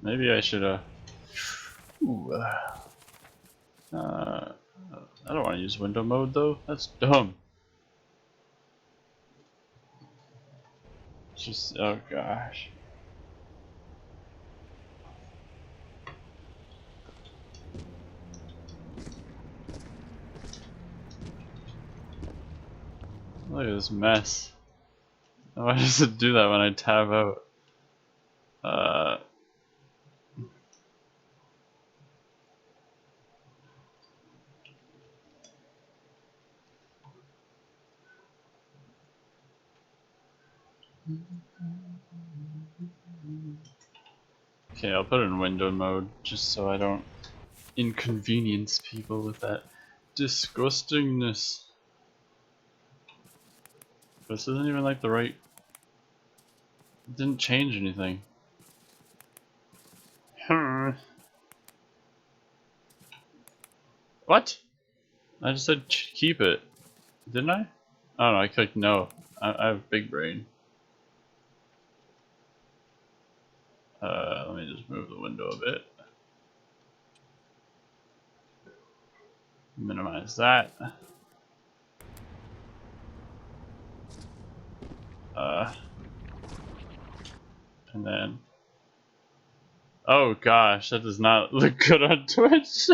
Maybe I should ooh, I don't want to use window mode though. That's dumb. It's just, oh gosh. Look at this mess. Why does it do that when I tab out? Okay, I'll put it in window mode just so I don't inconvenience people with that disgustingness. This isn't even like the right. It didn't change anything. What? I just said keep it, didn't I? Oh no, I clicked no. I have big brain. Let me just move the window a bit. Minimize that. And then. Oh gosh, that does not look good on Twitch.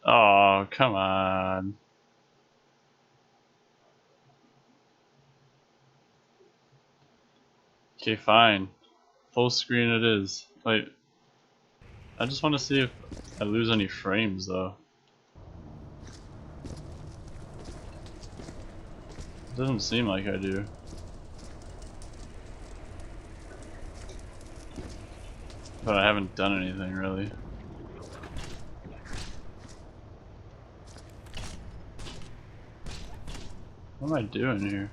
Oh, come on. Okay, fine. Full screen it is. Wait. I just want to see if I lose any frames though. It doesn't seem like I do. But I haven't done anything really. What am I doing here?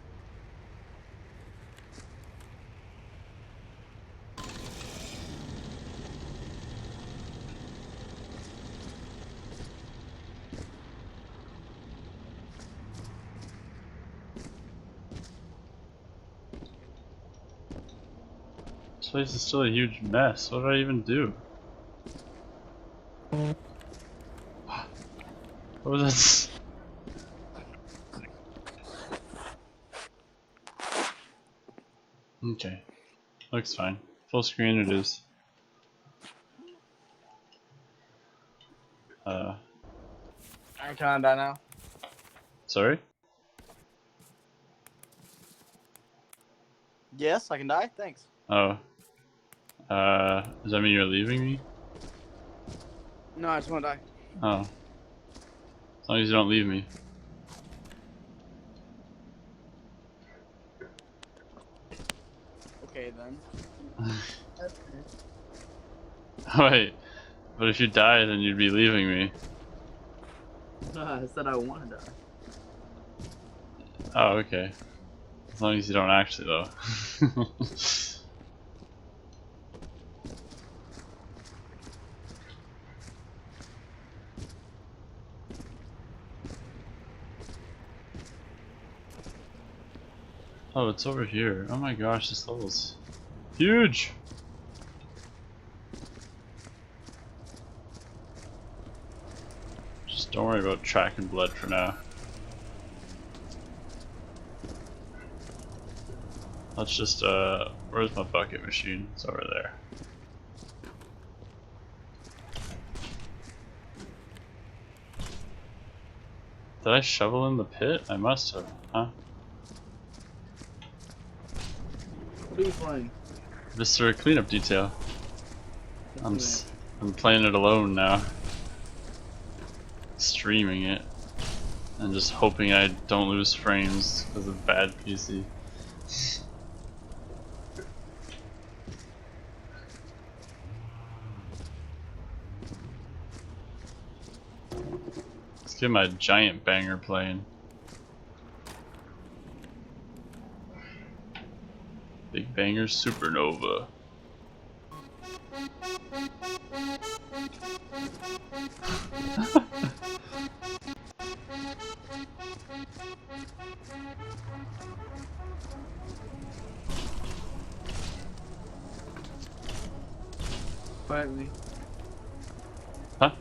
This place is still a huge mess. What did I even do? What was that? Okay. Looks fine. Full screen it is. Can I die now? Sorry? Yes, I can die. Thanks. Oh. Does that mean you're leaving me? No, I just want to die. Oh. As long as you don't leave me. Okay then. Wait. But if you die, then you'd be leaving me. I said I want to die. Oh, okay. As long as you don't actually, though. Oh, it's over here. Oh my gosh, this level's huge! Just don't worry about tracking blood for now. Let's just, where's my bucket machine? It's over there. Did I shovel in the pit? I must have, huh? What are you playing? Viscera Cleanup Detail. I'm playing it alone now. Streaming it. And just hoping I don't lose frames because of bad PC. Let's get my giant banger playing. Big Banger Supernova. Fight me. Huh?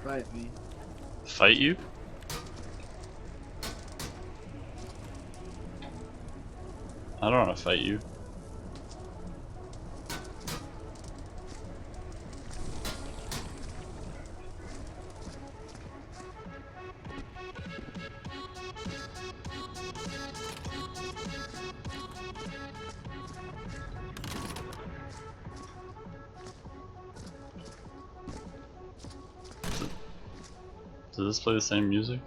Fight me. Fight you? I don't want to fight you. Does this play the same music?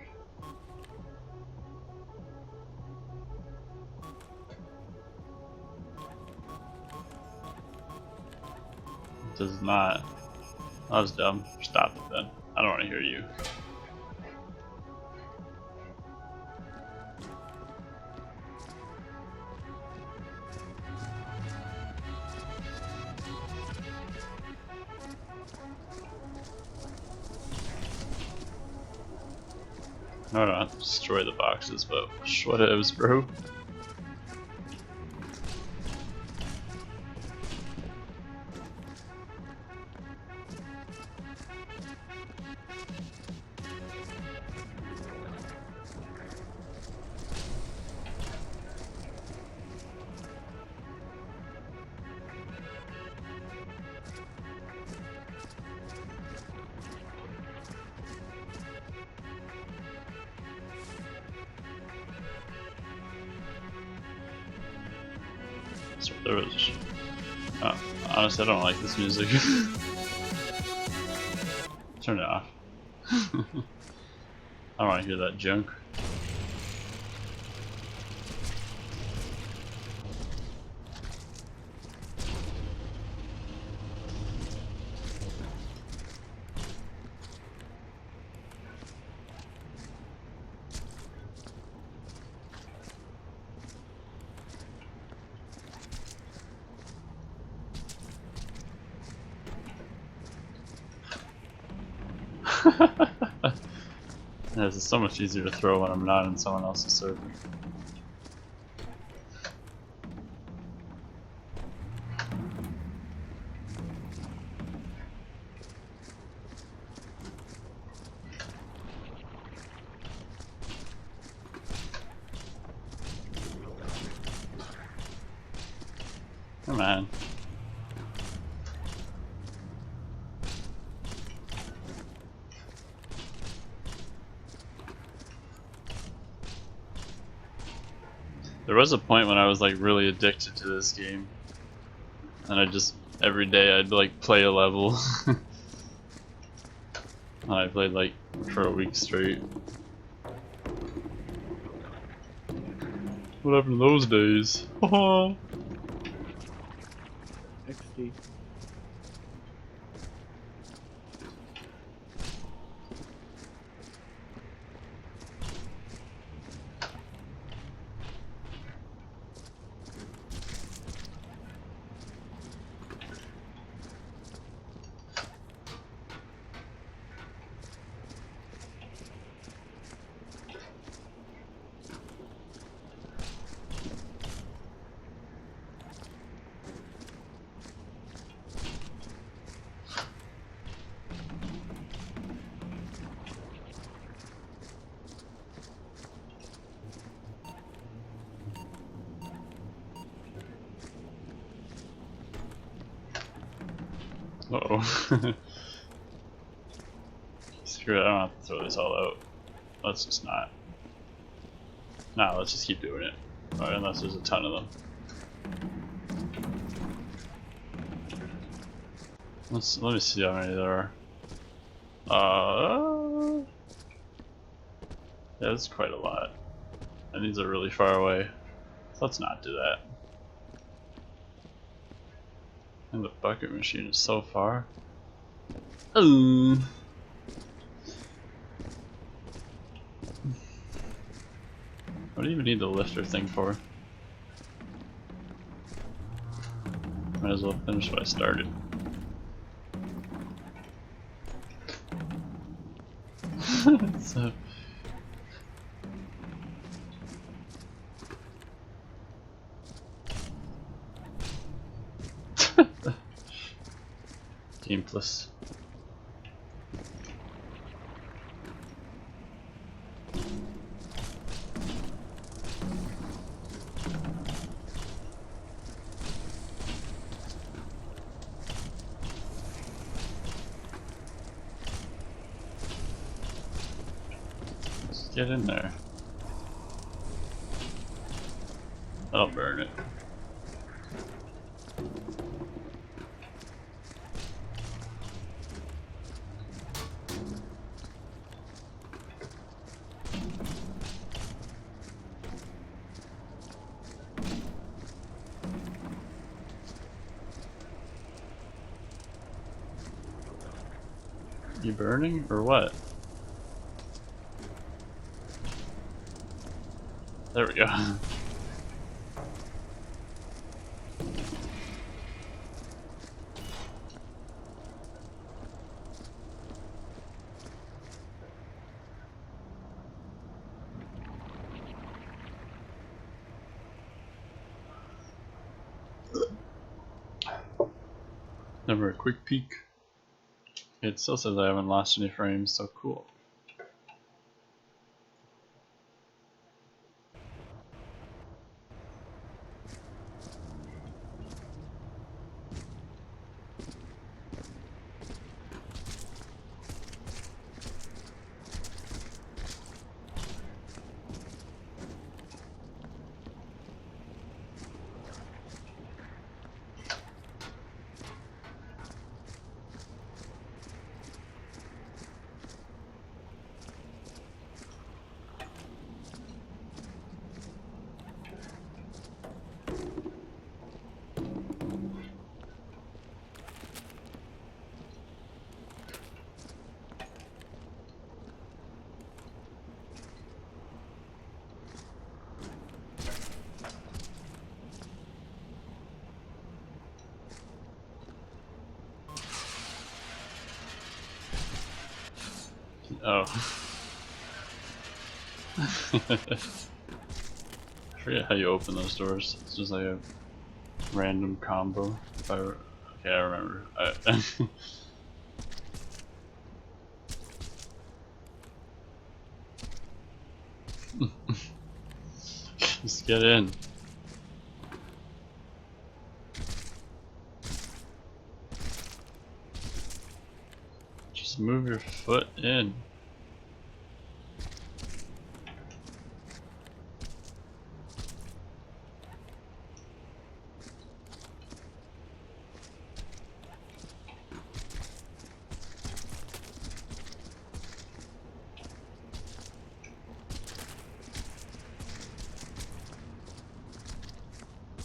It does not. I was dumb. Stop it then. I don't want to hear you. No, I don't have to destroy the boxes, but whatevs, bro. So there was. Honestly, I don't like this music. Turn it off. I don't want to hear that junk. This is so much easier to throw when I'm not in someone else's server. Come on. There was a point when I was like really addicted to this game, and I just every day I'd like play a level. And I played like for a week straight. What happened to those days? Haha. XD. Uh-oh. Screw it, I don't have to throw this all out. Let's just not. Nah, let's just keep doing it. Right, unless there's a ton of them. Let me see how many there are. Yeah, that's quite a lot. And these are really far away. So let's not do that. And the bucket machine is so far. Oh. What do you even need the lifter thing for? Might as well finish what I started. So. Aimless. Just get in there. That'll burn it. You burning or what? There we go. Never a quick peek. It still says I haven't lost any frames, so cool. Oh. I forget how you open those doors. It's just like a random combo. If I okay, I remember. Just get in. Just move your foot in.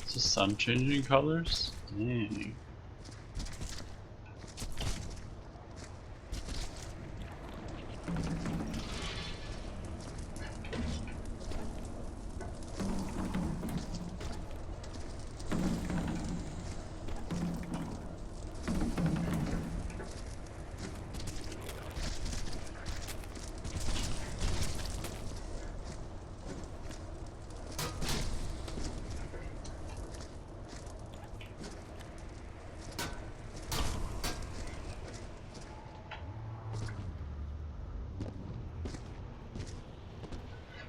Is the sun changing colors? Dang.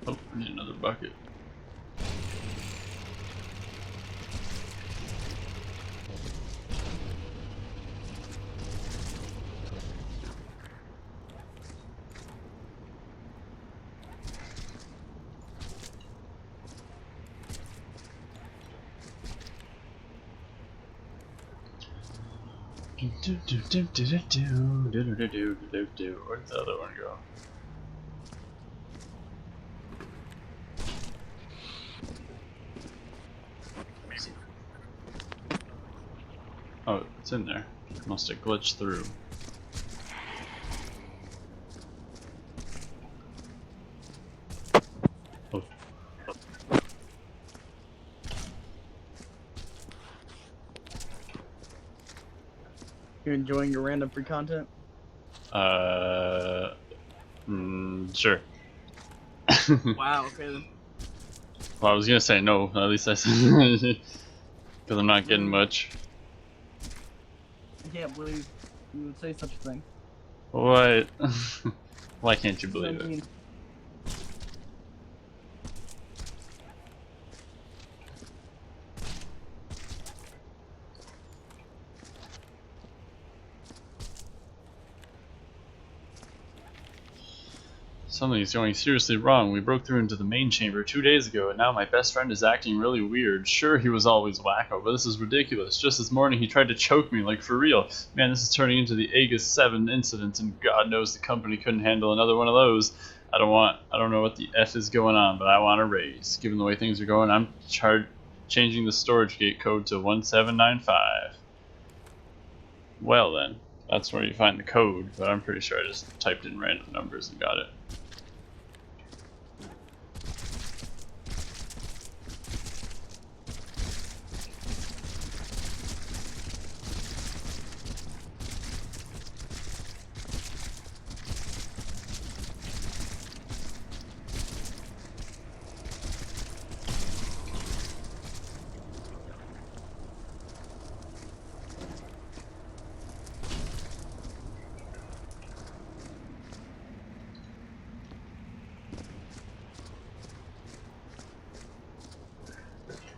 Oh, I need another bucket. Where'd the other one go? Oh, it's in there. Must have glitched through. Oh. You enjoying your random free content? Sure. Wow, okay then. Well, I was gonna say no, at least I said because I'm not getting much. I can't believe You would say such a thing. What? Why can't you I believe it? mean, Something's going seriously wrong. We broke through into the main chamber 2 days ago, and now my best friend is acting really weird. Sure, he was always wacko, but this is ridiculous. Just this morning, he tried to choke me, like for real. Man, this is turning into the Aegis 7 incident, and God knows the company couldn't handle another one of those. I don't know what the F is going on, but I want a raise. Given the way things are going, I'm changing the storage gate code to 1795. Well then, that's where you find the code, but I'm pretty sure I just typed in random numbers and got it.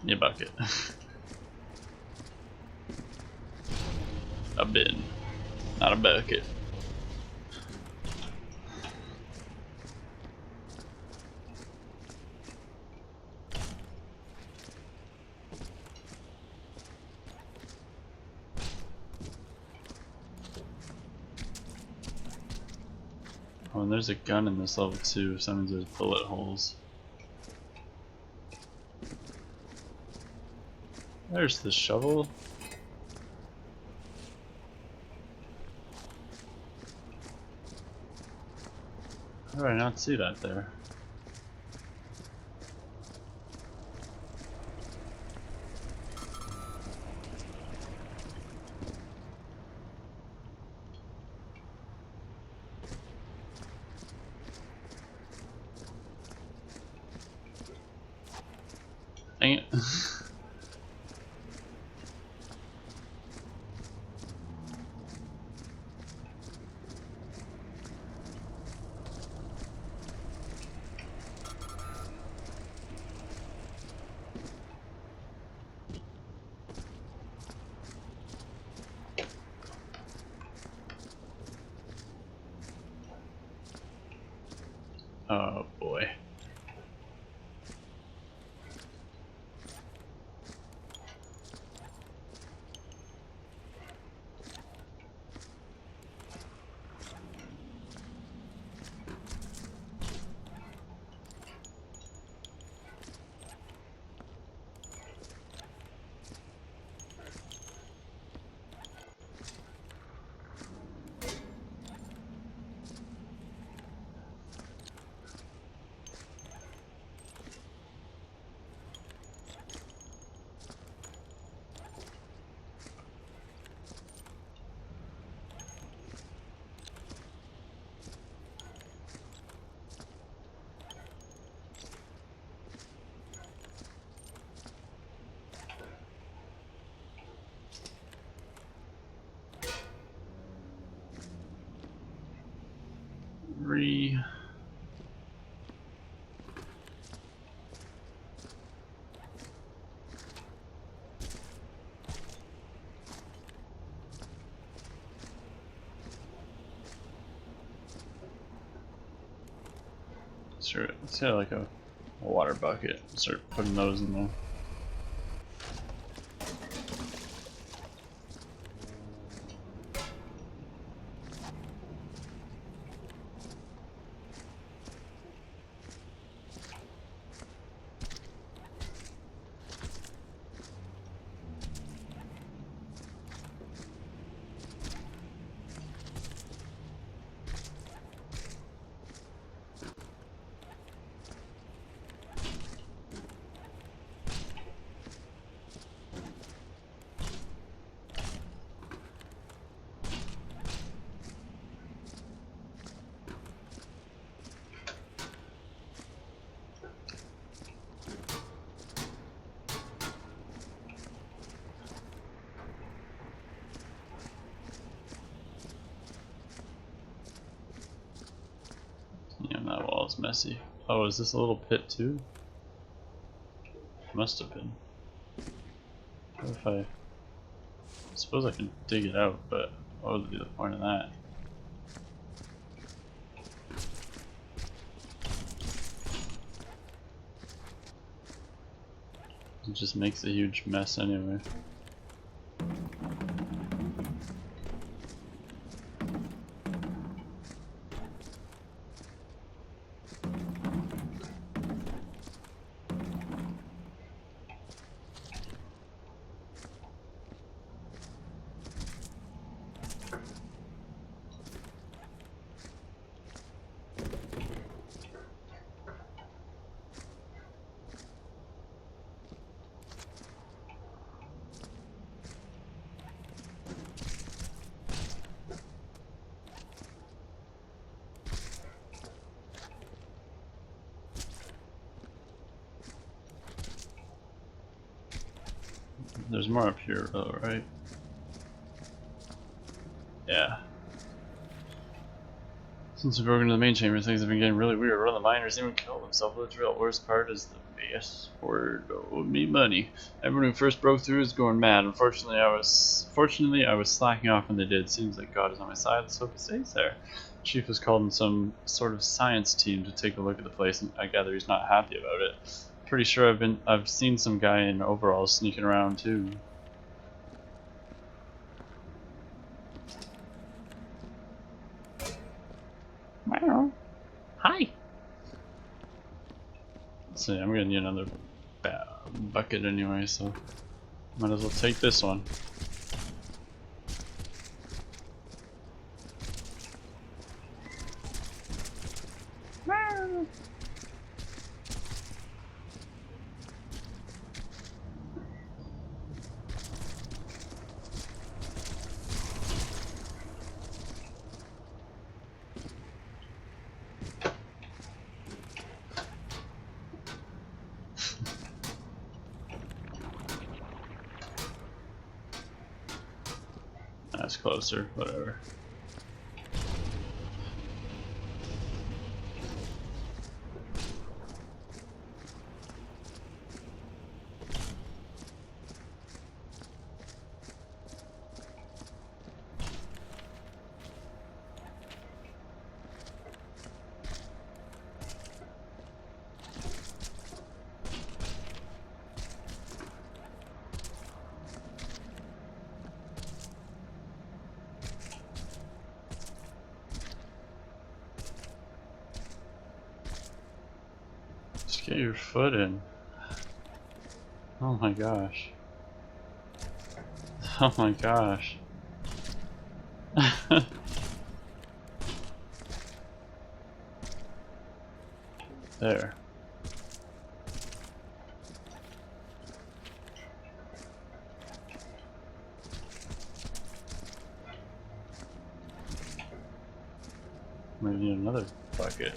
Yeah, bucket. A bin, not a bucket. Oh, and there's a gun in this level too, so that means there's bullet holes. There's the shovel. How did I not see that there? Dang it. Oh boy. Sure, let's get like a water bucket. Start putting those in there. messy. Oh, is this a little pit too? Must have been. What if I suppose I can dig it out, but what would be the point of that? It just makes a huge mess anyway. There's more up here though, right? Yeah. Since we broke into the main chamber, things have been getting really weird. One of the miners even killed himself with a drill. Worst part is the base word owed me money. Everyone who first broke through is going mad. Fortunately, I was slacking off when they did. Seems like God is on my side. Let's hope he stays there. Chief was called in some sort of science team to take a look at the place, and I gather he's not happy about it. Pretty sure I've seen some guy in overalls sneaking around too. Wow. Hi. Let's see, I'm gonna need another bucket anyway, so might as well take this one. That's closer, whatever. Just get your foot in. Oh my gosh. Oh my gosh. There. Might need another bucket.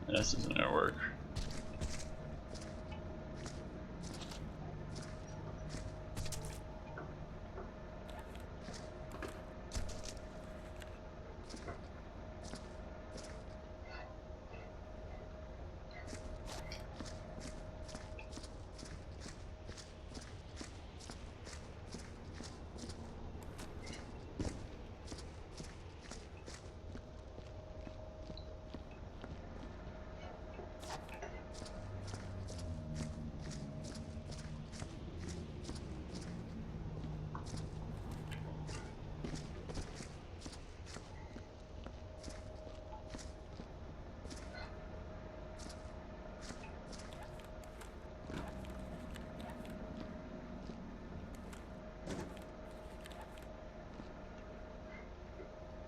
This isn't gonna work.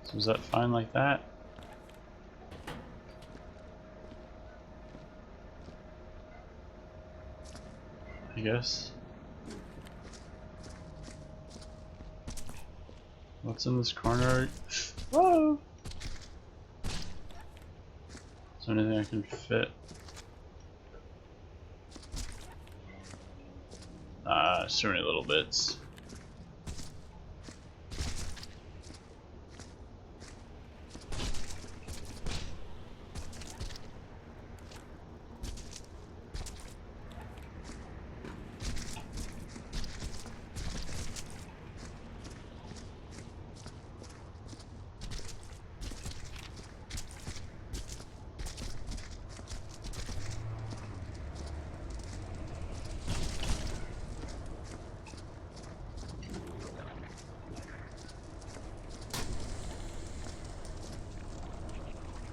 So is that fine like that? I guess. What's in this corner? Whoa! Is there anything I can fit? Too many little bits.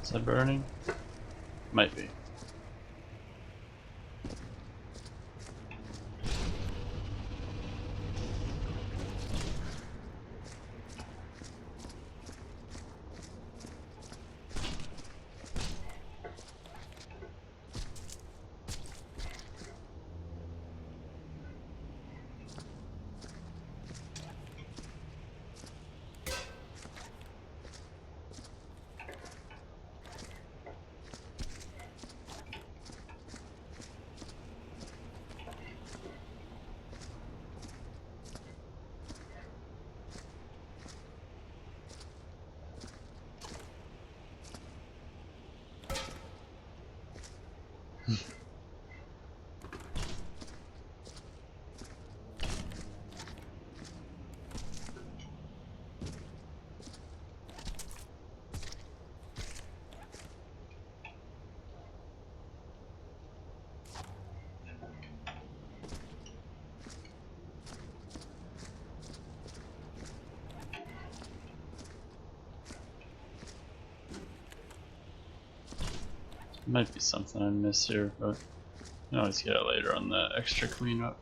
Is that burning? Might be. Might be something I miss here, but you can always get it later on the extra cleanup.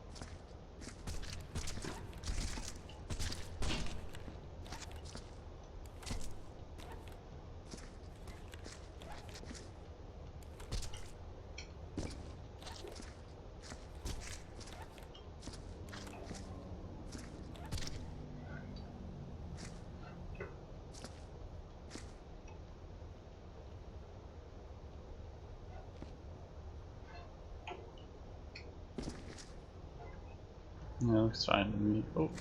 Yeah, looks fine to me. Oh.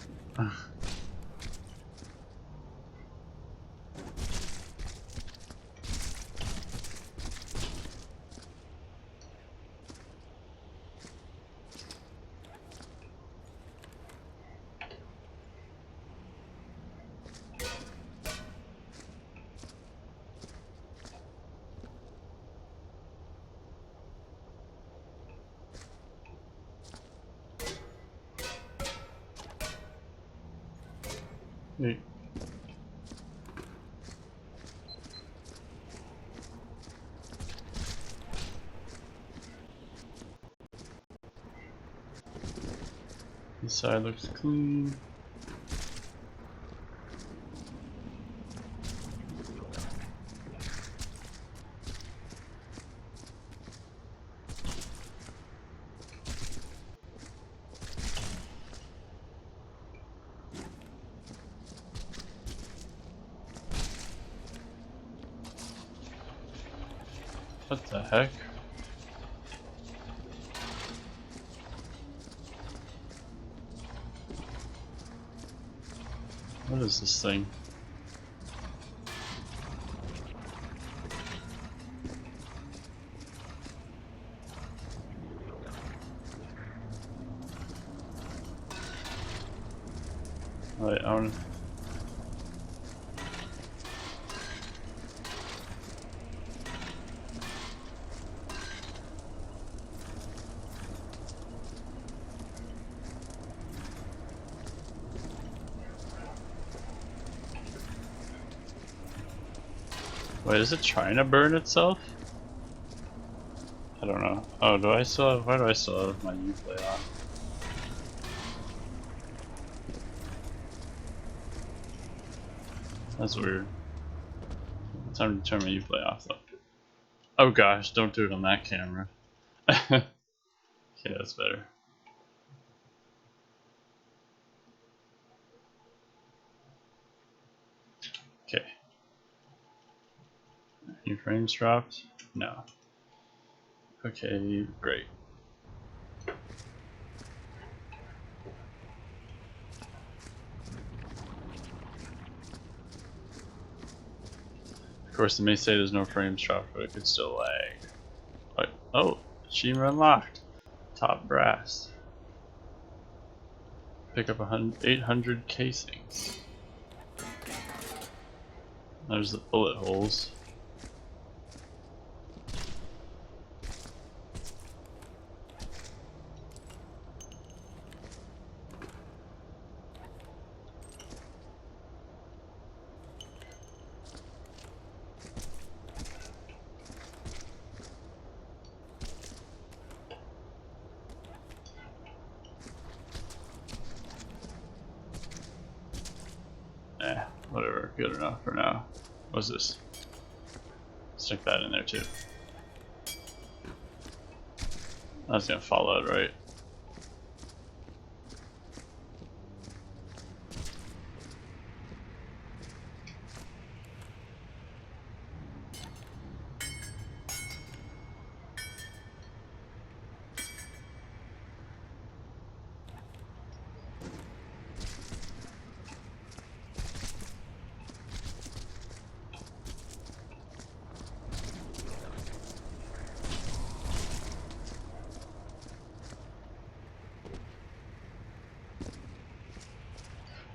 Wait. This side looks clean. What the heck? What is this thing? Wait, I want. Wait, is it trying to burn itself? I don't know. Oh, do I still have, why do I still have my Uplay on? That's weird. Time to turn my Uplay off though. Oh gosh, don't do it on that camera. Okay, that's better. Any frames dropped? No. Okay, great. Of course, it may say there's no frames dropped, but it could still lag. Like, oh, achievement unlocked. Top brass. Pick up 800 casings. There's the bullet holes. Whatever, good enough for now. What's this? Stick that in there too. That's gonna fall out, right?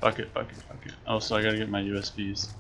Fuck it. Also, I gotta get my USBs.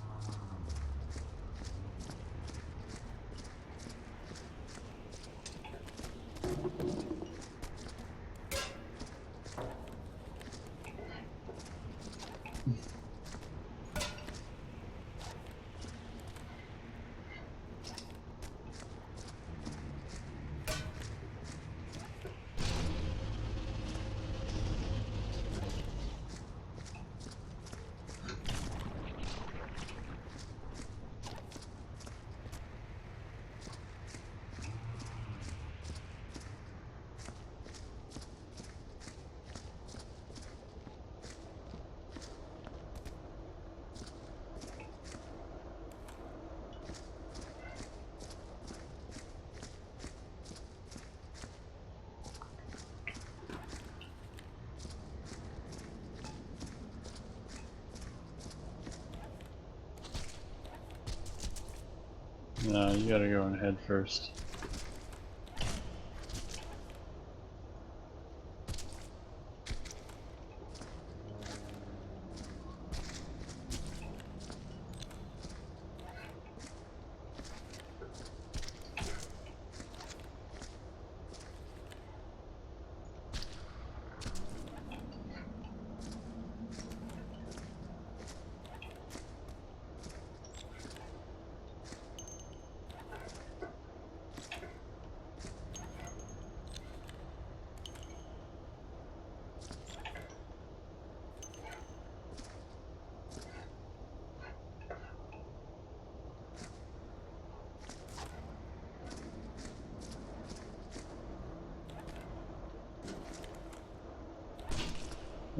No, you gotta go in head first.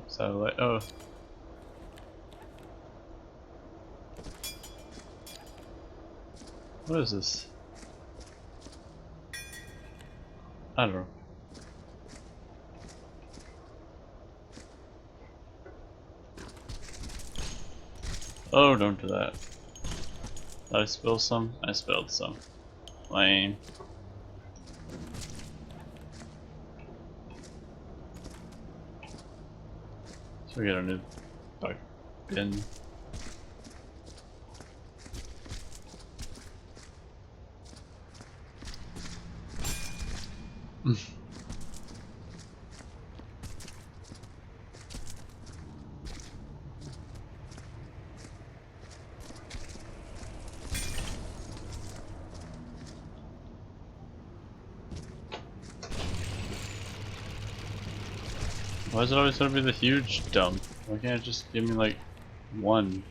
Satellite. Oh. What is this? I don't know. Oh, don't do that. Did I spill some? I spilled some. Lame. So we got a new bin. Why is it always gonna be the huge dump? Why can't it just give me like one?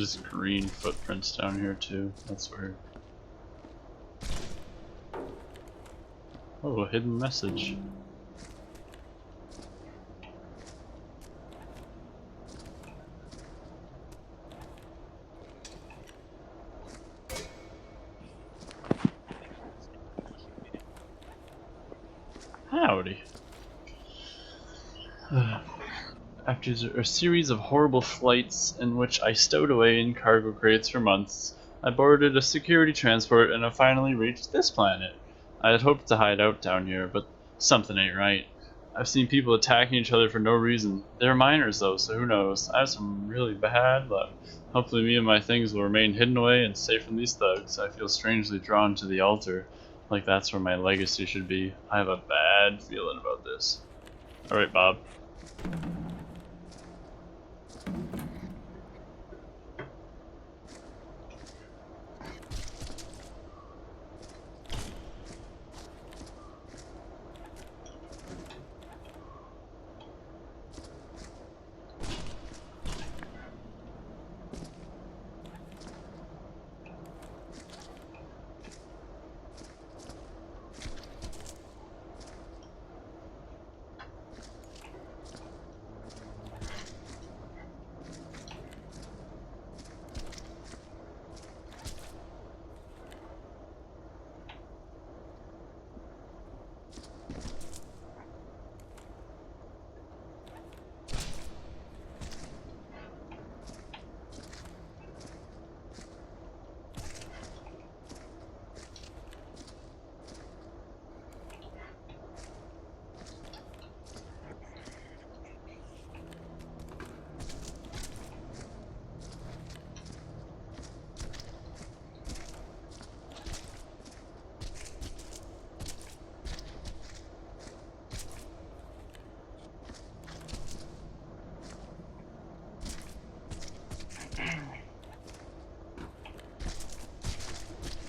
Just green footprints down here too. That's weird. Oh, a hidden message. Howdy. After a series of horrible flights in which I stowed away in cargo crates for months, I boarded a security transport and have finally reached this planet. I had hoped to hide out down here, but something ain't right. I've seen people attacking each other for no reason. They're minors though, so who knows. I have some really bad luck. Hopefully me and my things will remain hidden away and safe from these thugs. I feel strangely drawn to the altar, like that's where my legacy should be. I have a bad feeling about this. Alright, Bob.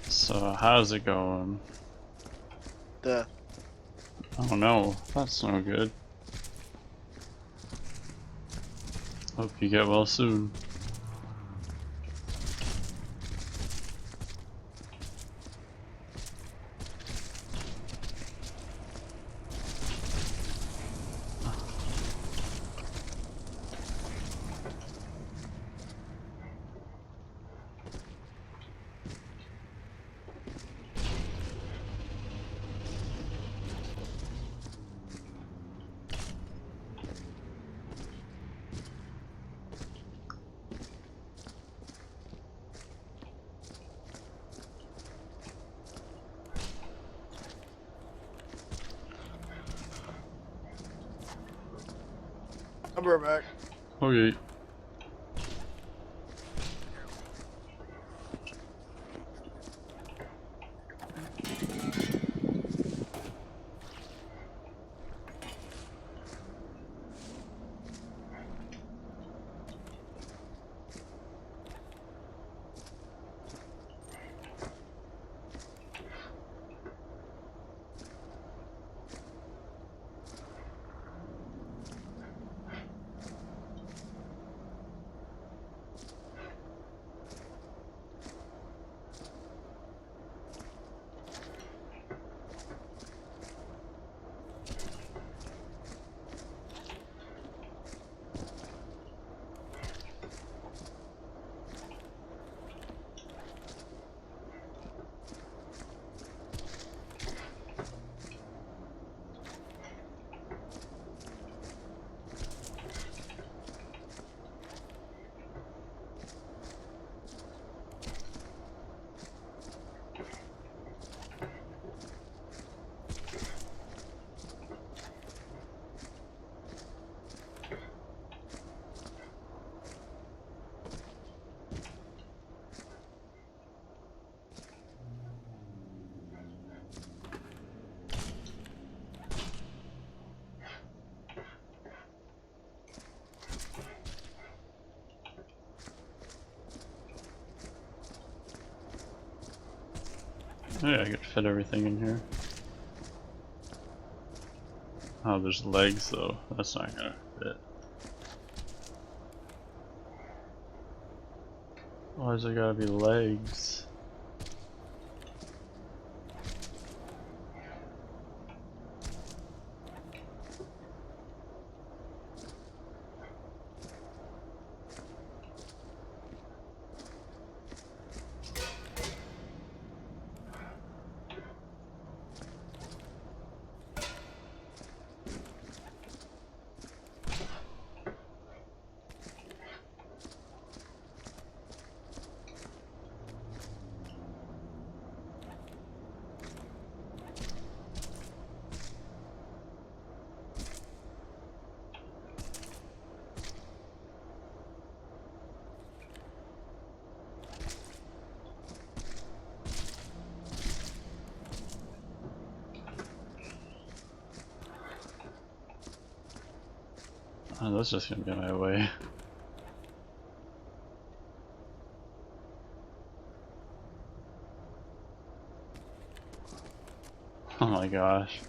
So how's it going? Death. Oh no, that's no good. Hope you get well soon. I'll be right back. Okay. Yeah, I could fit everything in here. Oh, there's legs though. That's not gonna fit. Why's there gotta be legs? Oh, that's just gonna get my way. Oh my gosh.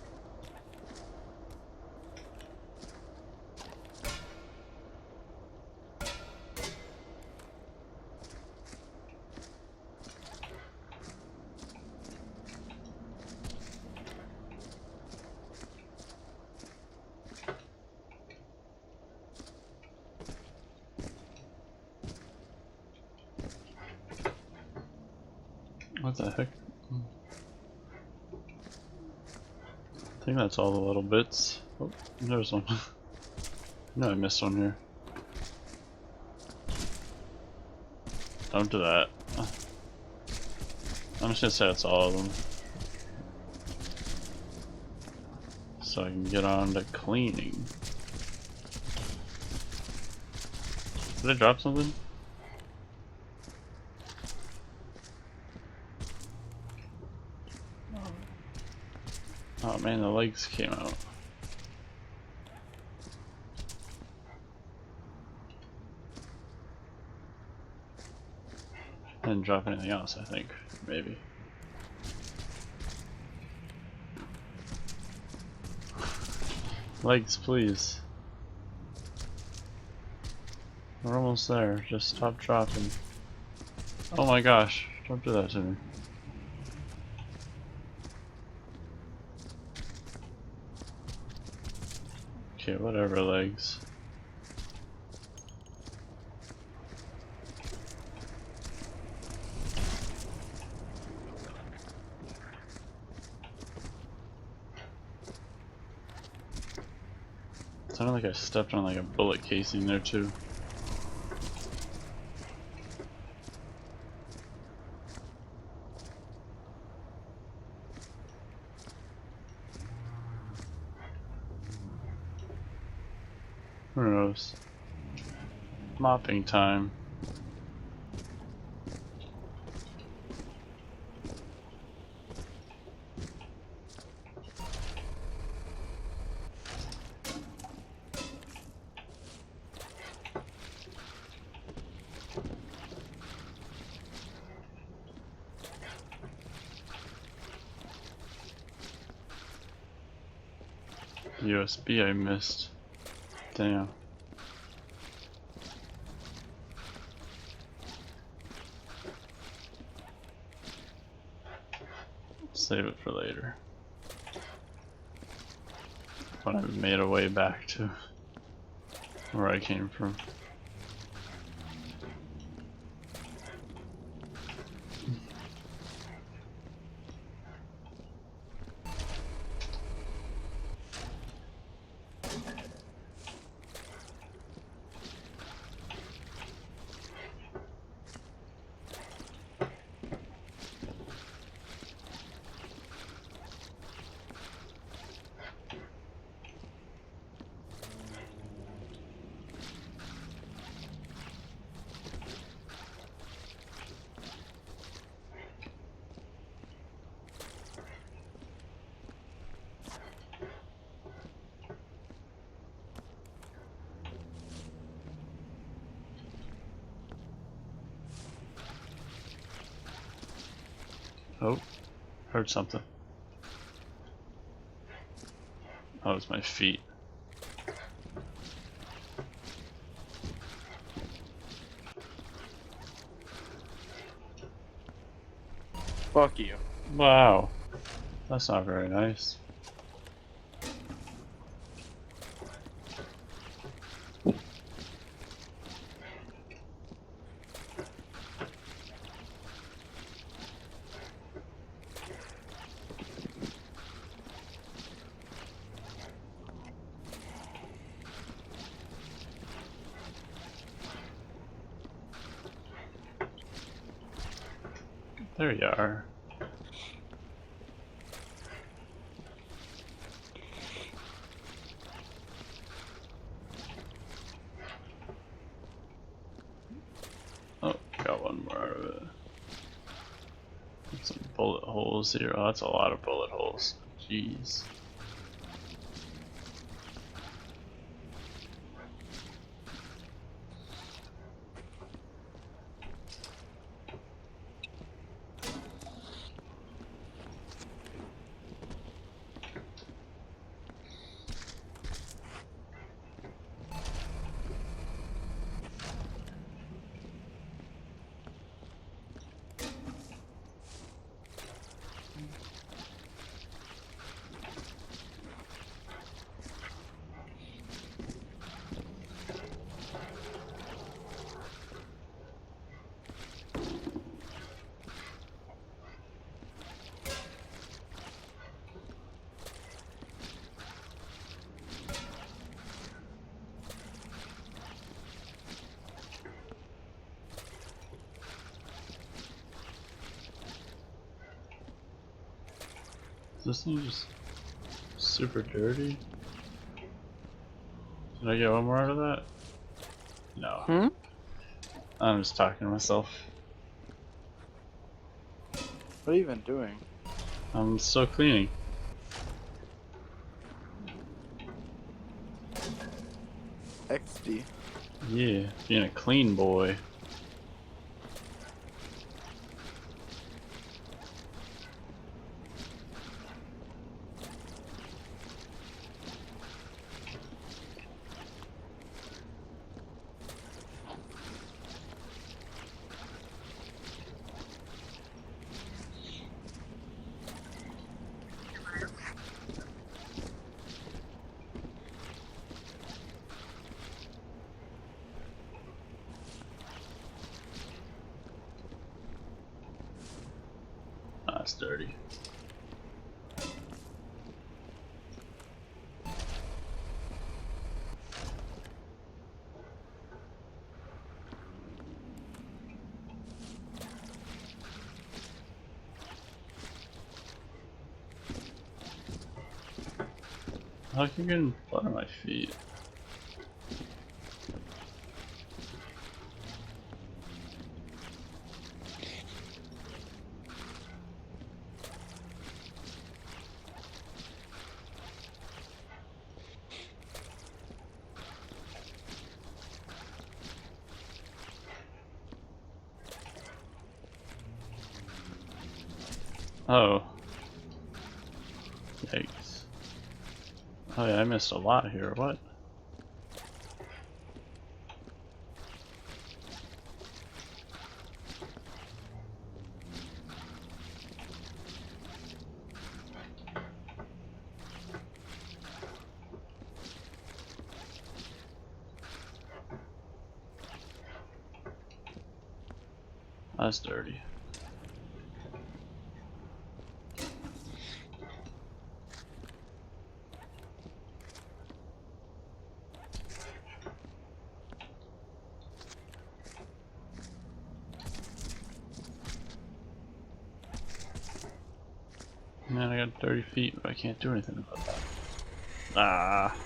What the heck? I think that's all the little bits. Oh, there's one. No, I missed one here. Don't do that. I'm just gonna say that's all of them. So I can get on to cleaning. Did I drop something? Oh man, the legs came out. I didn't drop anything else, I think. Maybe. Legs, please. We're almost there. Just stop dropping. Oh my gosh, don't do that to me. Okay, whatever, legs. It sounded like I stepped on like a bullet casing there too. Who knows? Mopping time. USB I missed. Damn. Save it for later. When I've made a way back to where I came from. Oh, heard something. Oh, it's my feet. Fuck you. Wow. That's not very nice. There you are. Oh, got one more out of it. Some bullet holes here. Oh, that's a lot of bullet holes. Jeez. Is this thing just super dirty? Did I get one more out of that? No. Hmm? I'm just talking to myself. What are you even doing? I'm still cleaning. XD. Yeah, being a clean boy. That's dirty. How can you get blood on my feet? Oh. Yikes. Oh yeah, I missed a lot here. What? That's dirty. Man, I got dirty feet, but I can't do anything about that. Ah.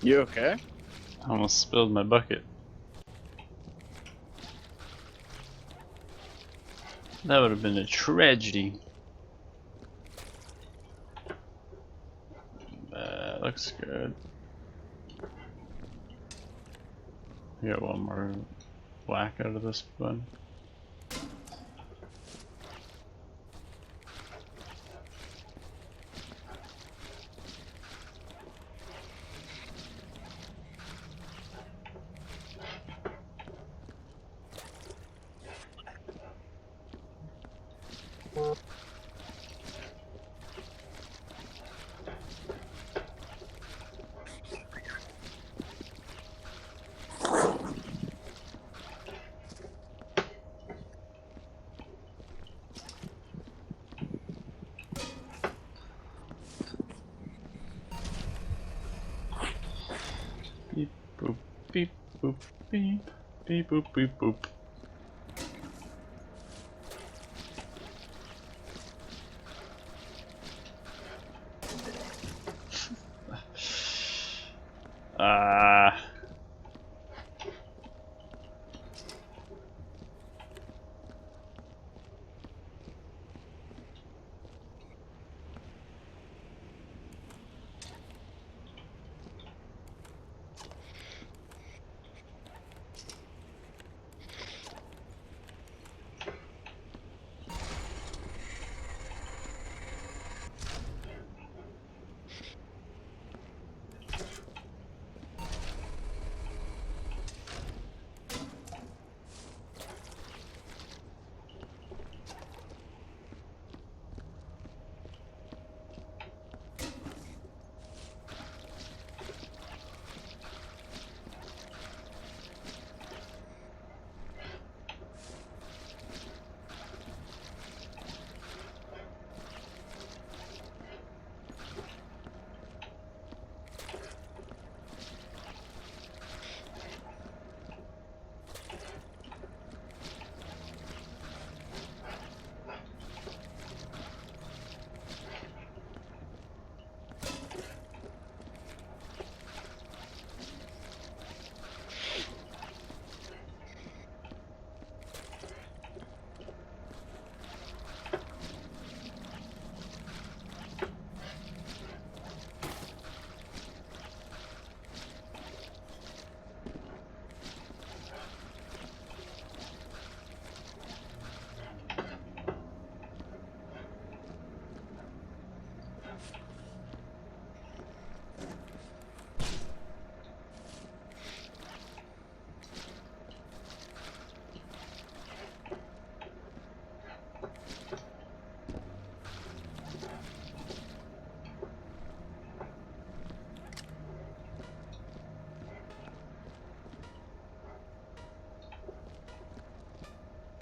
You okay? I almost spilled my bucket. That would have been a tragedy. Looks good. I got one more whack out of this one. Beep boop beep boop beep beep boop beep boop. Ah.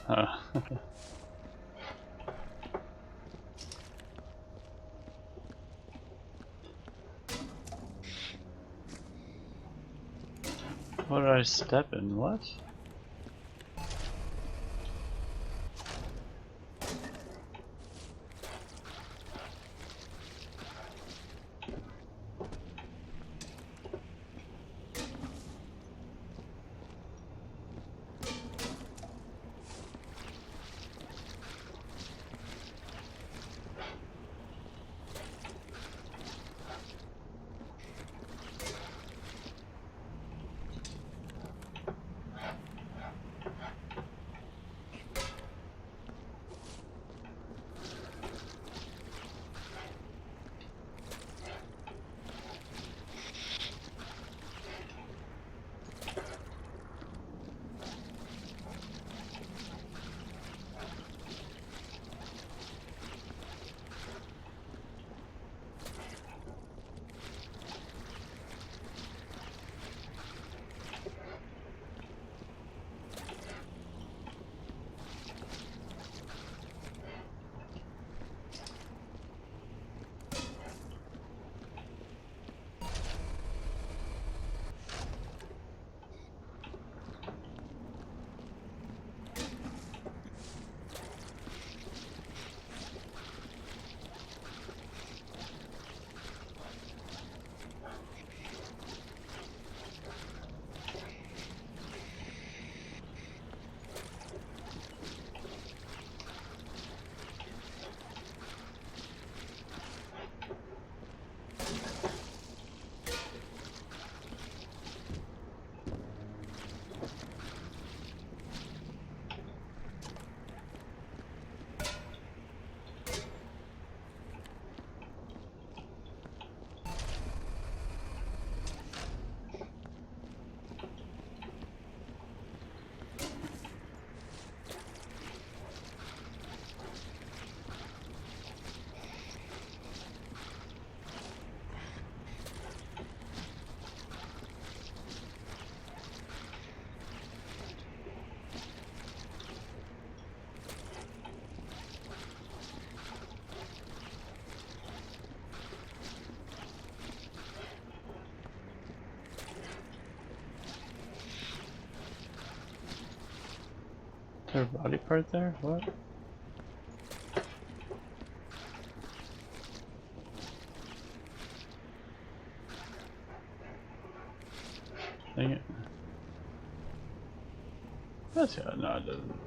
Huh. What did I step in? What? there a body part there? What? Dang it. That's yeah, no, it doesn't.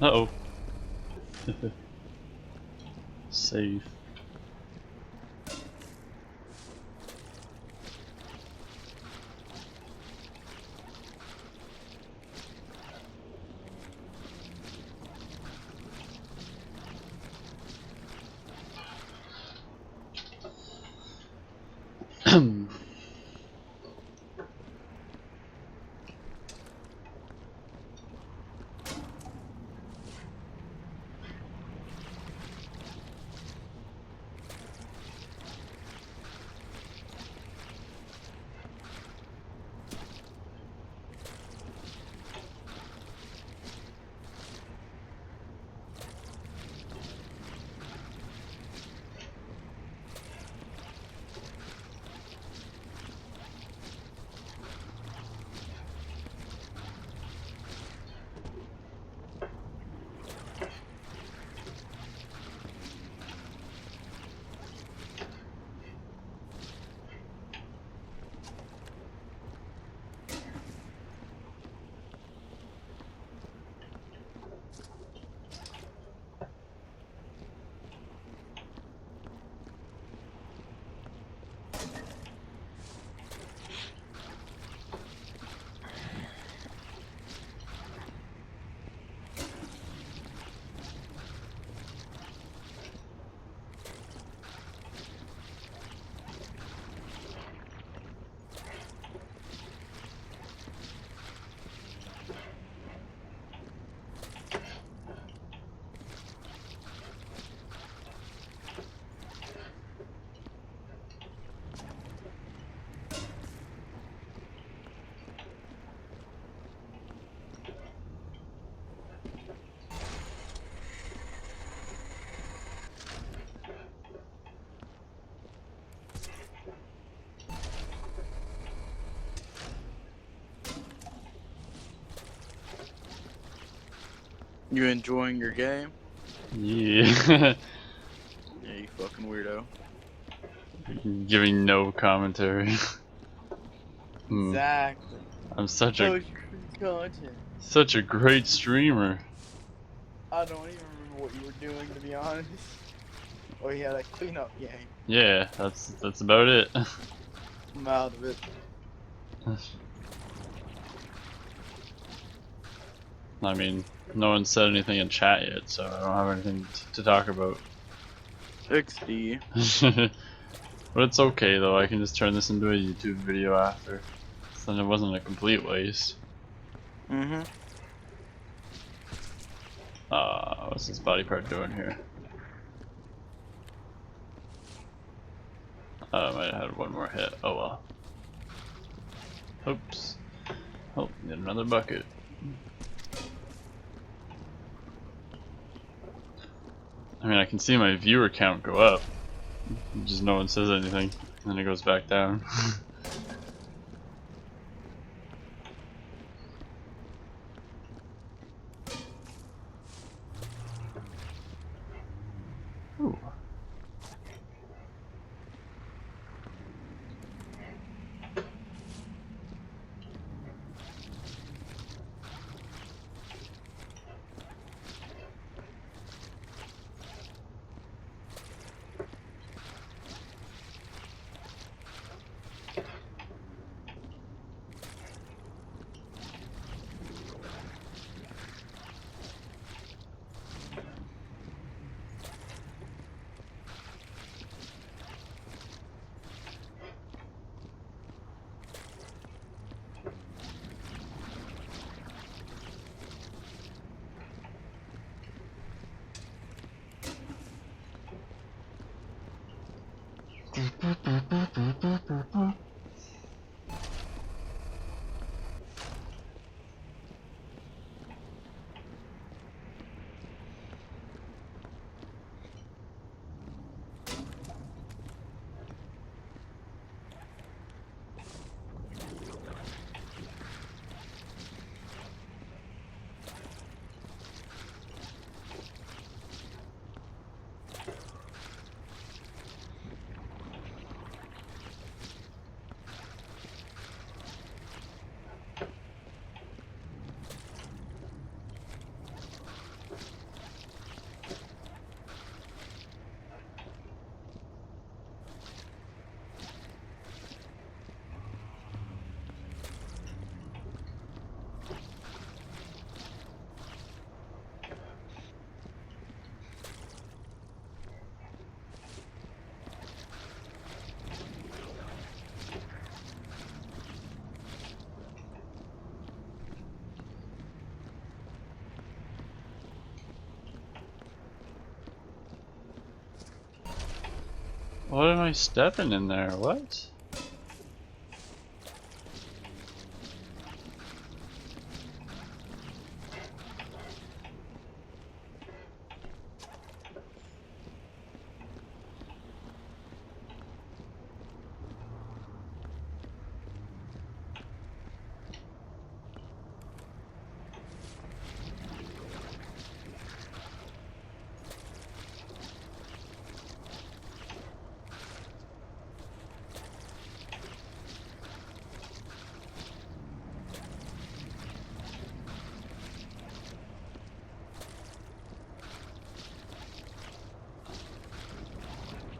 Uh-oh. Safe. You enjoying your game? Yeah. Yeah, you fucking weirdo. Giving no commentary. Exactly. I'm such That a was your content. such a great streamer. I don't even remember what you were doing, to be honest. Oh yeah, that cleanup game. Yeah, that's about it. I'm out of it. I mean, no one said anything in chat yet, so I don't have anything to talk about. XD. But it's okay though, I can just turn this into a YouTube video after. So then it wasn't a complete waste. Mm-hmm. What's this body part doing here? I might have had one more hit. Oh well. Oops. Oh, need another bucket. I mean, I can see my viewer count go up. Just no one says anything. And then it goes back down. Ooh. What am I stepping in there? What?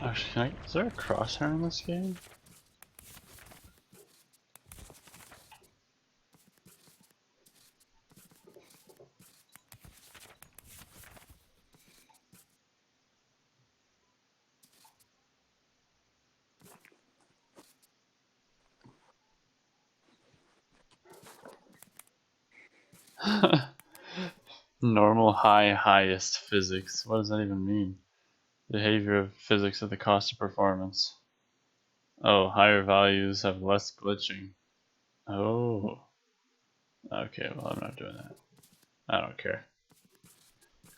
Actually, is there a crosshair in this game? Normal high highest physics. What does that even mean? Behavior of physics at the cost of performance. Oh, higher values have less glitching. Oh. Okay, well I'm not doing that. I don't care.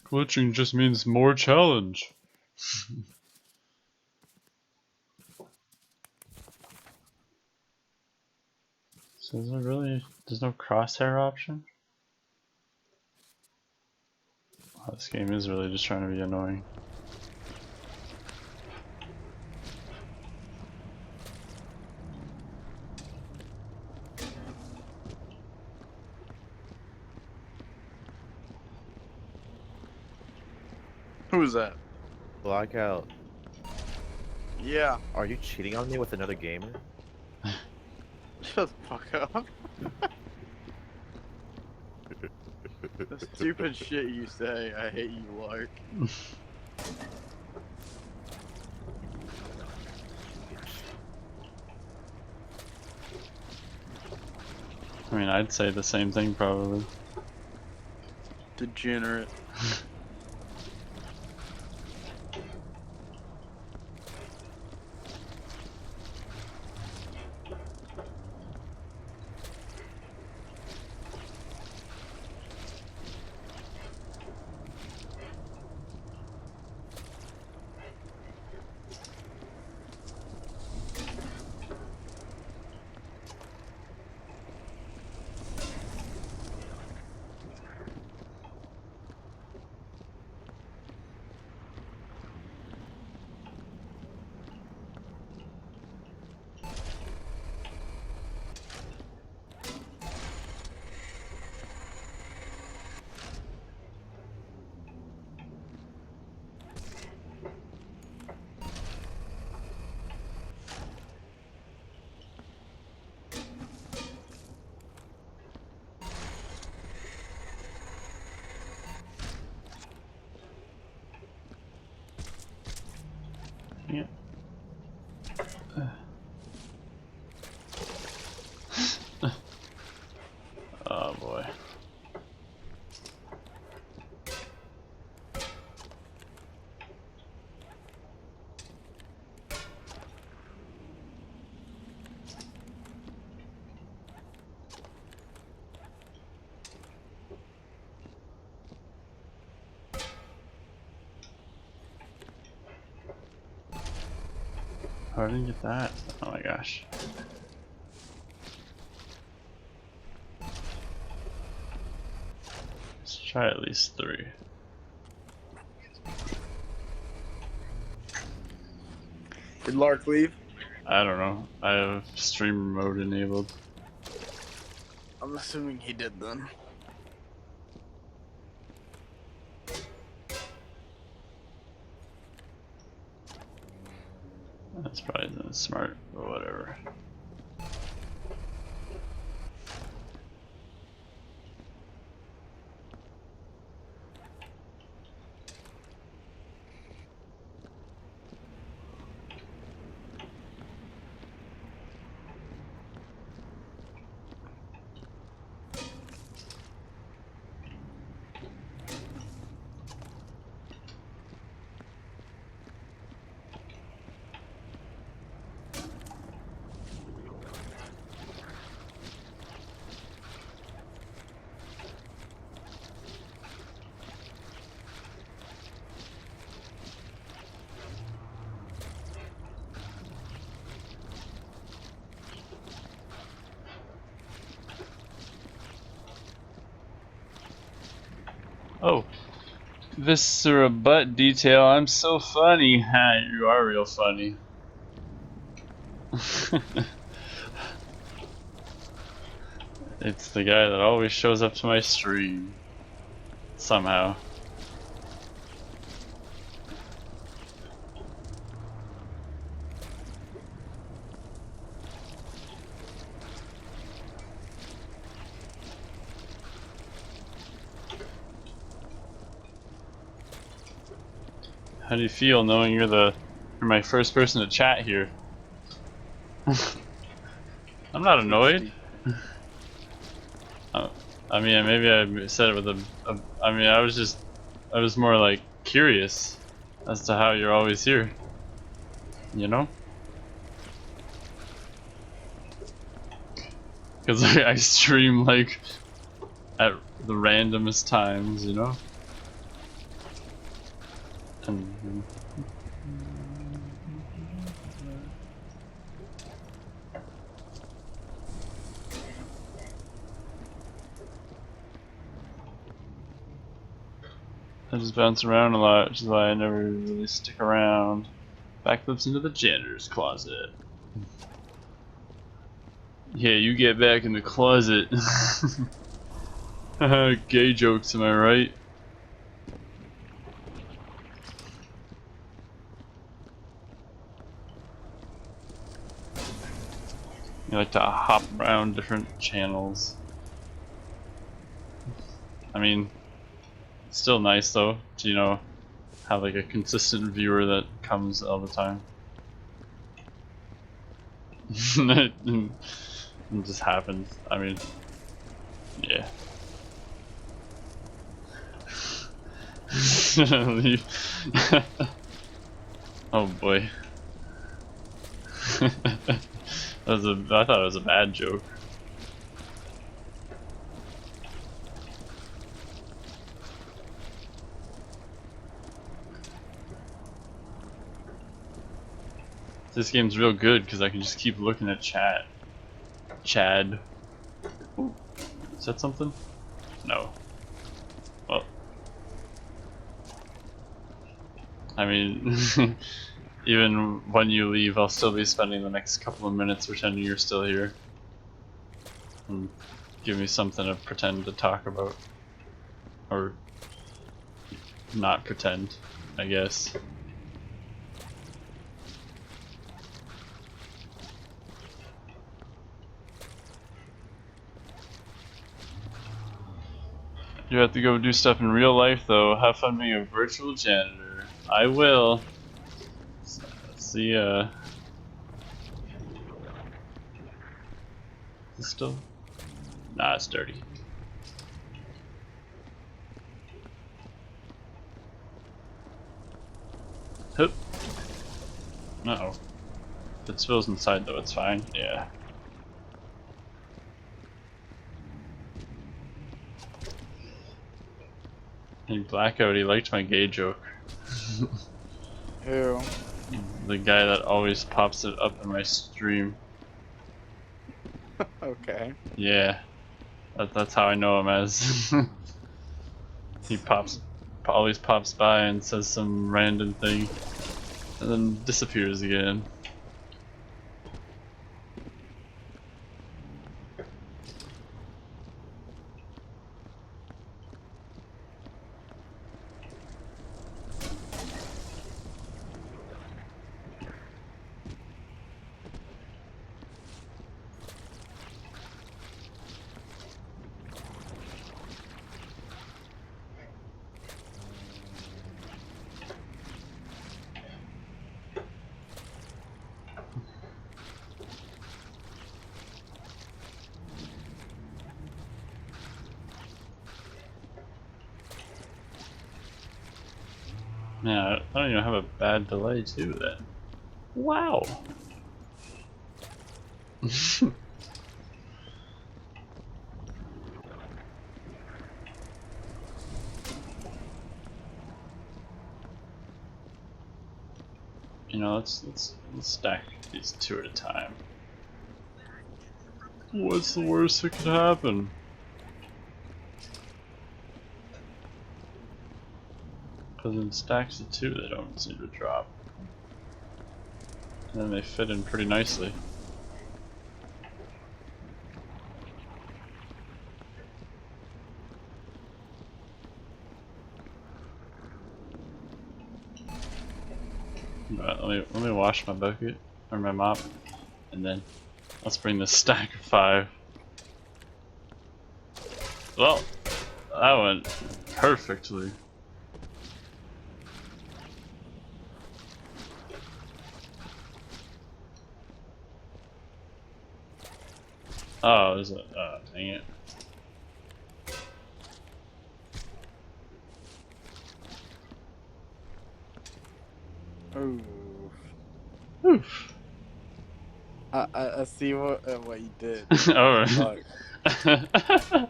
Glitching just means more challenge. So is there really, there's no crosshair option? Wow, this game is really just trying to be annoying. Who's that? Blackout. Yeah. Are you cheating on me with another gamer? Shut the fuck up. The stupid shit you say. I hate you, Lark. I mean, I'd say the same thing probably. Degenerate. Oh, I didn't get that. Oh my gosh. Let's try at least 3. Did Lark leave? I don't know. I have streamer mode enabled. I'm assuming he did then. That's probably not smart, but whatever. Oh, Viscera butt detail. I'm so funny. Ha, you are real funny. It's the guy that always shows up to my stream. Somehow. How do you feel knowing you're my first person to chat here? I'm not annoyed. I mean, maybe I said it with I mean, I was more like curious as to how you're always here. You know? Because I stream like at the randomest times, you know? And I just bounce around a lot, which is why I never really stick around. Backflips into the janitor's closet. Yeah, you get back in the closet. Gay jokes, am I right? You like to hop around different channels. I mean, it's still nice though to, you know, have like a consistent viewer that comes all the time. It just happens. I mean, yeah. Oh boy. I thought it was a bad joke. This game's real good because I can just keep looking at chat. Chad. Ooh. Is that something? No. Well. I mean, even when you leave, I'll still be spending the next couple of minutes pretending you're still here. And give me something to pretend to talk about. Or not pretend, I guess. You have to go do stuff in real life though. Have fun being a virtual janitor. I will. See ya. Is it still? Nah, it's dirty. Hoop. Uh-oh. If it spills inside though, it's fine. Yeah. Hey, Blackout, he liked my gay joke. Who? the guy that always pops it up in my stream. Okay. Yeah, that's how I know him as. He always pops by and says some random thing, and then disappears again. Yeah, I don't even have a bad delay too then. Wow. You know, let's stack these two at a time. What's the worst that could happen? Because in stacks of two, they don't seem to drop. And then they fit in pretty nicely. But let me wash my bucket or my mop, and then let's bring this stack of 5. Well, that went perfectly. Oh, there's a dang it. Ooh. Oof. I see what you did. Oh. Fuck.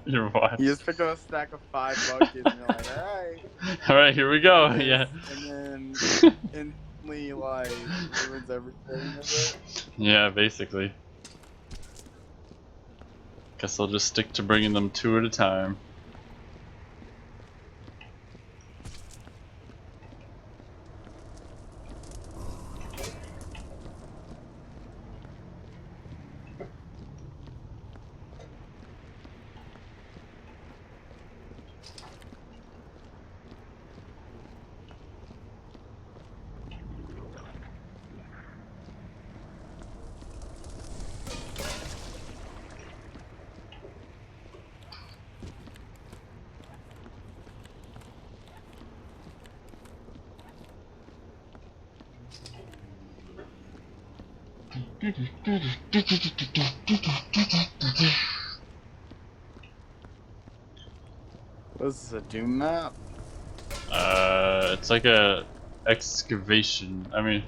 You're what? You just picked up a stack of 5 buckets and you're like, alright. Alright, here we go. And Yeah. then instantly like ruins everything with it. Yeah, basically. Guess I'll just stick to bringing them 2 at a time. What is this, a Doom map? It's like a excavation. I mean,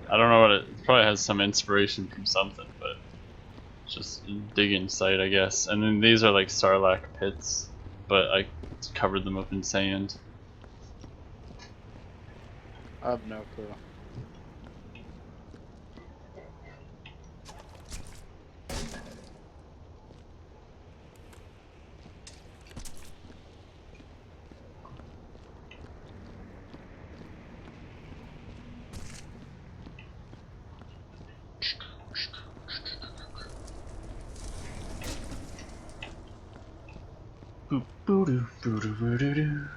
I don't know what it probably has some inspiration from something, but it's just a digging site, I guess. And then these are like sarlacc pits, but I covered them up in sand. I have no clue. Boop boo doo boo doo boo doo doo.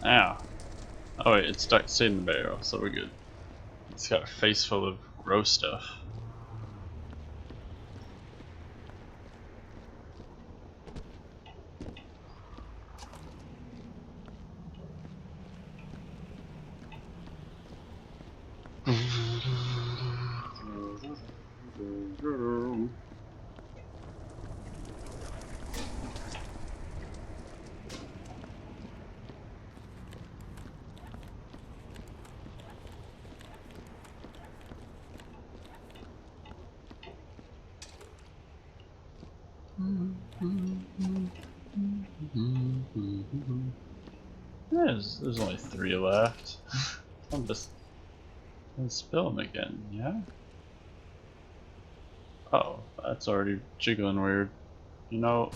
Ow. Oh wait, it's stuck, stayed in the barrel, so we're good. It's got a face full of gross stuff. Yeah, there's only 3 left. I'm just gonna spill them again, yeah? Oh, that's already jiggling weird. You know,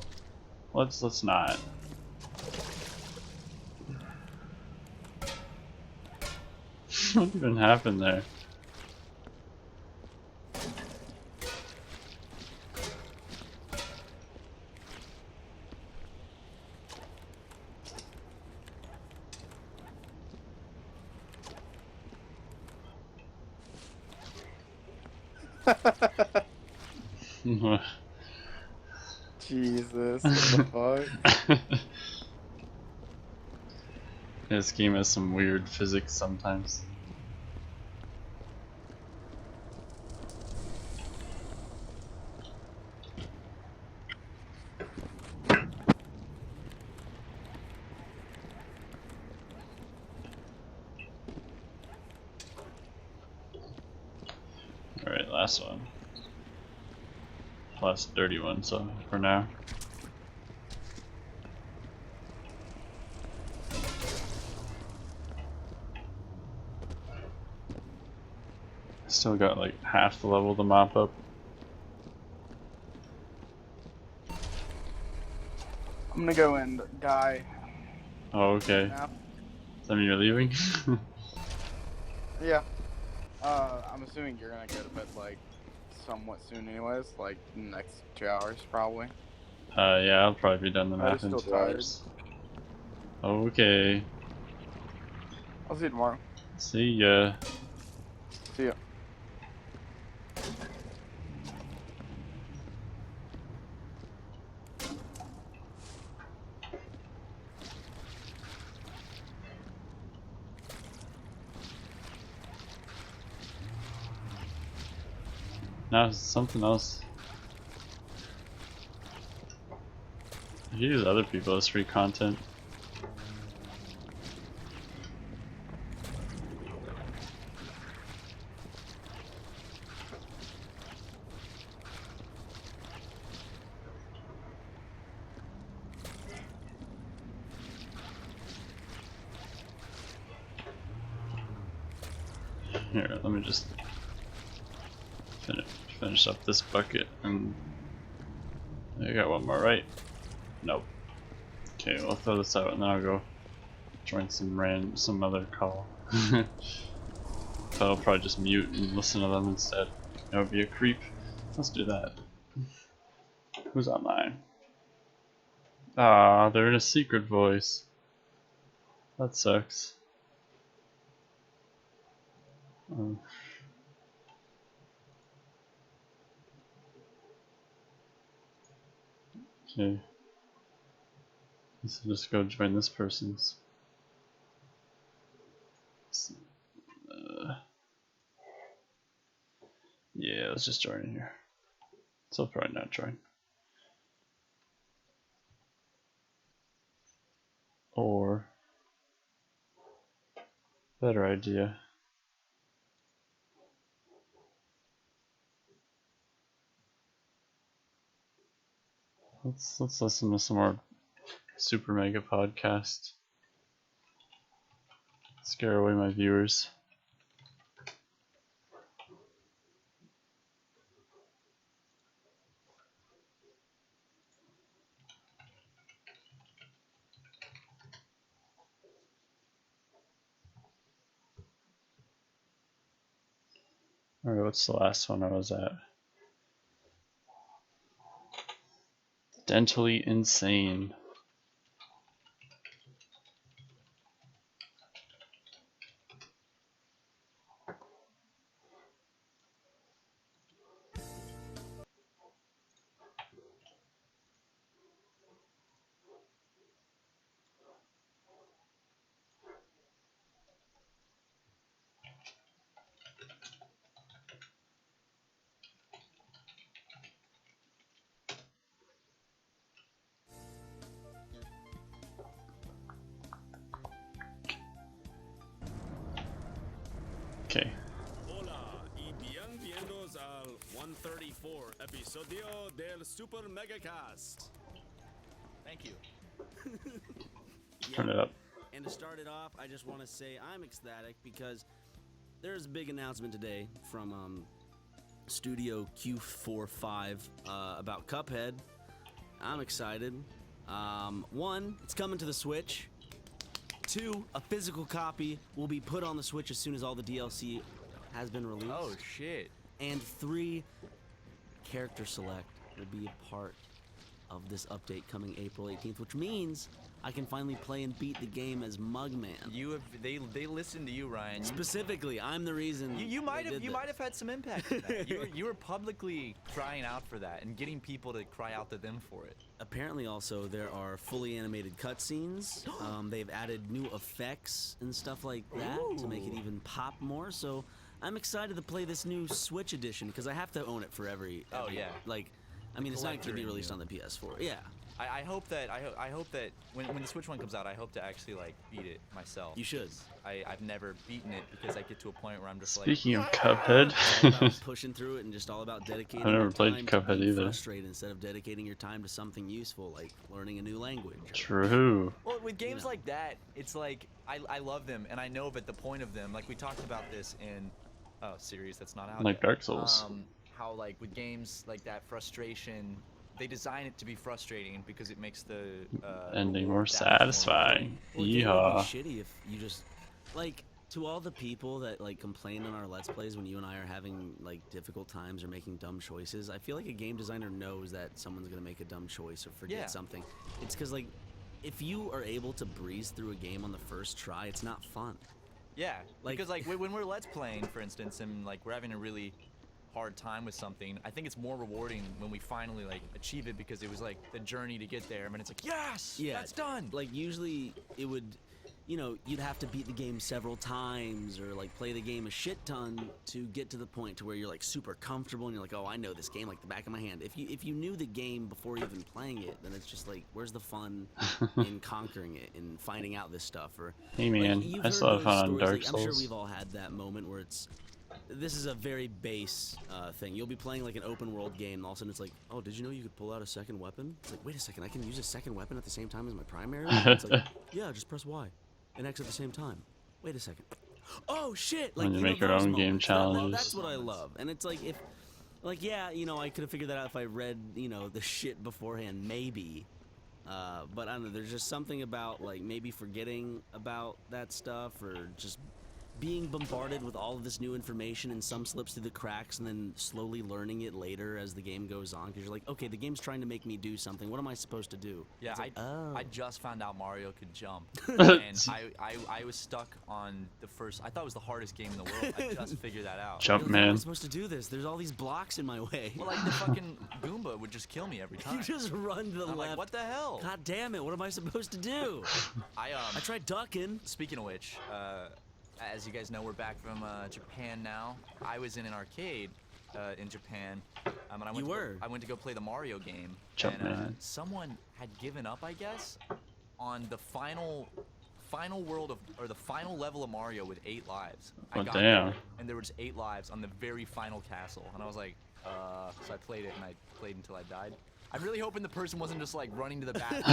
let's not. What even happened there? Jesus, what the fuck? This game has some weird physics sometimes. Alright, last one. Last dirty one, so for now. Still got like half the level to mop up. I'm gonna go and die. Oh, okay. Now. Does that mean you're leaving? Yeah. I'm assuming you're gonna go to bed like somewhat soon, anyways. Like next 2 hours, probably. Yeah, I'll probably be done the Are you math in still 2 tired? hours. Okay. I'll see you tomorrow. See ya. See ya. Now something else. You use other people as free content. Here, let me just finish up this bucket, and I got one more, right? Nope. Okay, we'll throw this out, and then I'll go join some other call. I'll probably just mute and listen to them instead. That would be a creep. Let's do that. Who's online? Ah, they're in a secret voice. That sucks. Okay. Let's just go join this person's. Yeah, let's just join in here. So I'll probably not join. Or, better idea. Let's listen to some more super mega podcast. Scare away my viewers. Alright, what's the last one I was at? Dentally insane. Okay. Hola y bienvenidos al 134 episodio del Super Megacast. Thank you. Turn it up. And to start it off, I just want to say I'm ecstatic because there's a big announcement today from Studio Q45 about Cuphead. I'm excited. 1, it's coming to the Switch. 2, a physical copy will be put on the Switch as soon as all the DLC has been released. Oh shit. And 3, character select will be a part of this update coming April 18th, which means I can finally play and beat the game as Mugman. They listened to you, Ryan. Specifically, I'm the reason. You might they have did might this. have had some impact in that. You were publicly crying out for that and getting people to cry out to them for it. Apparently, also there are fully animated cutscenes. They've added new effects and stuff like that to make it even pop more. So I'm excited to play this new Switch edition because I have to own it for every. Oh, yeah. Like, I mean, it's not going to be collector in released you. on the PS4. Yeah. I hope that when the Switch one comes out, I hope to actually like beat it myself. You should. I've never beaten it because I get to a point where I'm just Speaking of It's all Cuphead, about pushing through it and just all about dedicating. I've never your played time to Cuphead being either. Frustrated instead of dedicating your time to something useful like learning a new language. true. well, with games know. like that, it's like I love them and I know that the point of them, like we talked about this in series that's not out Like yet. Dark Souls. How like with games like that, frustration, they design it to be frustrating because it makes the Ending reward more that much more satisfying. Well, it would Yeehaw. be shitty if you just like to all the people that like complain on our Let's Plays when you and I are having like difficult times or making dumb choices. I feel like a game designer knows that someone's gonna make a dumb choice or forget Yeah. something. It's because like if you are able to breeze through a game on the first try, it's not fun. Yeah, Like- because like when we're Let's Playing, for instance, and like we're having a really hard time with something, I think it's more rewarding when we finally like achieve it because it was like the journey to get there, and it's like yes, Yeah, that's done. Like usually it would, you know, you'd have to beat the game several times or like play the game a shit ton to get to the point to where you're like super comfortable and you're like, oh, I know this game like the back of my hand. If you knew the game before even playing it, then it's just like, where's the fun in conquering it and finding out this stuff? Or Hey like, man, you've I heard still have those fun on stories, Dark like, I'm sure Souls. we've all had that moment where it's. This is a very base thing. You'll be playing like an open world game, and all of a sudden it's like, oh, did you know you could pull out a second weapon? It's like, wait a second, I can use a second weapon at the same time as my primary weapon? It's like, yeah, just press Y and X at the same time. Wait a second. Oh shit! Like When you know, make your those own game moments. challenges. That's what I love, and it's like if, like yeah, you know, I could have figured that out if I read, you know, the shit beforehand, maybe. But I don't know. There's just something about like maybe forgetting about that stuff or just being bombarded with all of this new information and some slips through the cracks and then slowly learning it later as the game goes on because you're like, okay, the game's trying to make me do something. What am I supposed to do? Yeah, It's like, oh. I just found out Mario could jump, and I was stuck on the first. I thought it was the hardest game in the world. I just figured that out. Jump You're like, how am I man. supposed to do this? There's all these blocks in my way. Well, like the fucking Goomba would just kill me every time. You just run to the I'm left. like, what the hell? God damn it! What am I supposed to do? I I tried ducking. Speaking of which, as you guys know, we're back from Japan now. I was in an arcade in Japan. And I went I went to go play the Mario game. Jump and man. someone had given up, I guess, on the final world of, or the final level of Mario with 8 lives. I Oh, got damn. there, and there was 8 lives on the very final castle. And I was like, so I played it, and I played until I died. I'm really hoping the person wasn't just like running to the bathroom.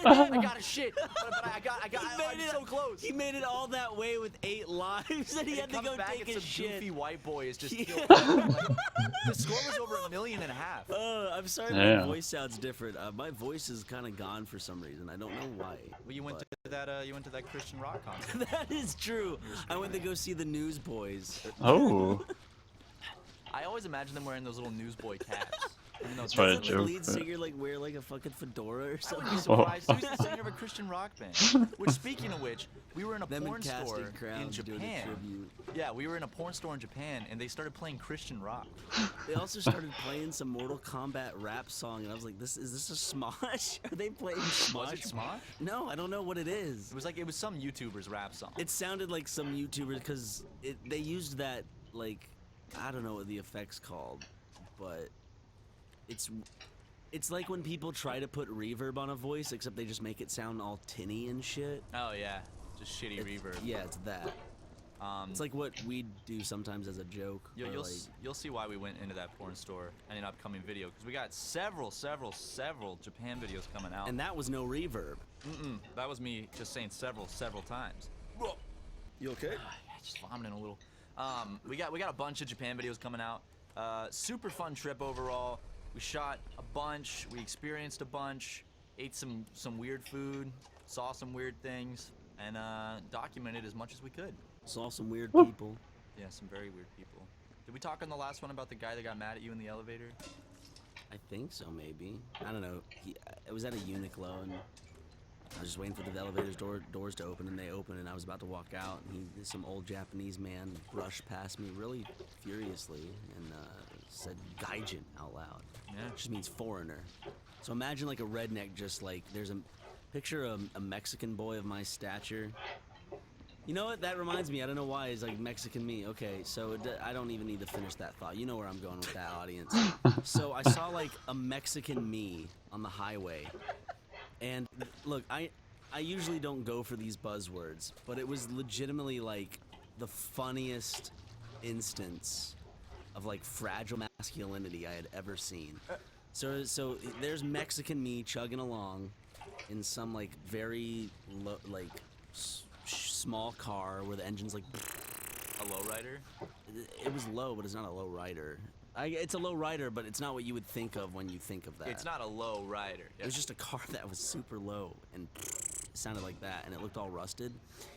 I got a shit, but I'm so close. He made it all that way with 8 lives, and he had to comes go back, take and a some shit. goofy white boy is just Yeah. killed. Like, the score was over 1.5 million. I'm sorry my Damn. voice sounds different. My voice is kind of gone for some reason. I don't know why. Well, you went but- to that. You went to that Christian rock concert. That is true. I went to go see the Newsboys. Oh, I always imagine them wearing those little newsboy caps. Even though it's Probably a Doesn't the joke, lead but- singer like wear like a fucking fedora or I wouldn't something? be surprised. Who's the singer of a Christian rock band? Which, speaking of which, we were in a Them porn and casting store in crowds doing a Japan. tribute. Yeah, we were in a porn store in Japan, and they started playing Christian rock. They also started playing some Mortal Kombat rap song, and I was like, "Is this a Smosh? Are they playing Smosh?" Was it Smosh? No, I don't know what it is. It was some YouTuber's rap song. It sounded like some YouTuber because they used that like I don't know what the effect's called, but it's like when people try to put reverb on a voice, except they just make it sound all tinny and shit. Oh yeah, just shitty reverb. Yeah, it's that. It's like what we do sometimes as a joke. You'll see why we went into that porn store in an upcoming video, because we got several Japan videos coming out. And that was no reverb. That was me just saying several times. You okay? Just vomiting a little. We got a bunch of Japan videos coming out. Super fun trip overall. We shot a bunch. We experienced a bunch. Ate some weird food. Saw some weird things, and documented as much as we could. Saw some weird people. Yeah, some very weird people. Did we talk on the last one about the guy that got mad at you in the elevator? I think so, maybe. I don't know. It was at a Uniqlo, and I was just waiting for the elevator's doors to open, and they opened, and I was about to walk out, and some old Japanese man brushed past me really furiously and said "gaijin" out loud. Yeah. Which just means foreigner. So imagine like a redneck, just like there's a picture of a Mexican boy of my stature. You know what? That reminds me. I don't know why. It's like Mexican me. Okay, so I don't even need to finish that thought. You know where I'm going with that, audience. So I saw like a Mexican me on the highway. And look, I usually don't go for these buzzwords, but it was legitimately like the funniest instance of like fragile masculinity I had ever seen. So there's Mexican me chugging along in some like very small car where the engine's like A lowrider? It was low, but it's not a low rider. It's a low rider, but it's not what you would think of when you think of that. It's not a low rider. It was just a car that was super low and it sounded like that, and it looked all rusted.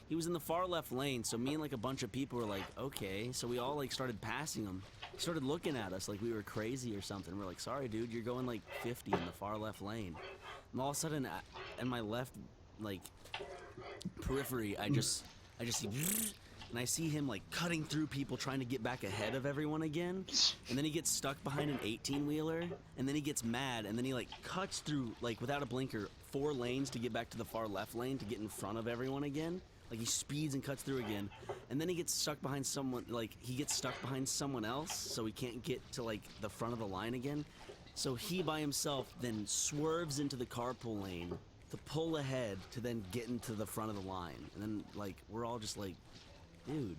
He was in the far left lane, so me and like a bunch of people were like, okay. So we all like started passing him. He started looking at us like we were crazy or something. We're like, sorry, dude, you're going like 50 in the far left lane. And all of a sudden, in my left like periphery, I just see, and I see him like cutting through people trying to get back ahead of everyone again. And then he gets stuck behind an 18-wheeler, and then he gets mad, and then he like cuts through like without a blinker 4 lanes to get back to the far left lane to get in front of everyone again. Like he speeds and cuts through again, and then he gets stuck behind someone. Like he gets stuck behind someone else, so he can't get to like the front of the line again. So he by himself then swerves into the carpool lane to pull ahead to then get into the front of the line. And then like we're all just like, dude,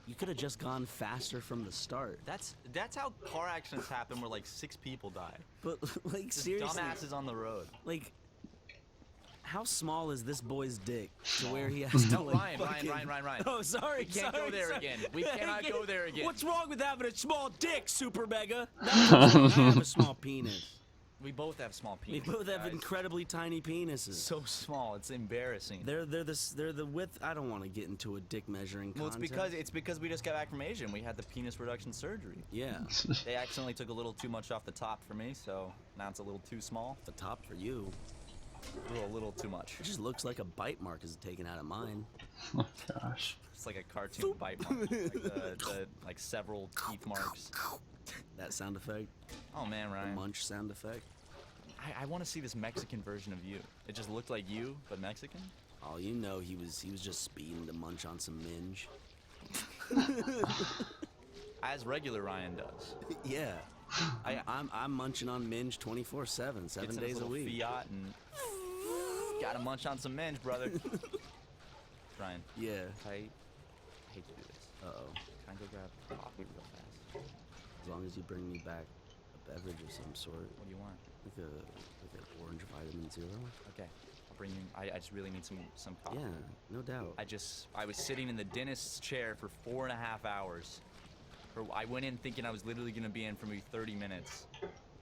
you could have just gone faster from the start. That's how car accidents happen where like 6 people die. But like Just seriously, dumbasses on the road. like how small is this boy's dick to where he has to No, like Ryan. Oh, sorry. We can't go there again. We cannot go there again. What's wrong with having a small dick, Super Mega? I have a small penis. We both have small We penises. both have guys. incredibly tiny penises. So small, it's embarrassing. They're the width. I don't want to get into a dick measuring Well, contest. it's because we just got back from Asia and we had the penis reduction surgery. Yeah, They accidentally took a little too much off the top for me, so now it's a little too small. the top for you. A little too much. It just looks like a bite mark is taken out of mine. Oh gosh. It's like a cartoon bite mark, like several teeth marks. That sound effect, Oh man, the Ryan. munch sound effect. I want to see this Mexican version of you. It just looked like you, but Mexican. Oh, you know he was just speeding to munch on some minge. As regular Ryan does. Yeah, I'm munching on minge 24/7, 7 Gets in his days a little week. Fiat and gotta munch on some minge, brother. Ryan, Yeah. I hate to do this. Uh-oh. Can I go grab coffee real fast? As long as you bring me back a beverage of some sort, What do you want? like an orange vitamin zero. Okay, I'll bring you. I just really need some coffee. Yeah, no doubt. I was sitting in the dentist's chair for 4.5 hours. I went in thinking I was literally gonna be in for maybe 30 minutes,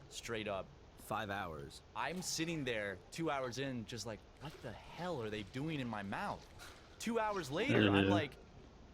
straight up. 5 hours. I'm sitting there 2 hours in, just like, what the hell are they doing in my mouth? 2 hours later, I'm Yeah. like,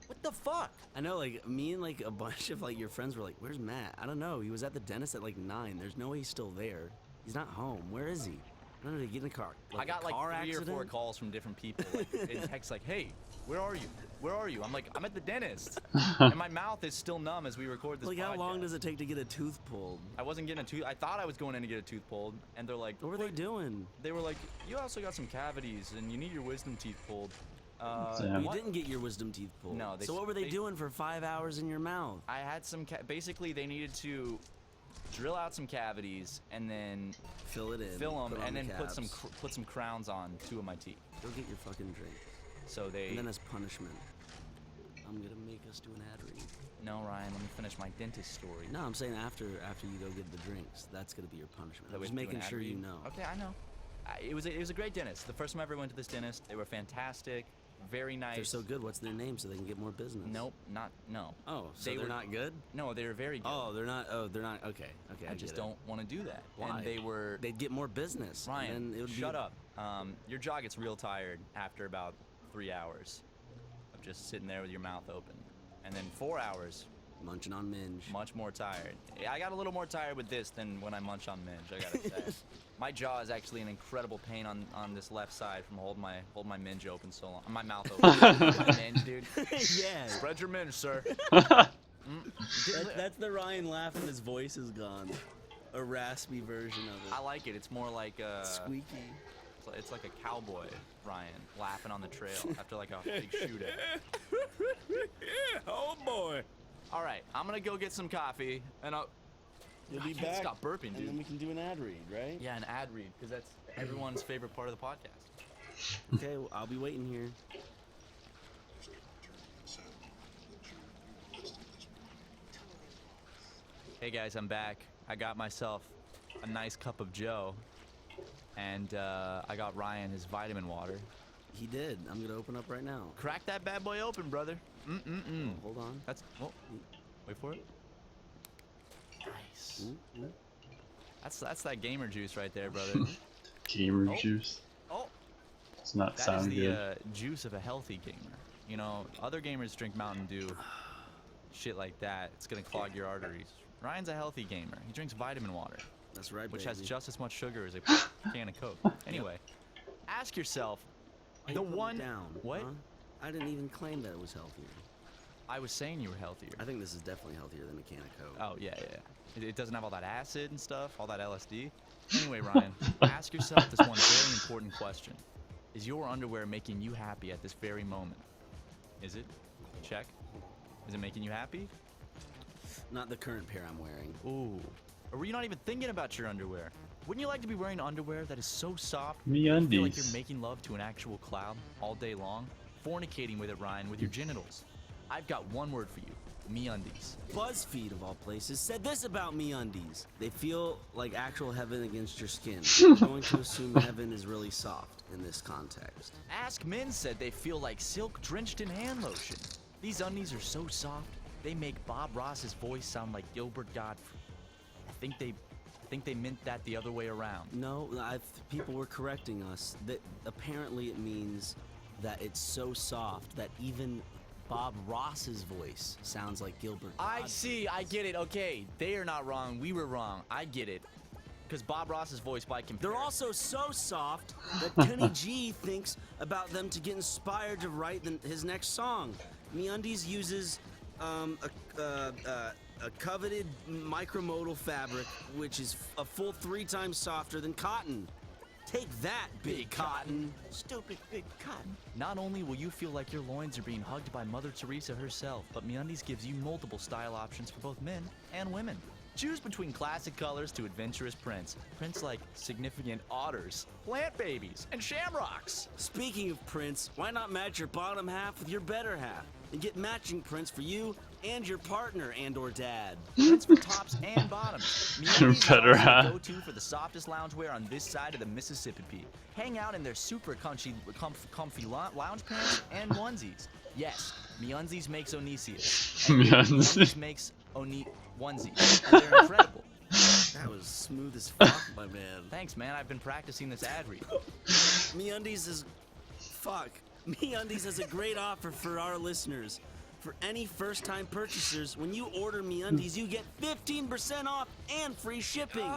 what the fuck? I know, like, me and, like, a bunch of, like, your friends were like, where's Matt? I don't know. He was at the dentist at, like, 9. There's no way he's still there. He's not home. Where is he? I don't know. Did he get in a car? I got a like car 3 accident? or 4 calls from different people like, in text like, hey, where are you? Where are you? I'm like, I'm at the dentist. And my mouth is still numb as we record this Like, podcast. how long does it take to get a tooth pulled? I wasn't getting a tooth. I thought I was going in to get a tooth pulled, and they're like, What were they doing? They were like, you also got some cavities, and you need your wisdom teeth pulled. Damn. You what? didn't get your wisdom teeth pulled. No, So what were they doing for 5 hours in your mouth? I had some. Basically, they needed to drill out some cavities and then Fill it in. fill them, put on and the then caps. put some crowns on 2 of my teeth. Go get your fucking drink. So they. And then as punishment, I'm gonna make us do an ad read. No, Ryan, let me finish my dentist story. No, I'm saying after you go get the drinks, that's gonna be your punishment. That I'm we just have to do making an ad sure you read? know. Okay, I know. It was a great dentist. The first time I ever went to this dentist, they were fantastic, very nice. They're so good. What's their name so they can get more business? Nope, no. Oh, so They they're were- not good? No, they were very good. Oh, they're not. Oh, they're not. Okay, okay. I just get it. don't want to do that. Why? And they were. They'd get more business. Ryan, and then it would shut be... up. Your jaw gets real tired after about 3 hours of just sitting there with your mouth open, and then 4 hours. Munching on minge. Much more tired. I got a little more tired with this than when I munch on minge, I gotta say. My jaw is actually in incredible pain on this left side from holding my minge open so long. My mouth open. My minge, dude. Yeah. Spread your minge, sir. That's the Ryan laugh when his voice is gone. A raspy version of I it. like it. It's more like Squeaky. it's like a cowboy, Ryan, laughing on the trail after like a big shootout. Oh boy. All right, I'm gonna go get some coffee, and I'll. You'll I be can't back. stop burping, And then dude. we can do an ad read, right? Yeah, an ad read, because that's everyone's favorite part of the podcast. Okay, well, I'll be waiting here. Hey guys, I'm back. I got myself a nice cup of Joe, and I got Ryan his vitamin water. He did. I'm gonna open up right now. Crack that bad boy open, brother. Hold on. That's. Oh, wait for it. Nice. Ooh, ooh. That's that gamer juice right there, brother. Gamer Oh. juice. Oh, It's not that is sound the good. juice of a healthy gamer. You know, other gamers drink Mountain Dew, shit like that. It's gonna clog your arteries. Ryan's a healthy gamer. He drinks vitamin water, That's right, which baby. has just as much sugar as a can of Coke. Anyway, ask yourself, Why the you put it one. down, What? huh? I didn't even claim that it was healthier. I was saying you were healthier. I think this is definitely healthier than a can of Coke. Oh, yeah. It doesn't have all that acid and stuff, all that LSD. Anyway, Ryan, ask yourself this one very important question. Is your underwear making you happy at this very moment? Is it? Check. Is it making you happy? Not the current pair I'm wearing. Ooh. Or were you not even thinking about your underwear? Wouldn't you like to be wearing underwear that is so soft you feel like you're MeUndies. making love to an actual cloud all day long? Fornicating with it, Ryan, with your genitals. I've got one word for you. MeUndies. BuzzFeed, of all places, said this about MeUndies. They feel like actual heaven against your skin. I'm going to assume heaven is really soft in this context. Ask Men said they feel like silk drenched in hand lotion. These undies are so soft, they make Bob Ross's voice sound like Gilbert Godfrey. I think they meant that the other way around. No, people were correcting us. That apparently it means that it's so soft that even Bob Ross's voice sounds like Gilbert I Godfrey. see, I get it. Okay, they are not wrong. We were wrong. I get it. Because Bob Ross's voice by comparison. They're also so soft that Kenny G thinks about them to get inspired to write his next song. MeUndies uses a coveted micromodal fabric, which is a full 3 times softer than cotton. Take that, big cotton. Stupid big cotton. Not only will you feel like your loins are being hugged by Mother Teresa herself, but MeUndies gives you multiple style options for both men and women. Choose between classic colors to adventurous prints. Prints like significant otters, plant babies, and shamrocks. Speaking of prints, why not match your bottom half with your better half and get matching prints for you and your partner and/or dad? Prints for tops and bottoms. Your MeUndies better are also half. the go-to for the softest loungewear on this side of the Mississippi. Hang out in their super comfy lounge pants and onesies. Yes, MeUndies makes Onesius. And MeUndies. MeUndies makes onesies. And they're incredible. That was smooth as fuck, my man. Thanks, man. I've been practicing this ad read. MeUndies is... Fuck. MeUndies has a great offer for our listeners. For any first-time purchasers, when you order MeUndies, you get 15% off and free shipping.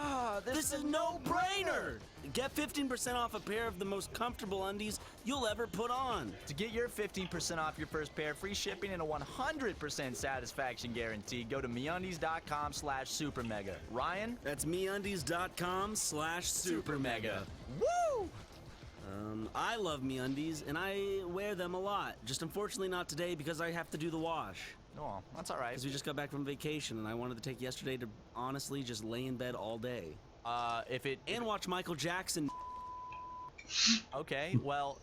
This is no-brainer. Get 15% off a pair of the most comfortable undies you'll ever put on. To get your 15% off your first pair, free shipping, and a 100% satisfaction guarantee, go to MeUndies.com/supermega. Ryan? That's MeUndies.com/supermega. Woo! I love MeUndies, and I wear them a lot. Just unfortunately not today because I have to do the wash. Oh, that's all right. Because we just got back from vacation, and I wanted to take yesterday to honestly just lay in bed all day. If it... And watch Michael Jackson. Okay, well,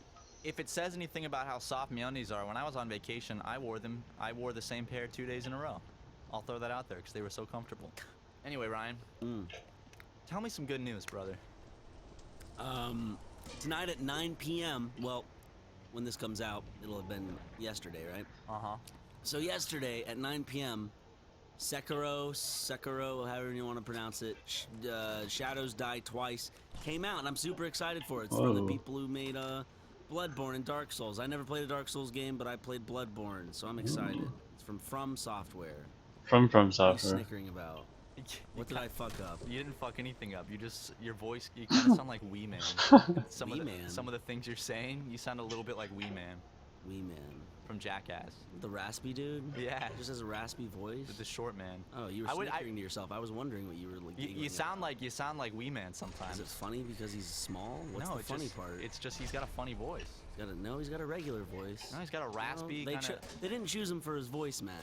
if it says anything about how soft MeUndies are, when I was on vacation, I wore them. I wore the same pair 2 days in a row. I'll throw that out there because they were so comfortable. Anyway, Ryan, tell me some good news, brother. Tonight at 9 p.m. Well, when this comes out, it'll have been yesterday, right? Uh-huh. So yesterday at 9 p.m., Sekiro, however you want to pronounce it, Shadows Die Twice, came out, and I'm super excited for it. It's from the people who made Bloodborne and Dark Souls. I never played a Dark Souls game, but I played Bloodborne, so I'm excited. It's from Software. From What are you Software. snickering about? What did I fuck up? You didn't fuck anything up. Your voice, you kind of sound like Wee Man. Some of the things you're saying, you sound a little bit like Wee Man Wee Man. from Jackass. The raspy dude? Yeah. Just has a raspy voice? The short man. Oh, you were snickering to yourself. I was wondering what you were like. You sound like Wee Man sometimes. Is it funny because he's small? What's no, the it's funny just, part? It's just he's got a funny voice. He's got a regular voice. No, he's got a raspy They kind of. they didn't choose him for his voice, Matt.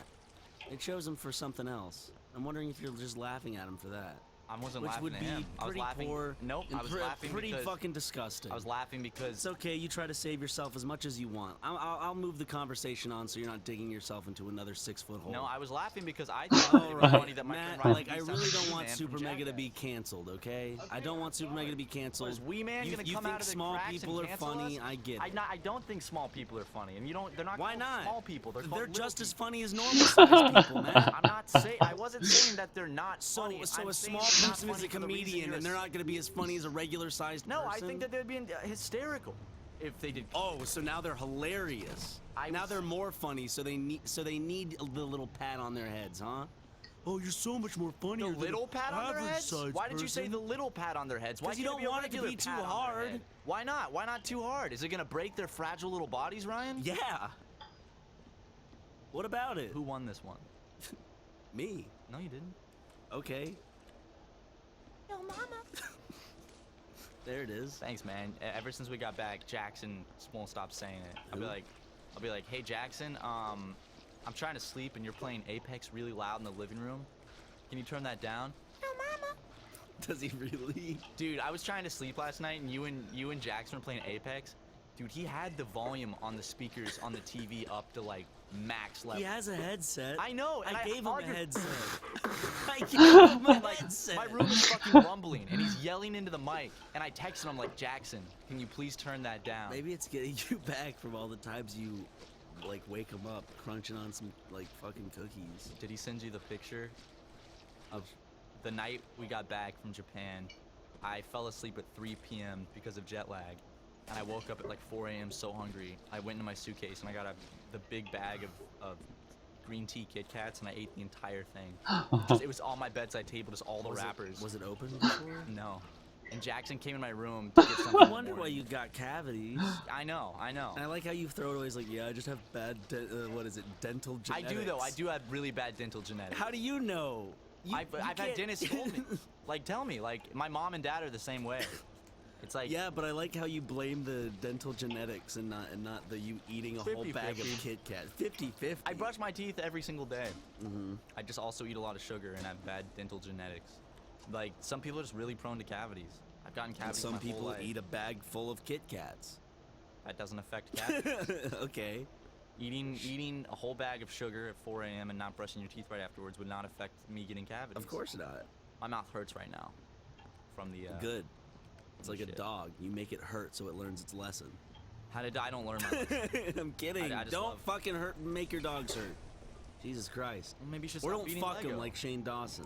They chose him for something else. I'm wondering if you're just laughing at him for that. I wasn't Which laughing would at be him. I was pretty laughing. poor. Nope, and I was laughing pretty because fucking disgusting. I was laughing because It's okay. You try to save yourself as much as you want. I'll move the conversation on so you're not digging yourself into another 6-foot hole. no, I was laughing because I thought it was funny that my Matt, friend like I Ryan really sounded don't like want Wee Man Super from Mega to Jackass. be canceled, okay? I don't want Super Mega to be canceled. Is Wee Man you gonna you come think out of the small cracks people and are cancel funny? us? I get it. I don't think small people are funny, and they're not. Why called not? Small people. They're called little just as people. funny as normal sized people, man. I'm not saying. I wasn't saying that they're not So funny. a I'm saying small they're not person is funny a for the reason comedian, you're and they're not going to be as funny as a regular sized No, person. I think that they'd be hysterical if they did. Oh, so now they're hilarious. Now they're more funny, so they need the little pat on their heads, huh? Oh, you're so much more funnier. The little pat on their heads? Why did you say the little pat on their heads? Why 'Cause you can't don't it be a want it to regular be too pat on their hard. head? Why not? Why not too hard? Is it gonna break their fragile little bodies, Ryan? Yeah. What about it? Who won this one? Me. No, you didn't. Okay. Yo, mama. There it is. Thanks, man. Ever since we got back, Jackson won't stop saying it. I'll be like, hey, Jackson, I'm trying to sleep and you're playing Apex really loud in the living room. Can you turn that down? No, mama. Does he really? Dude, I was trying to sleep last night and you and Jackson were playing Apex. Dude, he had the volume on the speakers on the TV up to like max level. He has a headset. I know, and I gave him a argued- headset. I gave him a headset. My room is fucking rumbling, and he's yelling into the mic. And I texted him like, Jackson, can you please turn that down? Maybe it's getting you back from all the times you, like, wake him up crunching on some, like, fucking cookies. Did he send you the picture of the night we got back from Japan? I fell asleep at 3 p.m. because of jet lag. And I woke up at like 4 a.m. so hungry. I went into my suitcase and I got the big bag of green tea Kit Kats and I ate the entire thing. It was on my bedside table, just all the wrappers. Was it open before? No. And Jackson came in my room to get something. I wonder why you got cavities. I know. And I like how you throw it away as like, yeah, I just have bad, dental genetics. I do though. I do have really bad dental genetics. How do you know? I've had dentists told me. Like, tell me. Like, my mom and dad are the same way. It's like, yeah, but I like how you blame the dental genetics and not you eating a whole bag of 50-50. Kit Kat. 50-50. I brush my teeth every single day. Mm-hmm. I just also eat a lot of sugar and have bad dental genetics. Like, some people are just really prone to cavities. I've gotten And cavities some my whole people life. eat a bag full of Kit Kats. That doesn't affect cavities. Okay. Eating a whole bag of sugar at 4 a.m. and not brushing your teeth right afterwards would not affect me getting cavities. Of course not. My mouth hurts right now from the Good. It's like a shit. dog. You make it hurt so it learns its lesson. I don't learn my lesson. I'm kidding. I just Don't love- fucking make your dogs hurt. Jesus Christ. Well, maybe you should Or stop don't eating fuck Lego. him like Shane Dawson.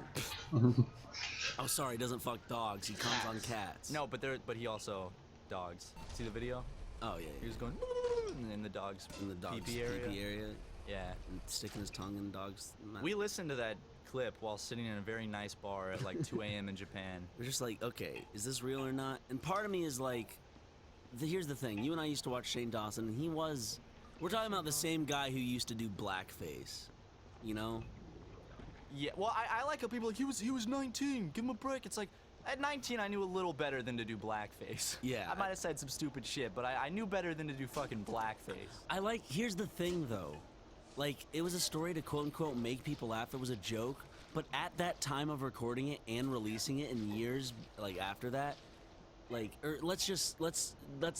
Oh, sorry, he doesn't fuck dogs. He comes on cats. No, but he also dogs. See the video? Oh, yeah. He was going in the dog's in the dog's pee-pee area. Yeah. And sticking his tongue in the dog's mouth. We listened to that clip while sitting in a very nice bar at like 2 a.m. in Japan. We're just like, okay, is this real or not? And part of me is like, here's the thing. You and I used to watch Shane Dawson, and we're talking about the same guy who used to do blackface, you know? Yeah, well, I like how people are like, he was 19, give him a break. It's like, at 19, I knew a little better than to do blackface. Yeah. I might have said some stupid shit, but I knew better than to do fucking blackface. Here's the thing, though. Like, it was a story to quote-unquote make people laugh. It was a joke. But at that time of recording it and releasing it in years, like, after that, like, or let's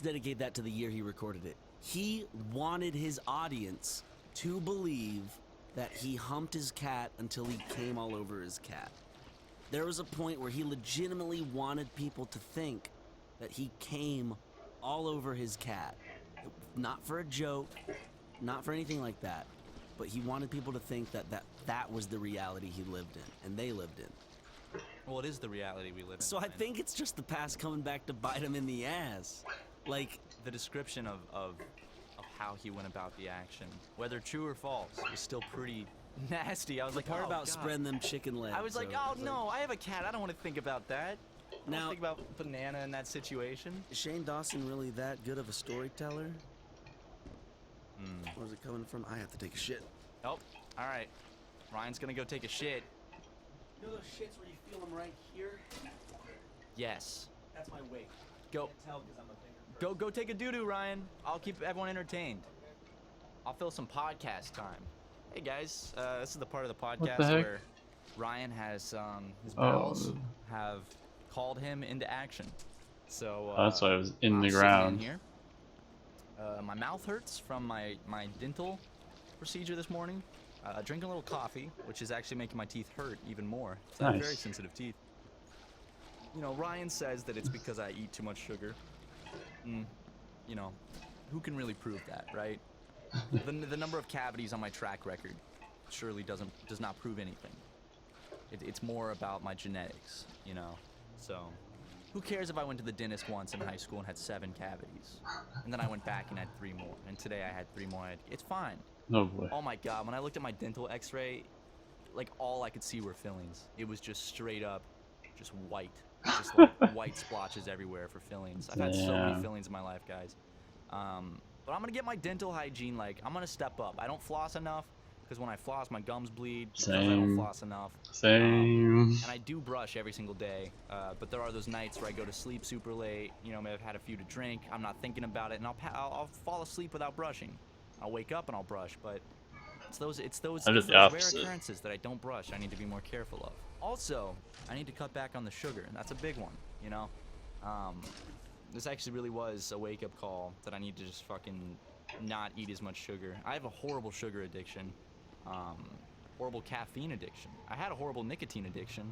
dedicate that to the year he recorded it. He wanted his audience to believe that he humped his cat until he came all over his cat. There was a point where he legitimately wanted people to think that he came all over his cat. Not for a joke, not for anything like that, but he wanted people to think that was the reality he lived in, and they lived in. Well, it is the reality we live in. So I think it's just the past coming back to bite him in the ass. Like, the description of how he went about the action, whether true or false, was still pretty nasty. I was the like, part oh, about God. spreading them chicken legs. I was like, so oh it's no, I have a cat. I don't want to think about that. I Now- don't think about Banana in that situation. Is Shane Dawson really that good of a storyteller? Where's it coming from? I have to take a shit. Oh, all right. Ryan's gonna go take a shit. You know those shits where you feel them right here? Yes. That's my weight. Go. Tell because I'm a bigger Go take a doo-doo, Ryan. I'll keep everyone entertained. I'll fill some podcast time. Hey guys, this is the part of the podcast heck? where Ryan has his pals have called him into action. So That's why I was in I'm the sitting ground. here. My mouth hurts from my dental procedure this morning. Drinking a little coffee, which is actually making my teeth hurt even more. So I have very Nice. sensitive teeth. You know, Ryan says that it's because I eat too much sugar. You know, who can really prove that, right? The number of cavities on my track record surely does not prove anything. It's more about my genetics, you know. So, who cares if I went to the dentist once in high school and had 7 cavities, and then I went back and had 3 more, and today I had 3 more. It's fine. Oh boy. Oh my God! When I looked at my dental X-ray, like all I could see were fillings. It was just straight up, just white, just like white splotches everywhere for fillings. I've had so many Damn. fillings in my life, guys. But I'm gonna get my dental hygiene. Like I'm gonna step up. I don't floss enough because when I floss, my gums bleed because I don't Same. floss enough. Same. And I do brush every single day, but there are those nights where I go to sleep super late. You know, maybe I've had a few to drink. I'm not thinking about it, and I'll fall asleep without brushing. I'll wake up and I'll brush, but it's those I did the rare opposite. occurrences that I don't brush. I need to be more careful of. Also, I need to cut back on the sugar, and that's a big one. You know, this actually really was a wake-up call that I need to just fucking not eat as much sugar. I have a horrible sugar addiction. Horrible caffeine addiction. I had a horrible nicotine addiction.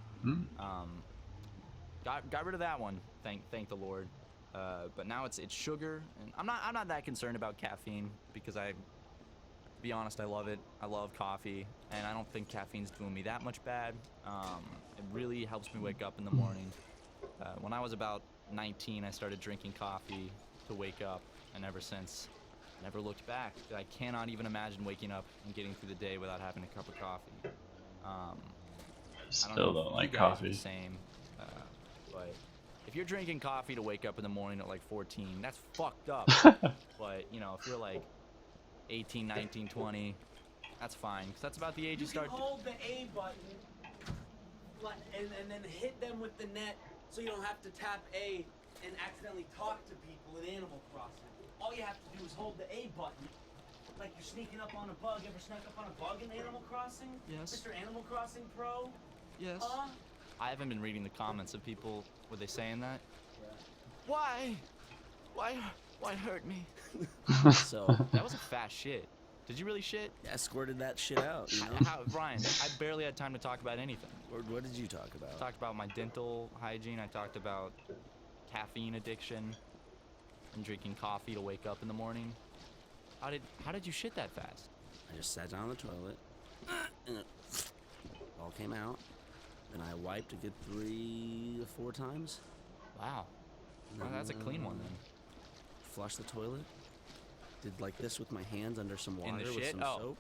Got rid of that one. Thank the Lord. But now it's sugar, and I'm not that concerned about caffeine because to be honest, I love it. I love coffee, and I don't think caffeine's doing me that much bad. It really helps me wake up in the morning. When I was about 19, I started drinking coffee to wake up, and ever since, never looked back. I cannot even imagine waking up and getting through the day without having a cup of coffee. I Still know don't if like you guys are coffee. the same, but if you're drinking coffee to wake up in the morning at like 14, that's fucked up. But you know, if you're like 18, 19, 20, that's fine, because that's about the age you start. hold the A button and then hit them with the net so you don't have to tap A and accidentally talk to people in Animal Crossing. All you have to do is hold the A button. Like you're sneaking up on a bug. Ever snuck up on a bug in Animal Crossing? Yes. Mr. Animal Crossing Pro? Yes. I haven't been reading the comments of people. Were they saying that? Why hurt me? So, That was a fast shit. Did you really shit? escorted that shit out, you know? Ryan, I barely had time to talk about anything. What did you talk I about? talked about my dental hygiene. I talked about caffeine addiction and drinking coffee to wake up in the morning. How did you shit that fast? I just sat down on the toilet, and it all came out. Then I wiped a good 3 to 4 times. Wow. Well, that's a clean one then. Flushed the toilet. Did like this with my hands under some water In the with shit? some Oh. soap.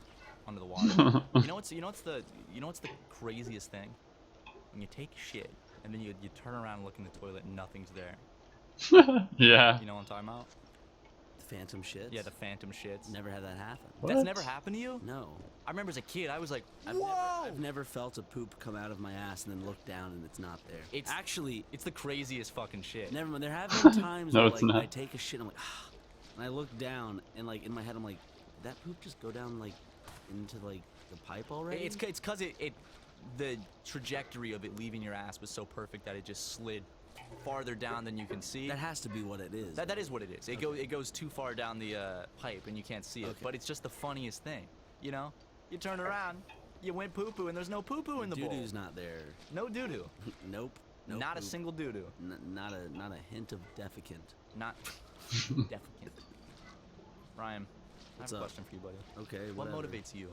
Under the water. you know what's the craziest thing? When you take shit and then you turn around and look in the toilet and nothing's there. Yeah. You know what I'm talking about? The phantom shits. Yeah, the phantom shits. Never had that happen. That's What? never happened to you? No. I remember as a kid, I was like, I've whoa! Never, I've never felt a poop come out of my ass and then look down and it's not there. It's- Actually, It's the craziest fucking shit. never mind. There have been times No, where it's like not. I take a shit, I'm like, ah, and I look down and like in my head I'm like, did that poop just go down like into like the pipe already? It's cause the trajectory of it leaving your ass was so perfect that it just slid farther down than you can see. That has to be what it is. That is what it is. It goes too far down the pipe and you can't see it. Okay. But it's just the funniest thing, you know? You turn around, you went poo poo, and there's no poo poo in the bowl. Doo-doo's not there. No doo doo. Nope. Nope. Not a Nope. single doo doo. Not a hint of defecant. Not defecant. Ryan, What's I have a up? question for you, buddy. Okay. What whatever. motivates you?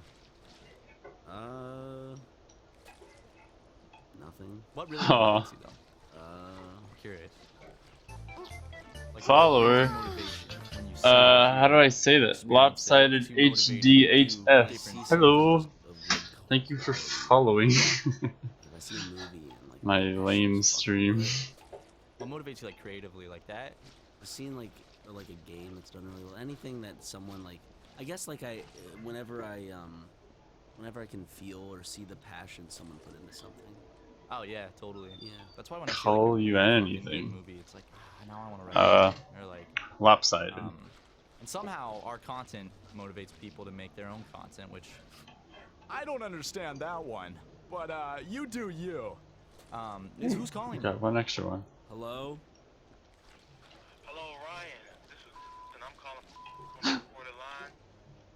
Nothing. What really Aw. motivates you, though? I'm curious. Like, Follower. what is your motivation when you see How do I say that? experience Lopsided that motivates you to do HDHF. different Hello. Of good Thank you for following If I see a movie and like my this lame shit's fucking stream. good, What motivates you, like, creatively, like that? I've seen like a game that's done really well. Anything that someone like, I guess like whenever I can feel or see the passion someone put into something. Oh yeah, totally. Yeah. That's why when I see, Call like, a you really fucking anything. good movie, it's like, now I want to write it. Or like, Lopsided. and somehow our content motivates people to make their own content, which I don't understand that one. But you do you. Who's calling? Got one extra one. Hello. Hello, Ryan. This is and I'm calling from the borderline.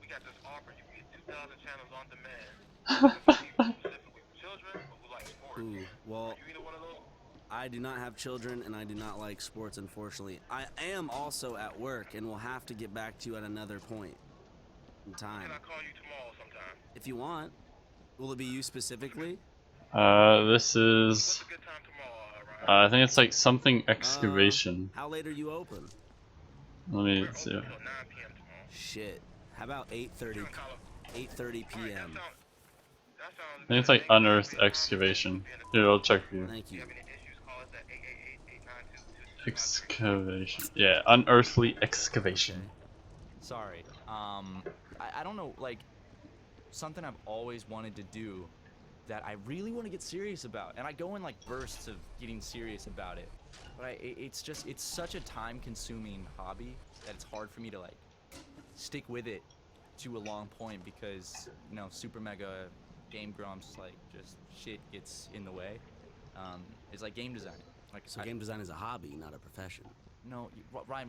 We got this offer. You can get 2,000 channels on demand. Specifically for children or who like sports. Ooh. Well, You either one of those? I do not have children and I do not like sports, unfortunately. I am also at work and will have to get back to you at another point in time. Can I call you tomorrow sometime? If you want. Will it be you specifically? This What's is. a good time tomorrow, Ryan? I think it's like something excavation. How late are you open? Let me We're see. open till 9 p.m. tomorrow. Shit. How about 8:30 You're in Colo- 8:30 Alright, p.m. that sounds I think it's like unearthed excavation. Here, I'll check for you. Thank If you you. have any issues, call us at 888-892-2225. Excavation. Yeah, unearthly excavation. Sorry. I don't know, like, something I've always wanted to do that I really want to get serious about. And I go in, like, bursts of getting serious about it. But it's such a time-consuming hobby that it's hard for me to, like, stick with it to a long point because, you know, super mega game grumps, like, just shit gets in the way. It's like game design. Like, So game design is a hobby, not a profession. No, Ryan,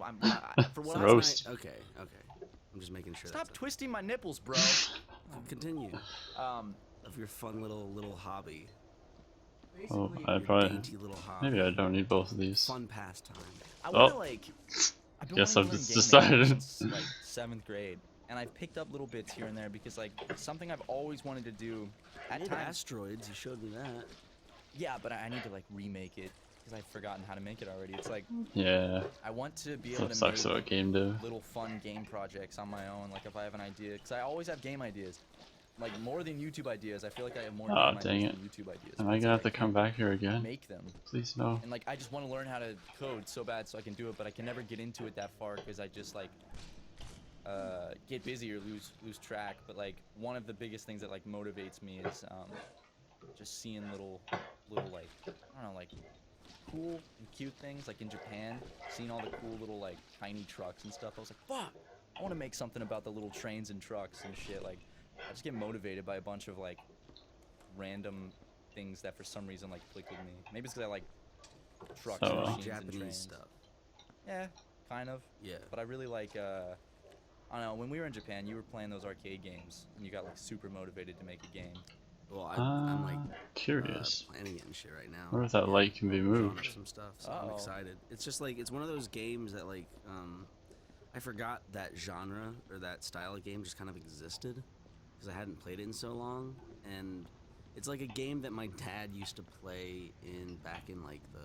for what Roast. Okay. I'm just making sure. Stop that's twisting my nipples, bro. Continue. um, Of your fun little hobby. Oh, I Your probably. dainty little hobby. Maybe I don't need both of these. Fun pastime. I want to Oh. like. I've been Guess wanting I've to just learn gaming decided. since like 7th grade, and I've picked up little bits here and there because like something I've always wanted to do. At Did times, asteroids, you showed me that. yeah, but I need to like remake it because I've forgotten how to make it already. It's like Yeah, I want to be able that to sucks make about game dev. little fun game projects on my own. Like if I have an idea, because I always have game ideas. Like more than YouTube ideas, I feel like I have more Aw, game dang ideas it. than YouTube ideas. Am I It's gonna like have to I come can't back here again? make them. Please no. And like I just want to learn how to code so bad so I can do it, but I can never get into it that far because I just like get busy or lose track. But like one of the biggest things that like motivates me is just seeing little like I don't know, like cool and cute things like in Japan, seeing all the cool little like tiny trucks and stuff. I was like, fuck, I want to make something about the little trains and trucks and shit. Like I just get motivated by a bunch of like random things that for some reason like click with me. Maybe it's because I like trucks So, and uh, machines and Japanese trains. stuff. Yeah, kind of. Yeah. But I really like I don't know, when we were in Japan, you were playing those arcade games and you got like super motivated to make a game. Well, I'm like Curious. planning it and shit right now. I wonder if that light can be Drawing moved. up some stuff, so I'm Uh-oh. excited. It's just like it's one of those games that like I forgot that genre or that style of game just kind of existed because I hadn't played it in so long, and it's like a game that my dad used to play back in like the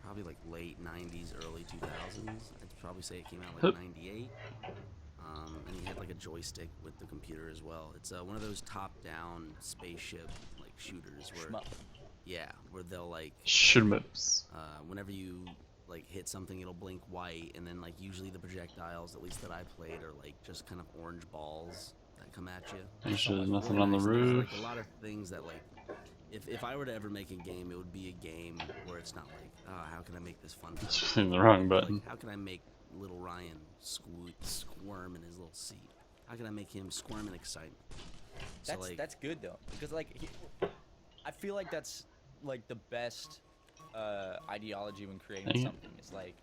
probably like late 90s, early 2000s. I'd probably say it came out like 98. And he had like a joystick with the computer as well. It's one of those top-down spaceship like shooters where Shmup. where they'll like Shmups. whenever you like hit something, it'll blink white, and then like usually the projectiles, at least that I played, are like just kind of orange balls that come at you. Make sure there's Like, nothing really on the nice. There's, roof. like a lot of things that like if I were to ever make a game, it would be a game where it's not like, oh, how can I make this fun? It's hitting the wrong Like, button. how can I make little Ryan squirm in his little seat? How can I make him squirm in excitement? So, like, That's good though, because like I feel like that's like the best ideology when creating Dang it. something. It's like,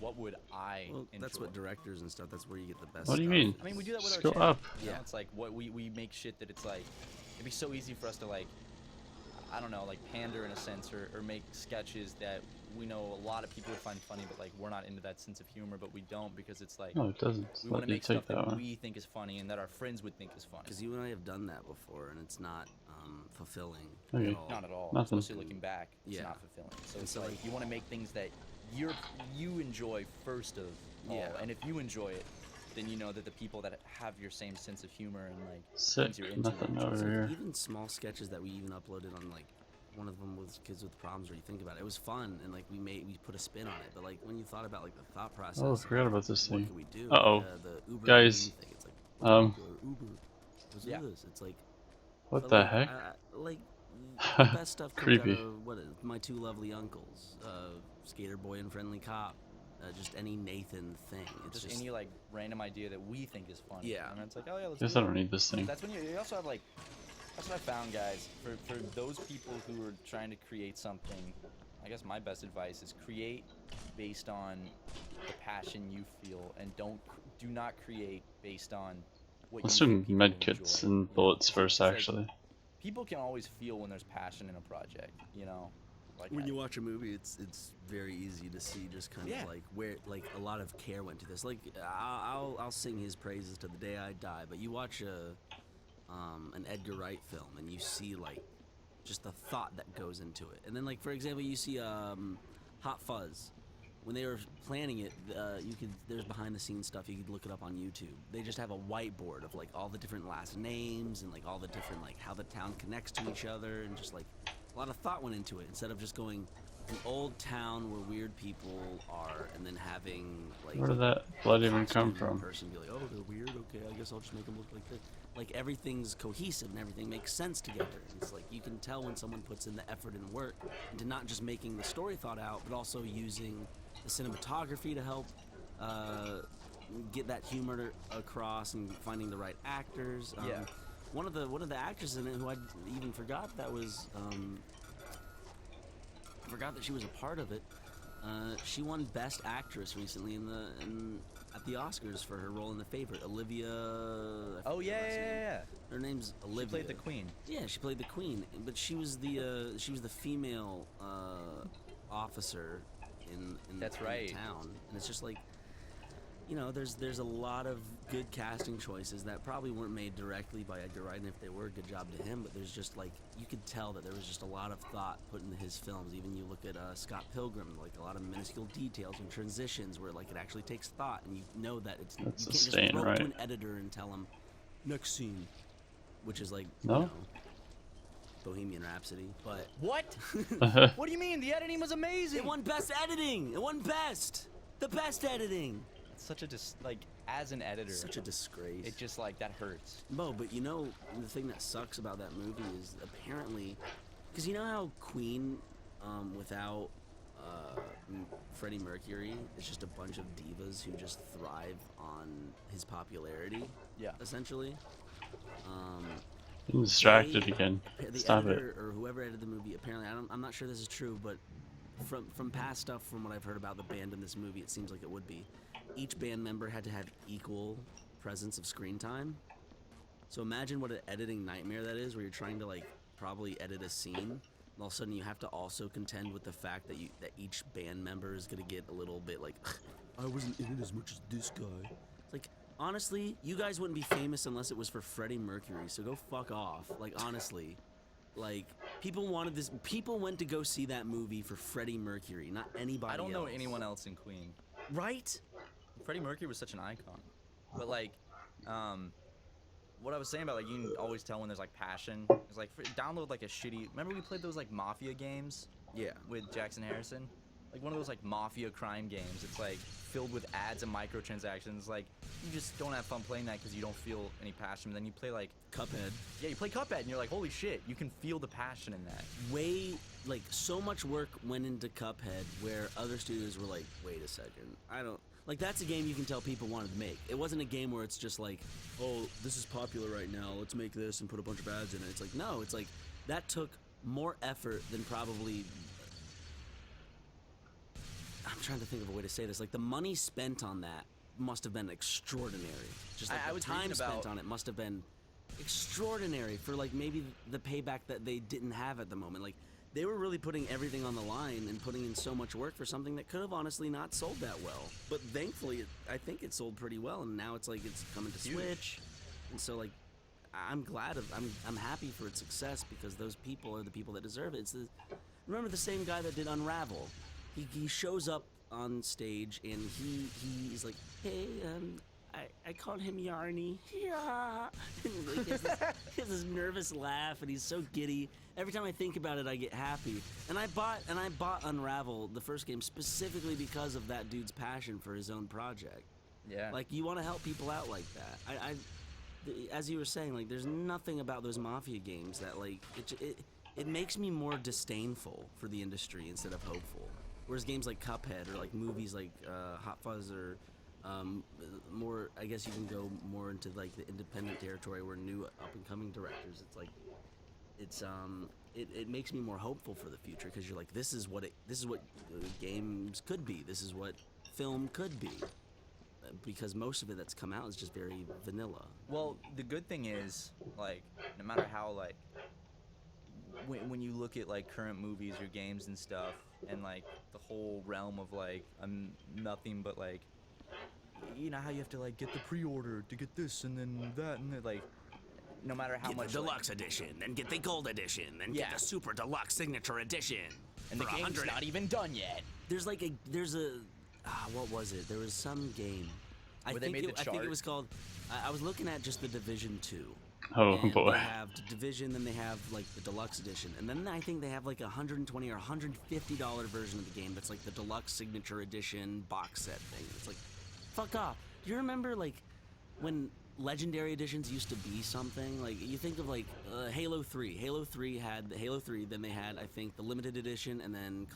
what would I Well, enjoy? that's what directors and stuff. That's where you get the best. What do you stuff. mean? I mean, we do that with Just our go channel. up. You know? Yeah. It's like what we make shit that it's like, it'd be so easy for us to like, I don't know, like pander in a sense, or make sketches that we know a lot of people would find funny, but like we're not into that sense of humor, but we don't because it's like No, it doesn't. we want Let to you make stuff take that that one. we think is funny and that our friends would think is funny. Because you and I have done that before, and it's not fulfilling Okay. at all. Not at all. Nothing. Especially looking back, it's Yeah. not fulfilling. So And it's so, like like- you want to make things that you enjoy first of all, Yeah. and if you enjoy it, then you know that the people that have your same sense of humor and like Sick. things you're into. Nothing enjoy. over It's like here. even small sketches that we even uploaded on like one of them was Kids with Problems, where you think about it, it was fun and like we put a spin on it. But like when you thought about like the thought process, Oh, I of, forgot about this what thing. could we do? Uh-oh. The Uber Guys, thing. It's like um, Uber. What's Yeah. this? It's like What but, the like, heck? like the best stuff comes Creepy. out of what is My Two Lovely Uncles, Skater Boy and Friendly Cop, just any Nathan thing. It's Just any like random idea that we think is funny. Yeah. And it's like, oh yeah, let's Guess do I it. don't need this thing. That's when you also have like, that's what I found, guys. For those people who are trying to create something, I guess my best advice is create based on the passion you feel, and do not create based on what Let's you do think people med will kits enjoy, you and know? bullets It's first, like, actually. people can always feel when there's passion in a project, you know. Like when you watch a movie, it's very easy to see just kind Yeah. of like where like a lot of care went to this. Like I'll sing his praises to the day I die, but you watch an Edgar Wright film and you see like just the thought that goes into it. And then like for example, you see Hot Fuzz. When they were planning it, there's behind the scenes stuff. You could look it up on YouTube. They just have a whiteboard of like all the different last names and like all the different like how the town connects to each other, and just like a lot of thought went into it instead of just going an old town where weird people are and then having like Where did that blood even come costume from? person be like, oh, they're weird, okay, I guess I'll just make them look like this. Like everything's cohesive and everything makes sense together. It's like you can tell when someone puts in the effort and work into not just making the story thought out, but also using the cinematography to help get that humor across and finding the right actors. Yeah. One of the actors in it who I even forgot that was I forgot that she was a part of it. She won Best Actress recently at the Oscars for her role in The Favorite. Olivia. I Oh forget yeah, her last yeah, name. yeah. Her name's Olivia. She played the queen. Yeah, she played the queen, but she was the female officer in That's in right. the town, and it's just like, you know, there's a lot of good casting choices that probably weren't made directly by Edgar Wright, and if they were, good job to him. But there's just like you could tell that there was just a lot of thought put into his films. Even you look at Scott Pilgrim, like a lot of minuscule details and transitions where like it actually takes thought, and you know that it's That's you a can't just stain, throw it to right? an editor and tell him next scene, which is like No? you know, Bohemian Rhapsody, but What? What do you mean? The editing was amazing. it won Best Editing. It won the best editing. It's such a like as an editor, Such a disgrace. it just like that hurts. Mo, but you know, the thing that sucks about that movie is apparently, because you know how Queen, without Freddie Mercury, is just a bunch of divas who just thrive on his popularity, Yeah. essentially. I'm distracted They- again. The Stop editor it. or whoever edited the movie, apparently, I'm not sure this is true, but from past stuff, from what I've heard about the band in this movie, it seems like it would be. Each band member had to have equal presence of screen time. So imagine what an editing nightmare that is, where you're trying to like probably edit a scene, and all of a sudden you have to also contend with the fact that that each band member is gonna get a little bit like, I wasn't in it as much as this guy. It's like, honestly, you guys wouldn't be famous unless it was for Freddie Mercury. So go fuck off. Like honestly, like people went to go see that movie for Freddie Mercury, not anybody. I don't know else. anyone else in Queen. Right? Freddie Mercury was such an icon, but like, what I was saying about like you can always tell when there's like passion. It's like download like a shitty. Remember we played those like mafia games Yeah. with Jackson Harrison, like one of those like mafia crime games. It's like filled with ads and microtransactions. Like you just don't have fun playing that because you don't feel any passion. Then you play like Cuphead. yeah, you play Cuphead and you're like, holy shit, you can feel the passion in that. Like so much work went into Cuphead where other studios were like, wait a second, I don't like that's a game you can tell people wanted to make. It wasn't a game where it's just like, oh, this is popular right now, let's make this and put a bunch of ads in it. It's like, no, it's like that took more effort than probably trying to think of a way to say this. Like the money spent on that must have been extraordinary. Just like I the was time reading spent about- on it must have been extraordinary for like maybe the payback that they didn't have at the moment. Like they were really putting everything on the line and putting in so much work for something that could have honestly not sold that well. But thankfully, I think it sold pretty well, and now it's like it's coming to Switch, and so like I'm glad I'm happy for its success because those people are the people that deserve it. Remember the same guy that did Unravel? He shows up on stage and he's like, hey, I called him Yarny. Yeah. And like, he has this nervous laugh, and he's so giddy. Every time I think about it, I get happy. And I bought Unravel, the first game, specifically because of that dude's passion for his own project. Yeah. Like you want to help people out like that. As you were saying, like there's nothing about those Mafia games that like it makes me more disdainful for the industry instead of hopeful. Whereas games like Cuphead or like movies like Hot Fuzz or more, I guess you can go more into like the independent territory where new up and coming directors. It's like it makes me more hopeful for the future because you're like this is what games could be. This is what film could be. Because most of it that's come out is just very vanilla. Well, the good thing is, like, no matter how, like, when you look at, like, current movies or games and stuff, and, like, the whole realm of, like, nothing but, like, you know how you have to, like, get the pre-order to get this and then that and then, like, no matter how Get much, the deluxe edition, then get the gold edition, then get the super deluxe signature edition. and the for game's 100. not even done yet. There's what was it? There was some game. Where they made the I think it chart? was called. I was looking at just the Division 2. Oh And boy. They have the Division, then they have like the deluxe edition, and then I think they have like a $120 or $150 version of the game that's like the deluxe signature edition box set thing. It's like, fuck off. Do you remember like when legendary editions used to be something? Like you think of like Halo 3. Halo 3 had the Halo 3, then they had I think the limited edition, and then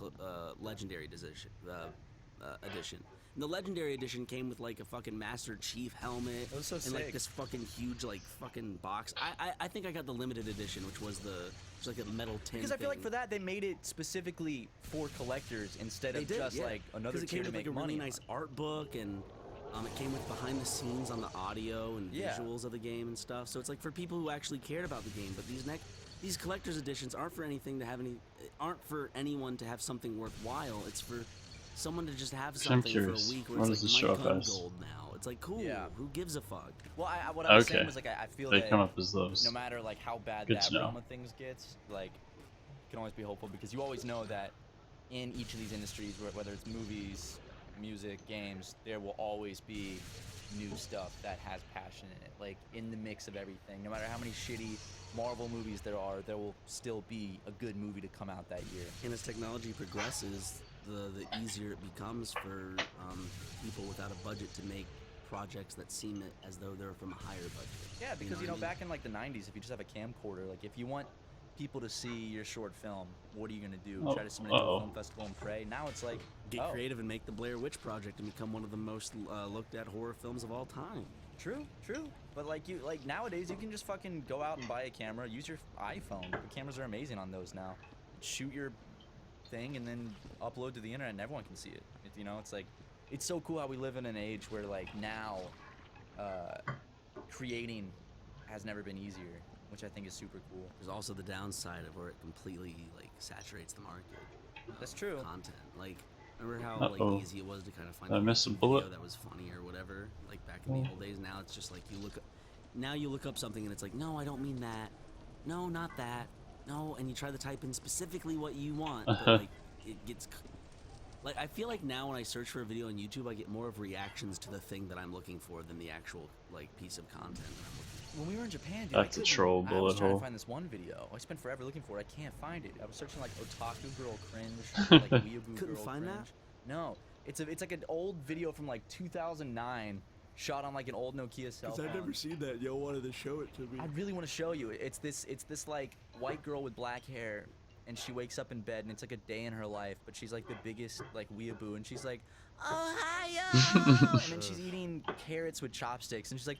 legendary edition. And the legendary edition came with like a fucking Master Chief helmet That was so and like sick. this fucking huge like fucking box. I think I got the limited edition, which was like a metal tin. Because I feel like thing. for that, they made it specifically for collectors instead They of did, just, yeah. like, another 'Cause it tier came to with like make a money really nice art book, and it came with behind the scenes on the audio and Yeah. visuals of the game and stuff. So it's like for people who actually cared about the game. But these collector's editions aren't for anyone to have something worthwhile. It's for someone to just have I'm something for a curious. week What where does it's this like show my up gun as? gold now. It's like cool. Yeah. Who gives a fuck? Well, what I was Okay. saying was, like, I feel They that come up as those. no matter, like, how bad Good that to know. realm of things gets, like, you can always be hopeful because you always know that in each of these industries, whether it's movies, music, games, there will always be new stuff that has passion in it. Like, in the mix of everything. No matter how many shitty Marvel movies there will still be a good movie to come out that year. And as technology progresses, the easier it becomes for people without a budget to make projects that seem as though they're from a higher budget. Yeah, because what I mean? back in like the 90s, if you just have a camcorder, like if you want people to see your short film, what are you gonna do? Oh, Try to submit it to uh-oh. a film festival and pray? Now it's like, Get oh, creative and make the Blair Witch Project and become one of the most looked at horror films of all time. True. But like nowadays, you can just fucking go out and buy a camera, use your iPhone. The cameras are amazing on those now. Shoot your thing and then upload to the internet, and everyone can see it. It's like, it's so cool how we live in an age where like now, creating has never been easier, which I think is super cool. There's also the downside of where it completely like saturates the market. That's true. Content. Like, remember how Uh-oh. like easy it was to kind of find Did I miss a YouTube bullet? video that was funny or whatever? Like back in the old days. Now it's just like you look up something and it's like, no, I don't mean that. No, not that. No, and you try to type in specifically what you want, but like it gets. Like, I feel like now when I search for a video on YouTube, I get more of reactions to the thing that I'm looking for than the actual like piece of content that I'm looking for. When we were in Japan, dude, That's a troll I was bullet trying hole. to find this one video. I spent forever looking for it. I can't find it. I was searching like otaku girl cringe, like weeaboo Couldn't girl find that? cringe. No, it's like an old video from like 2009, shot on like an old Nokia cell phone. seen that. Yo wanted to show it to me. I really want to show you. It's this like white girl with black hair, and she wakes up in bed, and it's like a day in her life, but she's like the biggest like weeaboo, and she's like, Ohio! And then she's eating carrots with chopsticks, and she's like,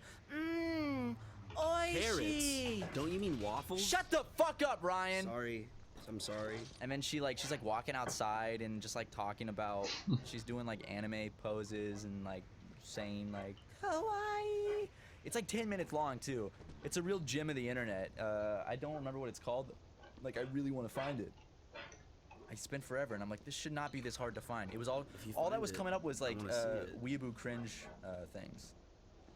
oishi! Carrots? Don't you mean waffles? Shut the fuck up, Ryan! Sorry. I'm sorry. And then she's like walking outside and just like talking about she's doing like anime poses and like saying like Hawaii. It's like 10 minutes long too. It's a real gem of the internet. I don't remember what it's called. Like I really want to find it. I spent forever and I'm like, this should not be this hard to find. It was all that was coming up was like weeaboo cringe things.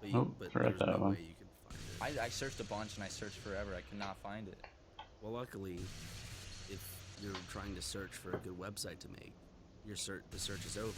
But forgot there's that no one. way you can find it. I searched a bunch and I searched forever. I could not find it. Well, luckily, if you're trying to search for a good website to make, the search is over.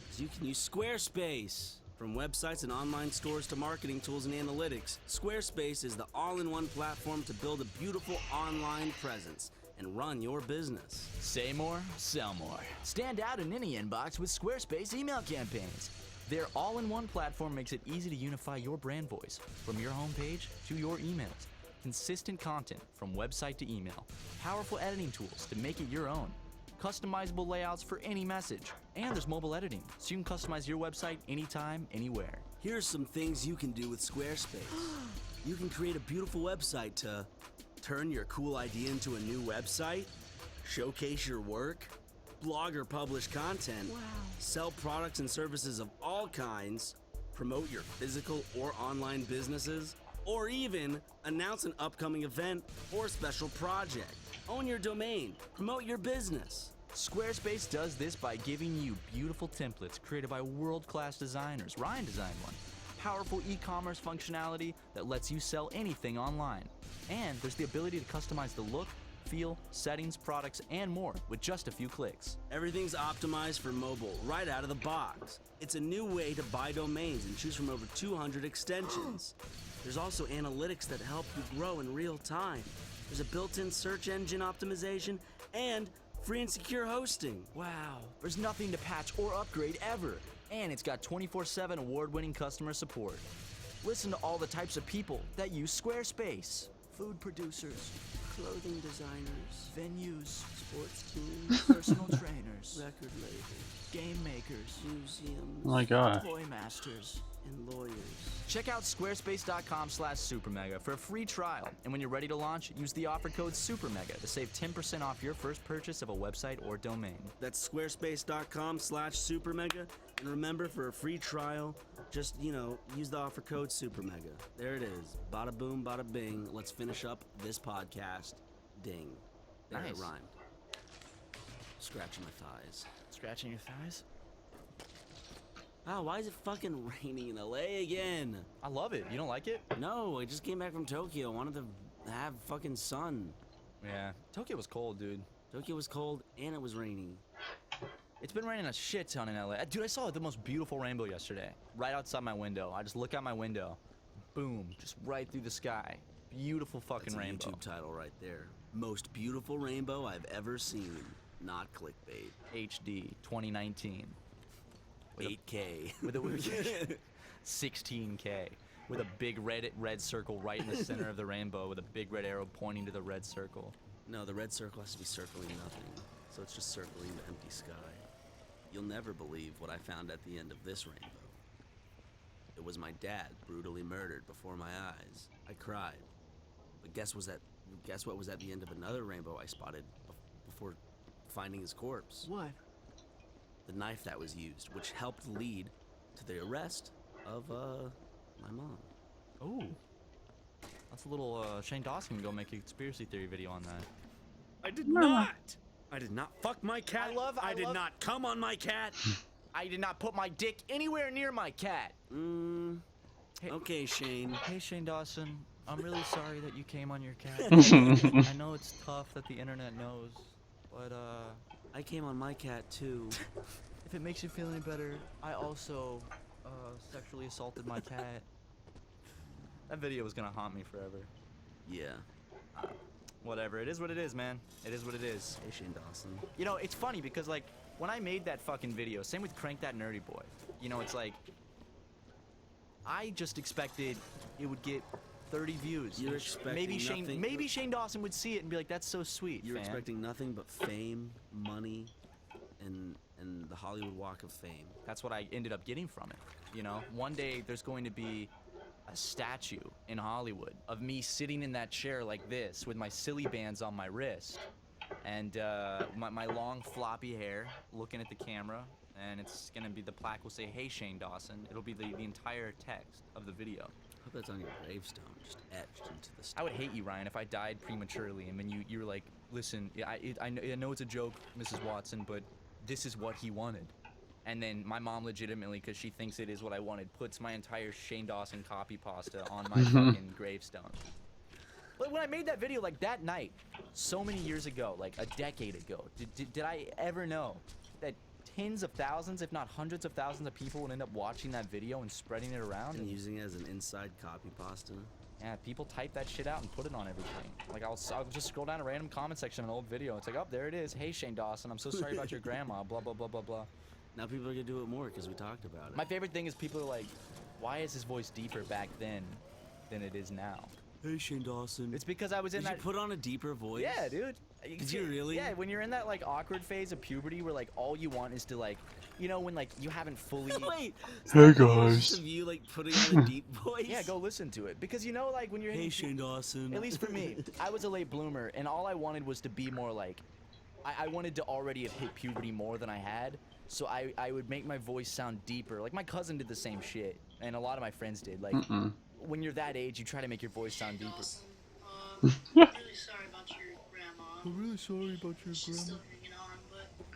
'Cause you can use Squarespace. From websites and online stores to marketing tools and analytics, Squarespace is the all-in-one platform to build a beautiful online presence and run your business. Say more, sell more. Stand out in any inbox with Squarespace email campaigns. Their all-in-one platform makes it easy to unify your brand voice from your homepage to your emails. Consistent content from website to email. Powerful editing tools to make it your own. Customizable layouts for any message. And there's mobile editing, so you can customize your website anytime, anywhere. Here's some things you can do with Squarespace. You can create a beautiful website to turn your cool idea into a new website, showcase your work, blog or publish content, sell products and services of all kinds, promote your physical or online businesses, or even announce an upcoming event or special project. Own your domain, promote your business. Squarespace does this by giving you beautiful templates created by world-class designers. Ryan designed one. Powerful e-commerce functionality that lets you sell anything online. And there's the ability to customize the look, feel, settings, products, and more with just a few clicks. Everything's optimized for mobile right out of the box. It's a new way to buy domains and choose from over 200 extensions. There's also analytics that help you grow in real time. There's a built-in search engine optimization and free and secure hosting. Wow, there's nothing to patch or upgrade ever. And it's got 24/7 award-winning customer support. Listen to all the types of people that use Squarespace. Food producers, Clothing designers, venues, sports teams, personal trainers, record labels, game makers, museums, Oh my god. toy masters. and lawyers. Check out squarespace.com/supermega for a free trial. And when you're ready to launch, use the offer code SUPERMEGA to save 10% off your first purchase of a website or domain. That's squarespace.com/supermega. And remember, for a free trial, just, use the offer code SUPERMEGA. There it is. Bada boom, bada bing. Let's finish up this podcast. Ding. There Nice. it rhymed. Scratching my thighs. Scratching your thighs? Oh, why is it fucking raining in LA again? I love it. You don't like it? No, I just came back from Tokyo. Wanted to have fucking sun. Yeah. Tokyo was cold, dude. Tokyo was cold and it was raining. It's been raining a shit ton in LA. Dude, I saw the most beautiful rainbow yesterday. Right outside my window. I just look out my window. Boom. Just right through the sky. Beautiful fucking That's a rainbow. YouTube title right there. Most beautiful rainbow I've ever seen. Not clickbait. HD 2019. With 8K. With a 16K. With a big red circle right in the center of the rainbow with a big red arrow pointing to the red circle. No, the red circle has to be circling nothing. So it's just circling the empty sky. You'll never believe what I found at the end of this rainbow. It was my dad brutally murdered before my eyes. I cried. But guess what was at the end of another rainbow I spotted before finding his corpse? What? The knife that was used, which helped lead to the arrest of my mom. Oh. That's a little Shane Dawson can go make a conspiracy theory video on that. I did not! I did not fuck my cat. I did love- not come on my cat. I did not put my dick anywhere near my cat. Okay, Shane. Hey Shane Dawson, I'm really sorry that you came on your cat. I know it's tough that the internet knows, but I came on my cat too. if it makes you feel any better, I also sexually assaulted my cat. That video was gonna haunt me forever. Yeah. Whatever, it is what it is, man. It is what it is. Hey, Shane Dawson. You know, it's funny because like when I made that fucking video, same with Crank That Nerdy Boy. You know, it's like I just expected it would get 30 views. You're expecting maybe Shane Dawson would see it and be like, "That's so sweet." You're fan." expecting nothing but fame, money, and the Hollywood Walk of Fame. That's what I ended up getting from it. You know, one day there's going to be a statue in Hollywood of me sitting in that chair like this with my silly bands on my wrist and my long floppy hair looking at the camera, and it's gonna be, the plaque will say, "Hey Shane Dawson." It'll be the entire text of the video. I hope that's on your gravestone, just etched into the stone. I would hate you, Ryan, if I died prematurely and then you were like, "Listen, I know it's a joke, Mrs. Watson, but this is what he wanted." And then my mom legitimately, because she thinks it is what I wanted, puts my entire Shane Dawson copy pasta on my fucking gravestone. But when I made that video, like that night, so many years ago, like a decade ago, did I ever know that tens of thousands, if not hundreds of thousands of people would end up watching that video and spreading it around? And using it as an inside copy pasta? Yeah, people type that shit out and put it on everything. Like, I'll just scroll down a random comment section of an old video. It's like, oh, there it is. "Hey, Shane Dawson, I'm so sorry about your grandma, blah, blah, blah, blah, blah." Now people are gonna do it more because we talked about it. My favorite thing is people are like, why is his voice deeper back then than it is now? "Hey, Shane Dawson." It's because I was in Did that. you put on a deeper voice? Yeah, dude. Did you really? Yeah, when you're in that like awkward phase of puberty where like all you want is to like, you know, when like you haven't fully. Wait. Hey guys. Of you like putting on a deep voice. Yeah, go listen to it, because you know, like when you're. "Hey, Shane Dawson." At least for me, I was a late bloomer, and all I wanted was to be more like. I wanted to already have hit puberty more than I had, so I would make my voice sound deeper. Like my cousin did the same shit, and a lot of my friends did. Like when you're that age, you try to make your voice sound deeper. I'm really sorry about your grandma. I'm really sorry about your She's grandma. still hanging on, but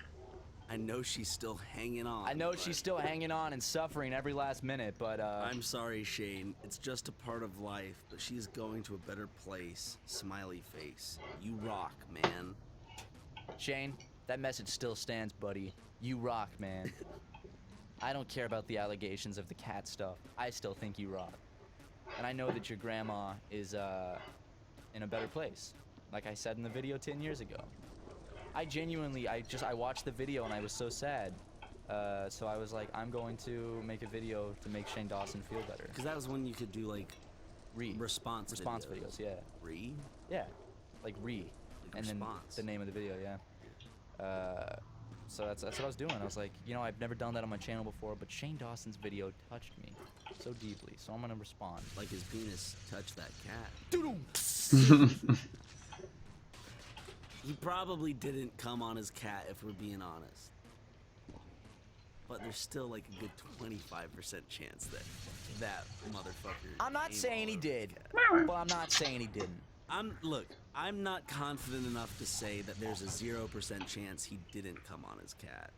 I know she's still hanging on. I know but she's still hanging on and suffering every last minute, but I'm sorry, Shane. It's just a part of life, but she's going to a better place. Smiley face. You rock, man. Shane, that message still stands, buddy. You rock, man. I don't care about the allegations of the cat stuff. I still think you rock. And I know that your grandma is in a better place, like I said in the video 10 years ago. I genuinely, I watched the video and I was so sad. So I was like, I'm going to make a video to make Shane Dawson feel better. Because that was when you could do like response videos, yeah. Yeah, like Like and response. then the name of the video, yeah. So that's what I was doing. I was like, you know, I've never done that on my channel before, but Shane Dawson's video touched me so deeply, so I'm gonna respond. Like his penis touched that cat. He probably didn't come on his cat, if we're being honest. But there's still like a good 25% chance that motherfucker. I'm not came saying on he his did, cat. but I'm not saying he didn't. I'm not confident enough to say that there's a 0% chance he didn't come on his cat.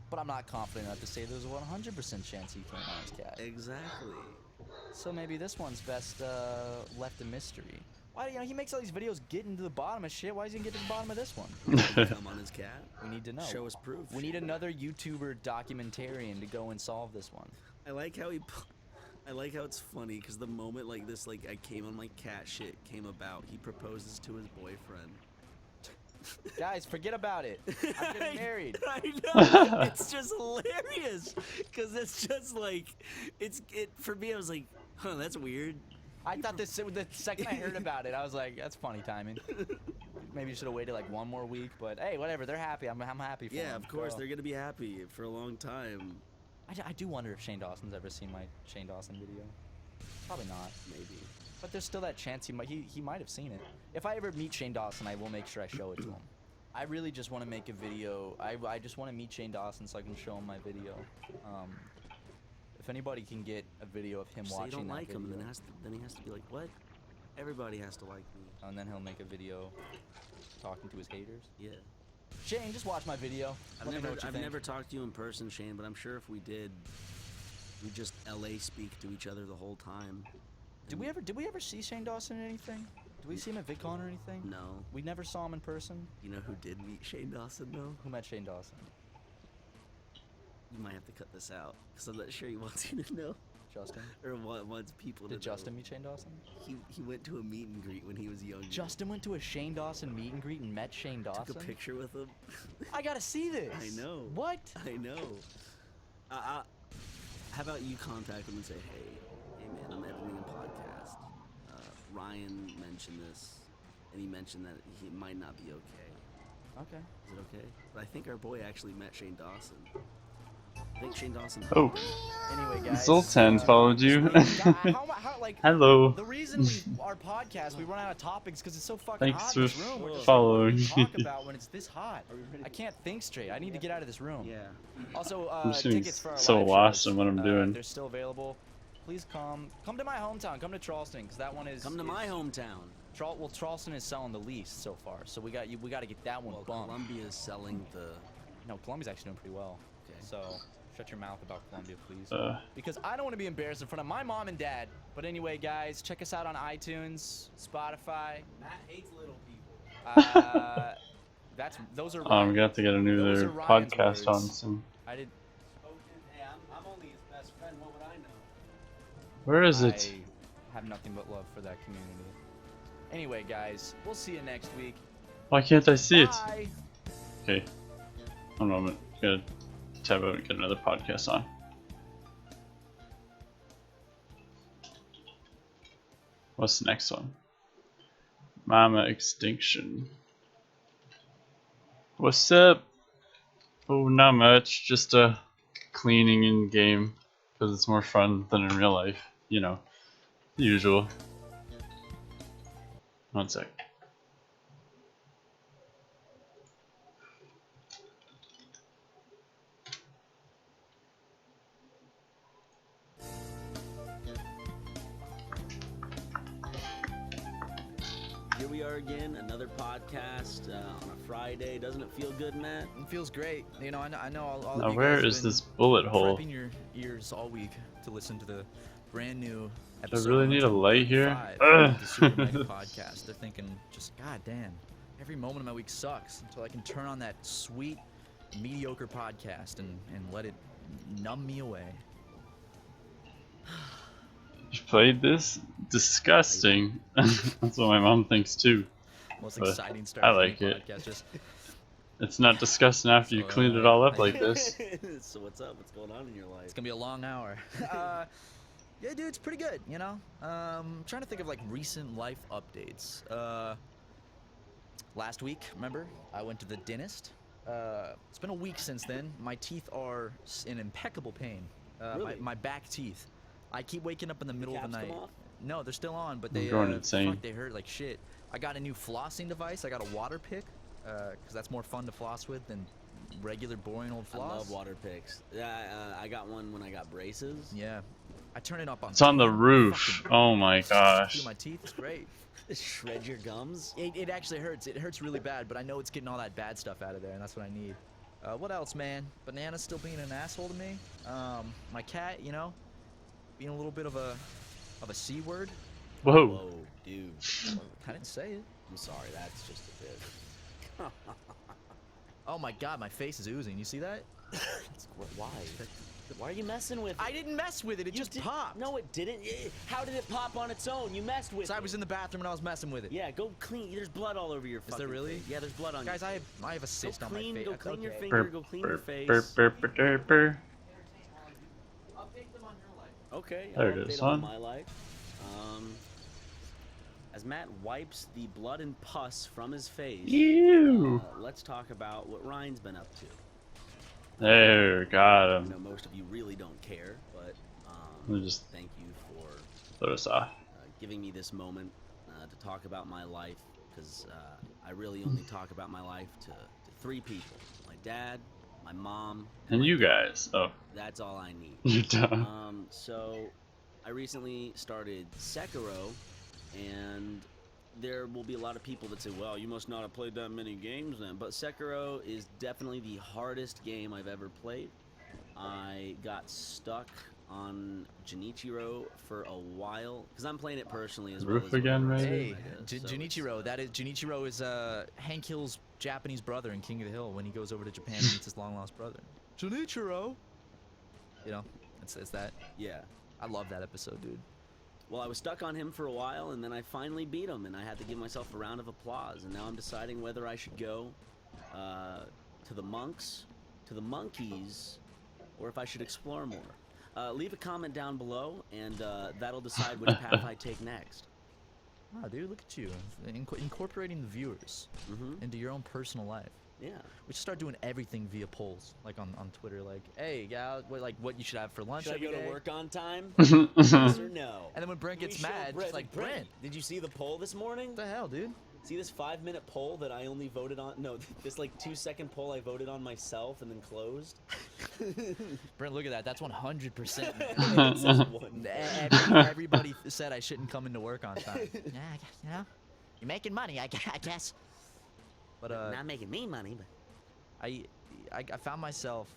But I'm not confident enough to say there's a 100% chance he came on his cat. Exactly. So maybe this one's best left a mystery. Why, you know, he makes all these videos getting to the bottom of shit. Why doesn't he get to the bottom of this one? Come on his cat. We need to know. Show us proof. We need another YouTuber documentarian to go and solve this one. I like how it's funny because the moment like this, like I came on my cat shit came about, he proposes to his boyfriend. Guys, forget about it. I'm getting married. I know. It's just hilarious because it's just like for me. I was like, huh, that's weird. I thought the second I heard about it, I was like, that's funny timing. Maybe you should have waited like one more week, but hey, whatever. They're happy. I'm happy for them. Yeah, of course So, they're gonna be happy for a long time. I do wonder if Shane Dawson's ever seen my Shane Dawson video. Probably not. Maybe. But there's still that chance he might have seen it. If I ever meet Shane Dawson, I will make sure I show it to him. I really just want to make a video. I just want to meet Shane Dawson so I can show him my video. If anybody can get a video of him Say watching you don't that like video, him, and then he has to be like, what? Everybody has to like me. and then he'll make a video talking to his haters. Yeah. Shane, just watch my video. Let me know what you I've think. never talked to you in person, Shane, but I'm sure if we did, we just LA speak to each other the whole time. Did we ever see Shane Dawson in anything? Did we see him at VidCon or anything? No. We never saw him in person. You know who did meet Shane Dawson though? Who met Shane Dawson? You might have to cut this out because I'm not sure he wants you to know. Justin. Or wants people to Did know. Justin meet Shane Dawson? He went to a meet and greet when he was younger. Justin went to a Shane Dawson meet and greet and met Shane Dawson? Took a picture with him. I gotta see this. I know. What? I know. How about you contact him and say, hey man, I'm editing a podcast. Ryan mentioned this, and he mentioned that he might not be okay. Okay. Is it okay? But I think our boy actually met Shane Dawson. I think Shane Dawson. Oh. Anyway, guys. Zoltan followed you. how, like, like Hello. the reason our podcast we run out of topics because it's so fucking Thanks hot for in this room. We're just following. like, what do we talk about when it's this hot? I can't think straight. I need to get out of this room. Yeah. Also, I'm just getting tickets for our so live lost shows, in what I'm doing. They're still available. Please come to my hometown. Come to Charleston, because that one is. Come to my hometown. Charleston is selling the least so far, so we got to get that one Well, bumped. Columbia's selling the. No, Columbia's actually doing pretty well. Okay. So shut your mouth about Columbia, please. Because I don't want to be embarrassed in front of my mom and dad. But anyway, guys, check us out on iTunes, Spotify. Matt hates little people. Those are. I'm gonna have to get a new Those their are Ryan's podcast on words. soon. I did. Hey, I'm only his best friend. What would I know? Where is it? I have nothing but love for that community. Anyway, guys, we'll see you next week. Why can't I see Bye. it? Okay. One moment. Gotta tab out and get another podcast on. What's the next one? Mama Extinction. What's up? Oh, not much. Just cleaning in game because it's more fun than in real life. You know, the usual. One sec. Here we are again, another podcast on a Friday. Doesn't it feel good, Matt? It feels great. You know, I know all Now of you where guys have is been this bullet hole? prepping your ears all week to listen to the brand new Do I episode. really need a light here? 135 of the Super Mega Podcast. They're thinking, just god damn, every moment of my week sucks until I can turn on that sweet, mediocre podcast and let it numb me away. You played this? Disgusting. That's what my mom thinks too. Most But exciting start. I to any like it. podcast. Just It's not disgusting after you So, cleaned it all up like this. So what's up? What's going on in your life? it's gonna be a long hour. Yeah, dude, it's pretty good. You know, trying to think of like recent life updates. Last week, remember, I went to the dentist. It's been a week since then. My teeth are in impeccable pain. Really? My back teeth. I keep waking up in the middle of the caps come night. off? No, they're still on, but I'm they going insane. fuck, they hurt like shit. I got a new flossing device. I got a water pick, because that's more fun to floss with than regular boring old I floss. love water picks. I got one when I got braces. Yeah, I turn it up on. It's on the 10, roof. fucking Oh my through gosh. my teeth. It's great. Shred your gums. It actually hurts. It hurts really bad, but I know it's getting all that bad stuff out of there, and that's what I need. What else, man? Banana's still being an asshole to me. My cat, you know, being a little bit of a C word. Whoa. Whoa, dude. I didn't say it. I'm sorry. That's just a bit. Oh my god, my face is oozing. You see that? Why? Why are you messing with it? I didn't mess with it. It You just did- popped. No, it didn't. How did it pop on its own? You messed with So it. I was in the bathroom and I was messing with it. Yeah, go clean. There's blood all over your Is there fucking really? face. Yeah, there's blood on Guys, your I have a cyst on my face. Go clean your Okay. finger. Burp, Go clean your burp, face. burp, burp, burp, burp, burp. Update them on your life. Okay, There I'll it is, update on son. my life. As Matt wipes the blood and pus from his face, Ew. let's talk about what Ryan's been up to. There, got I him. know most of you really don't care, but Let me just thank you for throw this off. giving me this moment to talk about my life, because I really only talk about my life to three people: my dad, my mom, And my you dog. guys. Oh, That's all I need. you're done. So I recently started Sekiro, and there will be a lot of people that say, well, you must not have played that many games then. But Sekiro is definitely the hardest game I've ever played. I got stuck on Junichiro for a while, because I'm playing it personally as well. Roof as again, what right? everyone Hey, else does, so Junichiro. Junichiro is Hank Hill's Japanese brother in King of the Hill when he goes over to Japan and meets his long lost brother. Junichiro. You know, it's that. Yeah. I love that episode, dude. Well, I was stuck on him for a while, and then I finally beat him, and I had to give myself a round of applause. And now I'm deciding whether I should go to the monks, to the monkeys, or if I should explore more. Leave a comment down below, and that'll decide which path I take next. Wow, dude, look at you. Incorporating the viewers into your own personal life. Yeah. We should start doing everything via polls, like on Twitter. Like, hey, gal, what you should have for lunch Should I every go to day? work on time? Yes or no? And then when Brent gets We show mad, just like Brent, did you see the poll this morning? what the hell, dude? See this 5-minute poll that I only voted on? No, this like 2-second poll I voted on myself and then closed. Brent, look at that. That's 100%. It says one. Everybody said I shouldn't come into work on time. Yeah, I guess, you know, you're making money, I guess. But Not making me money, but I found myself,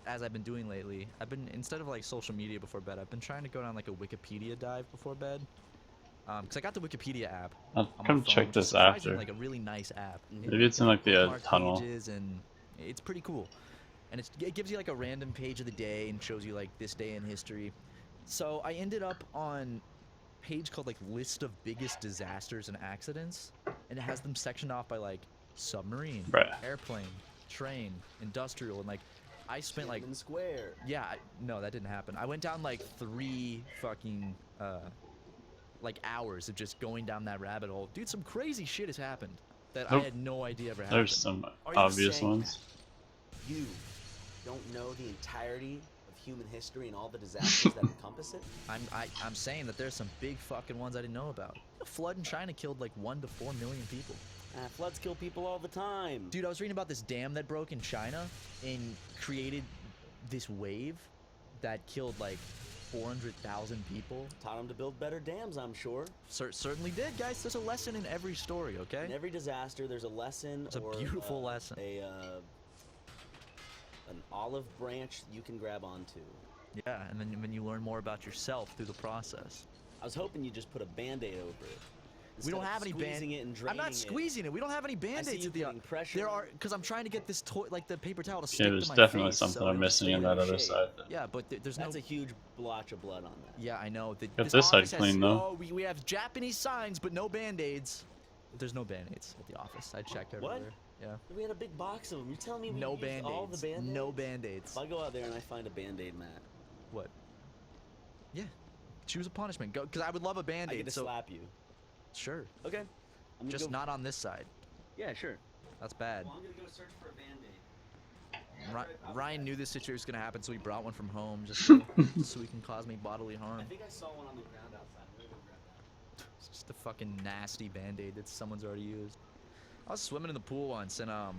as I've been doing lately, I've been, instead of like social media before bed, I've been trying to go down like a Wikipedia dive before bed. Because I got the Wikipedia app. I'll on my come phone, check which is this surprisingly, after. like a really nice app. Maybe it's in like the Bookmark tunnel. pages, and it's pretty cool. And it gives you like a random page of the day and shows you like this day in history. So I ended up on a page called like List of Biggest Disasters and Accidents, and it has them sectioned off by like submarine, Bruh. airplane, train, industrial, and like I spent like Tiananmen Square. yeah, no, that didn't happen. I went down like 3 fucking like hours of just going down that rabbit hole. Dude, some crazy shit has happened that I Nope. had no idea ever happened. There's some Are you obvious saying ones. You don't know the entirety of human history and all the disasters that encompass it? I'm saying that there's some big fucking ones I didn't know about. A flood in China killed like 1 to 4 million people. Floods kill people all the time. Dude, I was reading about this dam that broke in China and created this wave that killed like 400,000 people. Taught them to build better dams, I'm sure. Certainly did, guys. There's a lesson in every story, okay? In every disaster, there's a lesson. It's a or beautiful lesson. An olive branch you can grab onto. Yeah, and then when you learn more about yourself through the process. I was hoping you just put a Band-Aid over it. We don't Instead of have any squeezing it and I'm draining not squeezing it. We don't have any I see band-aids you at the putting pressure There on are it. because I'm trying to get this toy like the paper towel to stick Yeah, to there's my definitely face, something so I'm it'll missing stay in in that your other shape. side. Yeah, but there's That's no. a huge blotch of blood on that. Yeah, I know. Got this side office has- clean, though. Oh, we have Japanese signs, but no band-aids. There's no band-aids at the office. I checked everywhere. What? Yeah. We had a big box of them. You're telling me we No used all the band-aids. Band-Aids? No band-aids. If I go out there and I find a Band-Aid, Matt, What? Yeah. Choose a punishment. Go, because I would love a I band-aid. get to So slap you. sure. Okay. I'm gonna Just go... not on this side. Yeah, sure. That's bad. Well, I'm gonna go search for a Band-Aid. Ryan knew this situation was gonna happen, so he brought one from home just so, so he can cause me bodily harm. I think I saw one on the ground outside. I'm gonna go grab that. It's just a fucking nasty band-aid that someone's already used. I was swimming in the pool once and I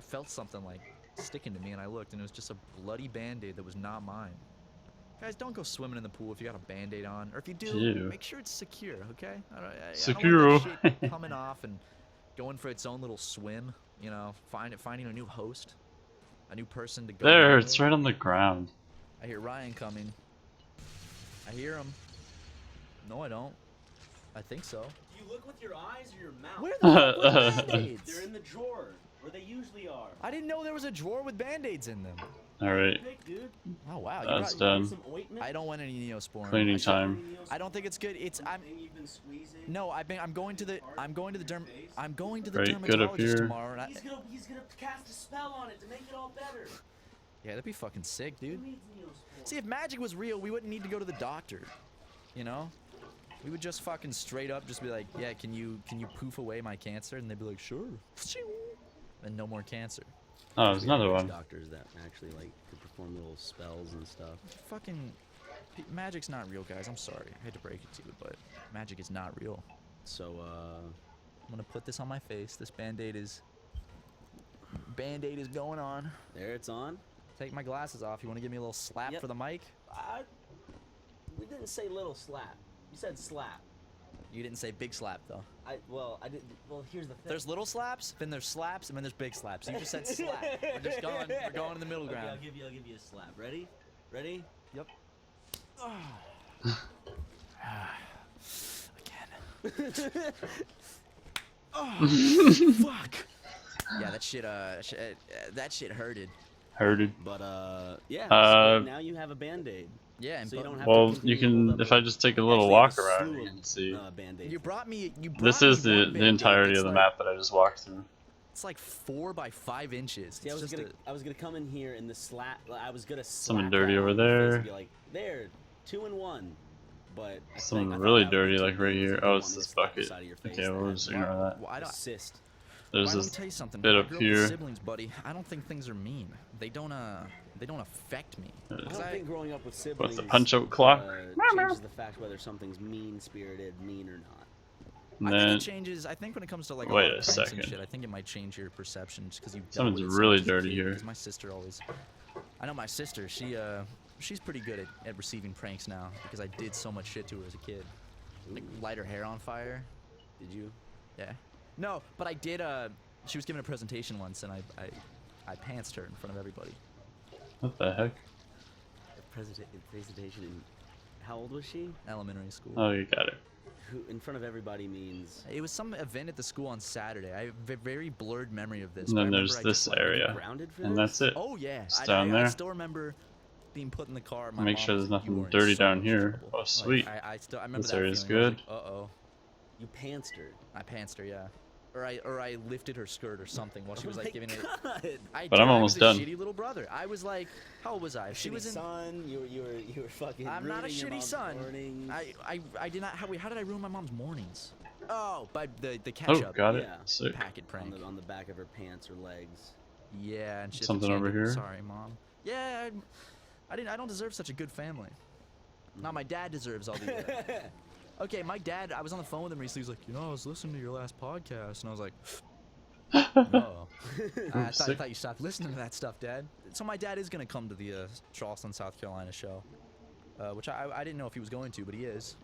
felt something like sticking to me and I looked and it was just a bloody band-aid that was not mine. Guys, don't go swimming in the pool if you got a band-aid on. Or if you do, Ew. make sure it's secure, okay? I don't want Secure. that shit coming off and going for its own little swim, you know, finding a new host, a new person to go There, down it's with. right on the ground. I hear Ryan coming. I hear him. No, I don't. I think so. Do you look with your eyes or your mouth? Where the fuck were the Band-Aids? They're in the drawer, where they usually are. I didn't know there was a drawer with Band-Aids in them. Alright, Pick, dude. Oh wow, that's you done. Some ointment? I don't want any Neosporin. Cleaning I should- time. I don't think it's good. It's I'm Thing you've been squeezing? no, I'm going to the dermatologist Good up here. tomorrow. And He's gonna cast a spell on it to make it all better. yeah, that'd be fucking sick, dude. Who needs Neosporin? See, if magic was real, we wouldn't need to go to the doctor. You know? We would just fucking straight up just be like, yeah, can you poof away my cancer? And they'd be like, sure. And no more cancer. Oh, there's another Witch one. doctors that actually like could perform little spells and stuff. Fucking magic's not real, guys. I'm sorry. I hate to break it to you, but magic is not real. So, I'm gonna put this on my face. This Band-Aid is going on. there it's on. Take my glasses off. You wanna give me a little slap Yep. for the mic? We didn't say little slap. You said slap. You didn't say big slap though. Well, here's the thing. There's little slaps, then there's slaps, and then there's big slaps. You just said slap. We're going in the middle Okay, ground. I'll give you a slap. Ready? Ready? Yep. Again. Oh, fuck. Yeah, that shit hurted. Hurted. But yeah. Uh, so now you have a Band-Aid. Yeah, and So you don't have Well, to you continue to can, hold if up I just take a little Actually, walk a around, slew you of, can see. Band-Aids. you brought me. This is me one the Band-Aid entirety that's of the like- map that I just walked through. It's like 4 by 5 inches. See, I It's was just gonna come in here and I was gonna Something slap dirty that over on your face there. and be like, there, 2 in 1. But I Something thought really that would be dirty, too like right easy. here. I Oh, don't it's want me this to slap the bucket. side of your face Okay, that we'll has just ignore that. Well, I don't. cyst. There's Ryan, let me this tell you something. bit I up grew here. with siblings, buddy. I don't think things are mean. They don't affect me. I don't think growing up with siblings What's the punch-out clock? changes the fact whether something's mean-spirited, mean or not. And I think then it changes. I think when it comes to like a Wait lot a of pranks and second. shit, I think it might change your perception just because you. Something's really dirty here. Because my sister always. I know my sister. She's pretty good at receiving pranks now because I did so much shit to her as a kid. Like light her hair on fire. Did you? Yeah. No, but I did. She was giving a presentation once, and I pantsed her in front of everybody. What the heck? A presentation in... How old was she? Elementary school. Oh, you got it. Who, in front of everybody means... It was some event at the school on Saturday. I have a very blurred memory of this. And but I then there's remember I this just, like, area. grounded for And this? that's it. Oh yeah, It's down there. I still remember being put in the car. My Make mom sure was there's like, "You nothing are in dirty so down much here. trouble." Oh, Like, sweet. I remember This that area's feeling. I was good. like, uh-oh. You pantsed her. I pantsed her, yeah. Or I lifted her skirt or something while she was Oh like my giving it. God. But I'm I almost was done. a shitty little brother. I was like, how old was I? She Shitty was in. son. You were fucking. I'm not a ruining your shitty mom's son. mornings. I did not. How did I ruin my mom's mornings? Oh, by the Oh, ketchup got it. Yeah. Sick. packet prank. on the back of her pants or legs. Yeah, and she has a Something over candle. here? Sorry, mom. Yeah, I don't deserve such a good family. Now my dad deserves all the. Okay, my dad. I was on the phone with him recently. He was like, I was listening to your last podcast, and I was like, oh. I thought you stopped listening to that stuff, Dad. So my dad is gonna come to the Charleston, South Carolina show, which I didn't know if he was going to, but he is.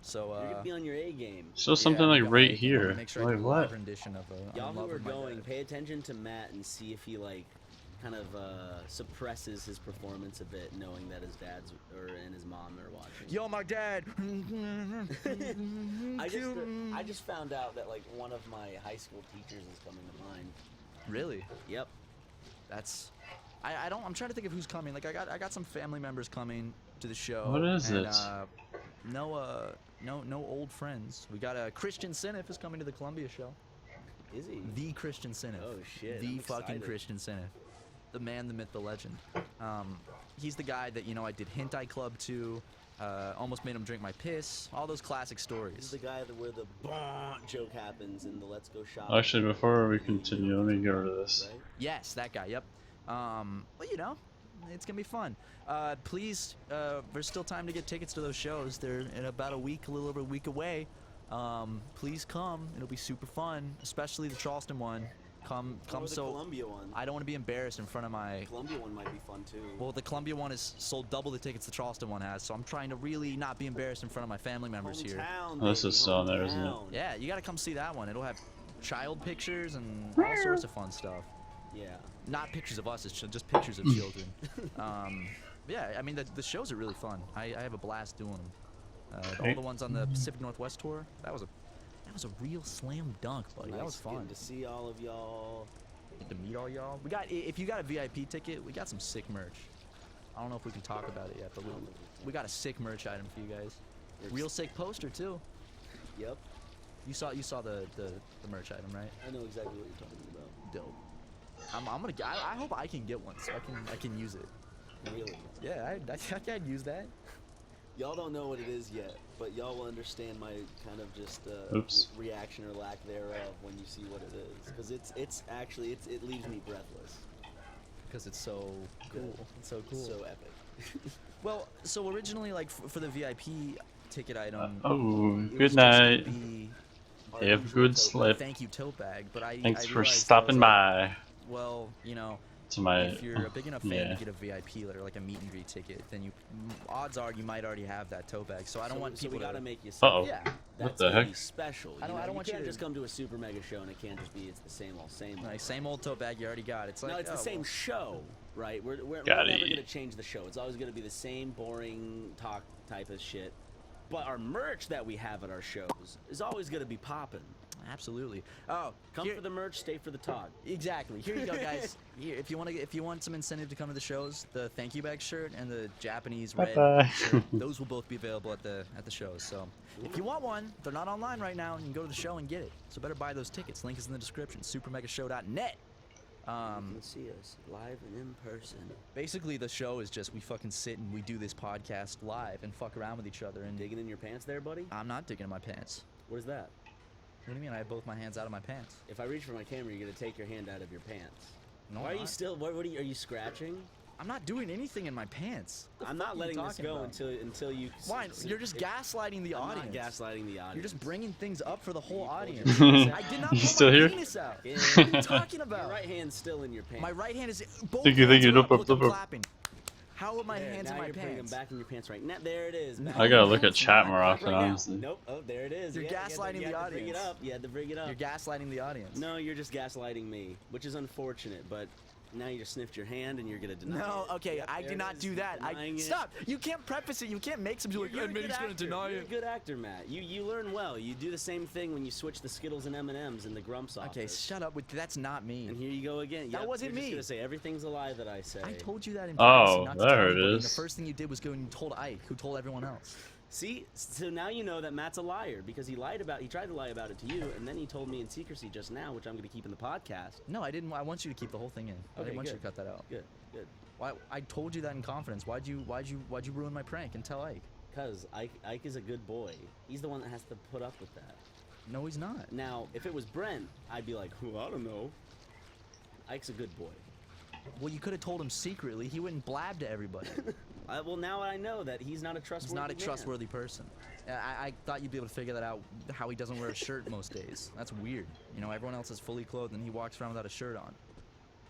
So You're gonna be on your A game. So something yeah, like I wanna right make here. sure I Like do a what? live rendition of Y'all I'm in who Love are with My going, Dad. pay attention to Matt and see if he kind of suppresses his performance a bit, knowing that his dad's and his mom are watching. Yo, my dad. I just found out that like one of my high school teachers is coming to mind. Really? Yep. That's. I'm trying to think of who's coming. Like I got some family members coming to the show. What is and, it? No old friends. We got Christian Sinif is coming to the Columbia show. Is he? The Christian Sinif. Oh shit. The I'm fucking excited. Christian Sinif. The man, the myth, the legend. He's the guy that I did Hentai Club to. Almost made him drink my piss. All those classic This is stories. the guy where the joke happens in the Let's Go Shop. Actually, before we continue, let me get rid of this. Right? Yes, that guy. Yep. Well, it's gonna be fun. Please, there's still time to get tickets to those shows. They're in about a week, a little over a week away. Please come. It'll be super fun, especially the Charleston one. Come. Or the So Columbia one. I don't want to be embarrassed in front of my. The Columbia one might be fun too. Well, the Columbia one is sold double the tickets the Charleston one has, so I'm trying to really not be embarrassed in front of my family members here. Hometown, Oh, this baby, is still on there, isn't it? hometown. Yeah, you gotta come see that one. It'll have child pictures and all sorts of fun stuff. Yeah. Not pictures of us, it's just pictures of children. Yeah, I mean, the shows are really fun. I have a blast doing them. All the ones on the Pacific Northwest tour, that was a real slam dunk, buddy. That was Nice fun. getting to see all of y'all. To meet all y'all. If you got a VIP ticket, we got some sick merch. I don't know if we can talk about it yet, but we got a sick merch item for you guys. Real sick poster too. Yep. You saw the merch item, right? I know exactly what you're talking about. Dope. I hope I can get one so I can use it. Really. Yeah, I can use that. Y'all don't know what it is yet, but y'all will understand my kind of just Oops. reaction or lack thereof when you see what it is, because it's actually it leaves me breathless. Because it's so cool. It's so cool. So epic. Well, so originally, like for the VIP ticket item. Oh, it good was supposed to night. be Have a good sleep. Thank you, tote bag. But Thanks I for realized I was stopping like, by Well, to my. if you're a big enough fan yeah. to get a VIP or like a meet and greet ticket, then odds are you might already have that tote bag. So I don't want So people we gotta to. make you. Uh-oh. Yeah. That's the gonna heck? be special. I don't you want you can't to- just come to a super mega show and it can't just be it's the same old same. Like, same old tote bag you already got. It's like No, it's the oh, same well. show, right? We're Got never it. gonna change the show. It's always gonna be the same boring talk type of shit. But our merch that we have at our shows is always gonna be popping. Absolutely. Oh, Come here- for the merch, stay for the talk. Exactly. Here you go, guys. Here, if you want some incentive to come to the shows, the thank you bag shirt and the Japanese red Bye-bye. shirt, those will both be available at the shows. So, if you want one, they're not online right now, and you can go to the show and get it. So better buy those tickets. Link is in the description. Supermegashow.net. You can see us live and in person. Basically, the show is just we fucking sit and we do this podcast live and fuck around with each other. And Digging in your pants there, buddy? I'm not digging in my pants. What is that? What do you mean? I have both my hands out of my pants. If I reach for my camera, you're gonna take your hand out of your pants. No, Why are I'm you not. still? What are you scratching? I'm not doing anything in my pants. I'm not letting this go until you. Why? You're just gaslighting the I'm audience. not gaslighting the audience. You're just bringing things up for the whole You audience. told your- I did not You pull still my here? penis out. Yeah. What are you talking about? Your right hand's still in your pants. My right hand is both Thank you, hands are look up. up, Look, I'm look up. clapping. How are my There, hands now in my you're bringing them pants? back in your pants right now. There it is. No. I gotta look No, at it's chat not. more Right often, now. honestly. Nope. Oh, there it is. You're Yeah, gaslighting you the had to bring it audience. up. You had to bring it up. You're gaslighting the audience. No, you're just gaslighting me, which is unfortunate. But now you just sniffed your hand and you're gonna deny No, it. okay, Yep, I there did it not is. do that. Denying it. Stop. You can't preface it. You can't make some like, You're a and good he's gonna actor. deny You're it. a good actor, Matt. You learn well. You do the same thing when you switch the Skittles and M&Ms in the Grumps office. Okay, shut up. That's not me. And here you go again. That Yep, wasn't you're me. Just gonna say everything's a lie that I say. I told you that in Oh, privacy not to there tell it anybody, and is. the first thing you did was go and told Ike, who told everyone else. See, so now you know that Matt's a liar because he tried to lie about it to you, and then he told me in secrecy just now, which I'm gonna keep in the podcast. No, I didn't. I want you to keep the whole thing in. I Okay, didn't want you good. to cut that out. Good. Why? I told you that in confidence. Why'd you ruin my prank and tell Ike? Because Ike is a good boy. He's the one that has to put up with that. No, he's not. Now, if it was Brent, I'd be like, well, I don't know. Ike's a good boy. Well, you could have told him secretly. He wouldn't blab to everybody. Well, now I know that he's not a He's trustworthy not a man. trustworthy person. I thought you'd be able to figure that out, how he doesn't wear a shirt most days. That's weird. You know, everyone else is fully clothed and he walks around without a shirt on.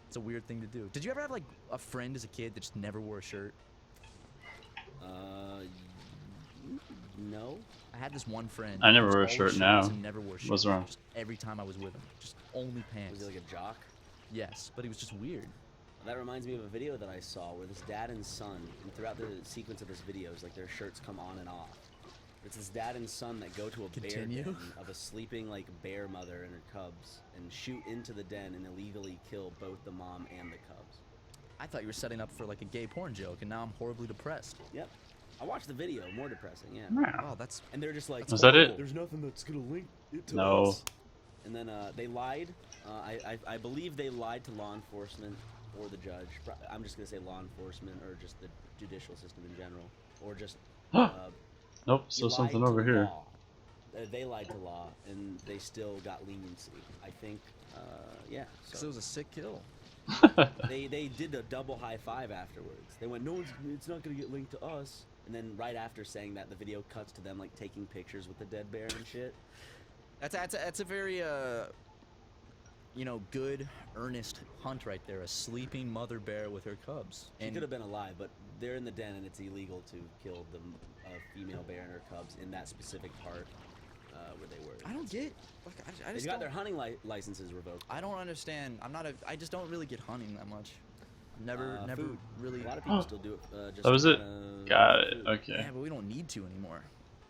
It's a weird thing to do. Did you ever have, like, a friend as a kid that just never wore a shirt? No. I had this one friend. I never who wear a was shirt always now. shirtless and never wore shirts. What's wrong? Just every time I was with him. Just only pants. Was he like a jock? Yes, but he was just weird. That reminds me of a video that I saw where this dad and son, and throughout the sequence of this video, is like their shirts come on and off. It's this dad and son that go to a Continue. bear den of a sleeping like bear mother and her cubs and shoot into the den and illegally kill both the mom and the cubs. I thought you were setting up for, like, a gay porn joke, and now I'm horribly depressed. Yep. I watched the video, more depressing, yeah. Oh, that's... And they're just like, Was that it? "Horrible." There's nothing that's gonna link it to No. us. And then they lied. I believe they lied to law enforcement or the judge. I'm just gonna say law enforcement or just the judicial system in general, or just. Nope, he still lied something to over here. law. They lied to law, and they still got leniency. I think. Yeah. Because So it was a sick kill. they did a double high five afterwards. They went, no, it's not gonna get linked to us. And then right after saying that, the video cuts to them like taking pictures with the dead bear and shit. That's a very you know, good, earnest hunt right there. A sleeping mother bear with her cubs. She could have been alive, but they're in the den, and it's illegal to kill the female bear and her cubs in that specific part where they were. I don't get. Like, I They just got don't, their hunting licenses revoked. I don't understand. I just don't really get hunting that much. Never Food. really. A lot of people still do it. Just That was it? kinda Got it. food. Okay. Yeah, but we don't need to anymore.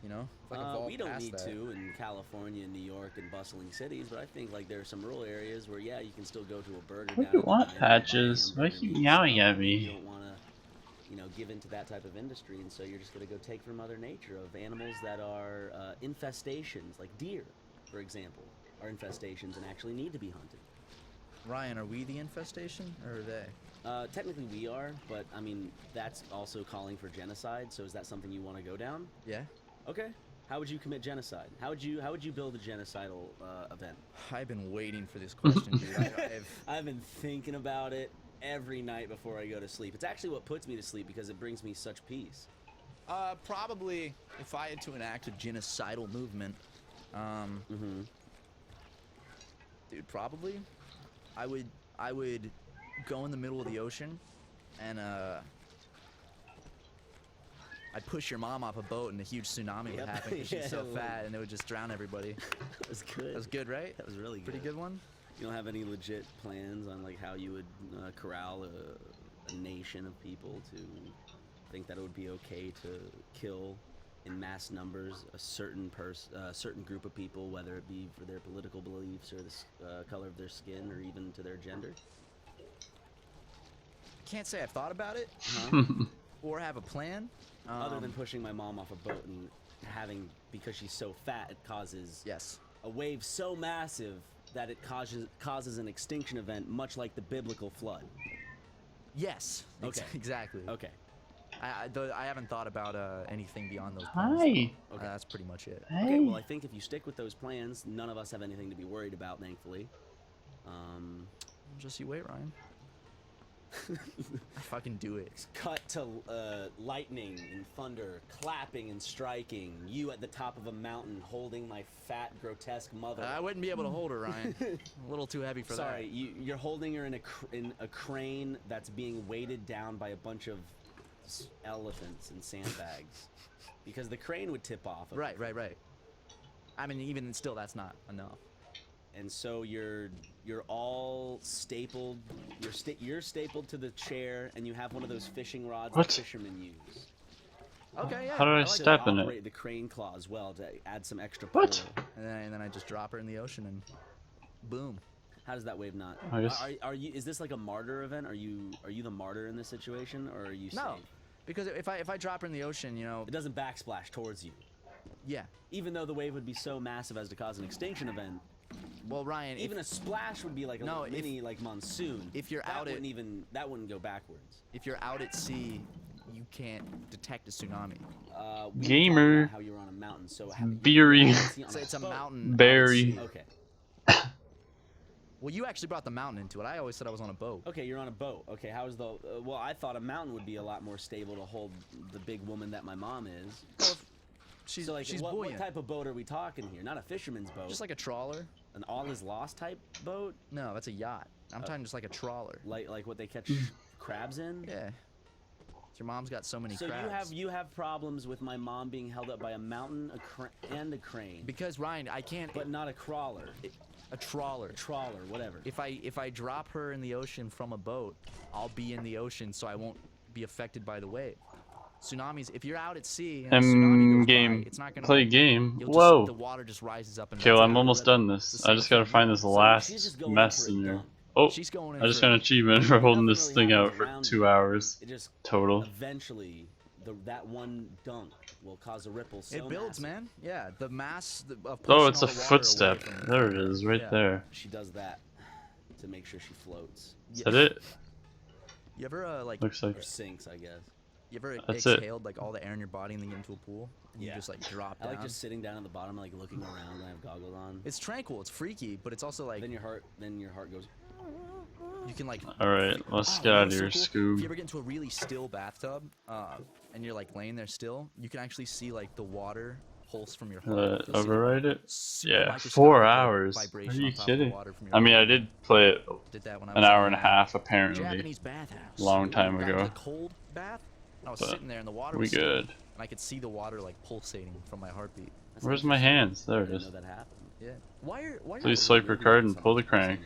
You know? It's like evolved We don't past need that. to in California, New York, and bustling cities, but I think like there are some rural areas where yeah, you can still go to a burger. Why down you at want the diner and buy patches? Why hamburger you and eat meowing stuff, at and me? You don't want to, give into that type of industry, and so you're just gonna go take from Mother Nature of animals that are infestations, like deer, for example, are infestations and actually need to be hunted. Ryan, are we the infestation or are they? Technically we are, but I mean that's also calling for genocide. So is that something you want to go down? Yeah. Okay. How would you commit genocide? How would you build a genocidal event? I've been waiting for this question, dude. I've been thinking about it every night before I go to sleep. It's actually what puts me to sleep because it brings me such peace. Probably if I had to enact a genocidal movement, dude, probably I would go in the middle of the ocean and I'd push your mom off a boat and a huge tsunami would happen because she's so fat and it would just drown everybody. That was good. That was good, right? That was really good. Pretty good one. You don't have any legit plans on like how you would corral a nation of people to think that it would be okay to kill in mass numbers a certain group of people, whether it be for their political beliefs or the color of their skin or even to their gender? Can't say I've thought about it or have a plan. Other than pushing my mom off a boat and having, because she's so fat, it causes a wave so massive that it causes an extinction event, much like the biblical flood. Yes. Okay. Exactly. Okay. I haven't thought about anything beyond those Hi. plans. Okay. That's pretty much it. Okay, well, I think if you stick with those plans, none of us have anything to be worried about, thankfully. Just you wait, Ryan. I fucking do it. Cut to lightning and thunder, clapping and striking. You at the top of a mountain holding my fat, grotesque mother. I wouldn't be able to hold her, Ryan. A little too heavy for that. Sorry, you're holding her in a crane that's being weighted down by a bunch of elephants and sandbags. Because the crane would tip off. Right. I mean, even still, that's not enough. And so you're all stapled. You're stapled to the chair, and you have one of those fishing rods What? that fishermen use. Okay, yeah. How do I like step that. in Operate it? the crane claw as well to add some extra pull. What? And then I just drop her in the ocean and boom. How does that wave not? I guess- Are you? Is this like a martyr event? Are you the martyr in this situation, or are you No, safe? because if I drop her in the ocean, you know, It doesn't backsplash towards you, yeah. even though the wave would be so massive as to cause an extinction event. Well, Ryan, Even a splash would be like a No, little mini like monsoon. if you're out at that wouldn't go backwards. if you're out at sea, you can't detect a tsunami. We were Gamer. talking about how you were on a mountain, so Beery. It's a mountain. Berry. out at sea. Okay. Well, you actually brought the mountain into it. I always said I was on a boat. Okay, you're on a boat. Okay, how's the? Well, I thought a mountain would be a lot more stable to hold the big woman that my mom is. She's So, like, she's what buoyant. type of boat are we talking here? Not a fisherman's boat. Just like a trawler. An all is lost type boat, No, that's a yacht. I'm talking just like a trawler. like what they catch crabs in. Yeah. Your mom's got so many So crabs. you have problems with my mom being held up by a mountain, and a crane, Because Ryan, I can't. but not a crawler, A trawler. trawler, whatever. If I drop her in the ocean from a boat, I'll be in the ocean, so I won't be affected by the wave. Tsunamis. If you're out at sea and a tsunami goes Game. by, it's not gonna Play game. you'll Whoa. Just, the water just rises up and. Okay, well, runs I'm out. almost done this. I just gotta find this So last she's just going mess for a in here. dump. Oh, She's going in I just for got an achievement for holding this Nothing thing really out for happens 2 around hours It just total. eventually that one dunk will cause a ripple. So It builds, massive. man. Yeah, the mass of Oh, pushing it's a all the water away footstep. from- There it is, right Yeah. there. She does that to make sure she floats Is that it? You ever like Looks like. or sinks, I guess. you ever That's it. exhaled like all the air in your body and then get into a pool and Yeah. you just like drop I down? like just sitting down at the bottom, like looking around. And I have goggles on. It's tranquil, it's freaky, but it's also like Then your heart goes. you can like. Alright, let's Oh, get out of you know here, what's so cool? If Scoob. you ever get into a really still bathtub, and you're like laying there still, you can actually see like the water pulse from your heart. You'll see, Override it? super Yeah, microscopic, 4 like, hours. Are vibration you on top of the kidding? water from your I mean, I heart. did play it Did that when I an was hour in and a a half, apparently. Japanese bathhouse. Long time Got into ago. a cold bath. I was But sitting there and the water we was still, good. and I could see the water like pulsating from my heartbeat. That's Where's interesting. my hands? There I it didn't is. know that happened. Yeah. Why are Please swipe your card and pull the crank.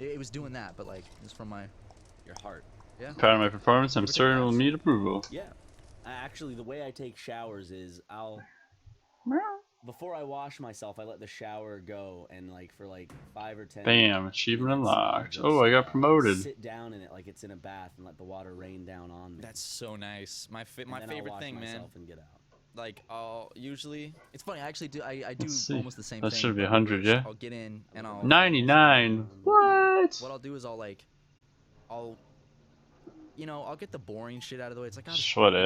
it was doing that, but like it's from my Your heart. yeah. Proud of my performance. I'm Everything certain it will else. meet approval. Yeah. Actually, the way I take showers is before I wash myself, I let the shower go, and like for like 5 or 10. Bam, achievement minutes, I'll unlocked. just, Oh, I got promoted. Sit down in it like it's in a bath and let the water rain down on me. That's so nice. My And my then I'll favorite wash thing, man. myself and get out. Like I'll usually it's funny. I actually do. I do Let's see. almost the same That thing. should be but 100, reverse. yeah? I'll get in and I'll 99. What? What I'll do is I'll get the boring shit out of the way. It's like, oh, Shut it.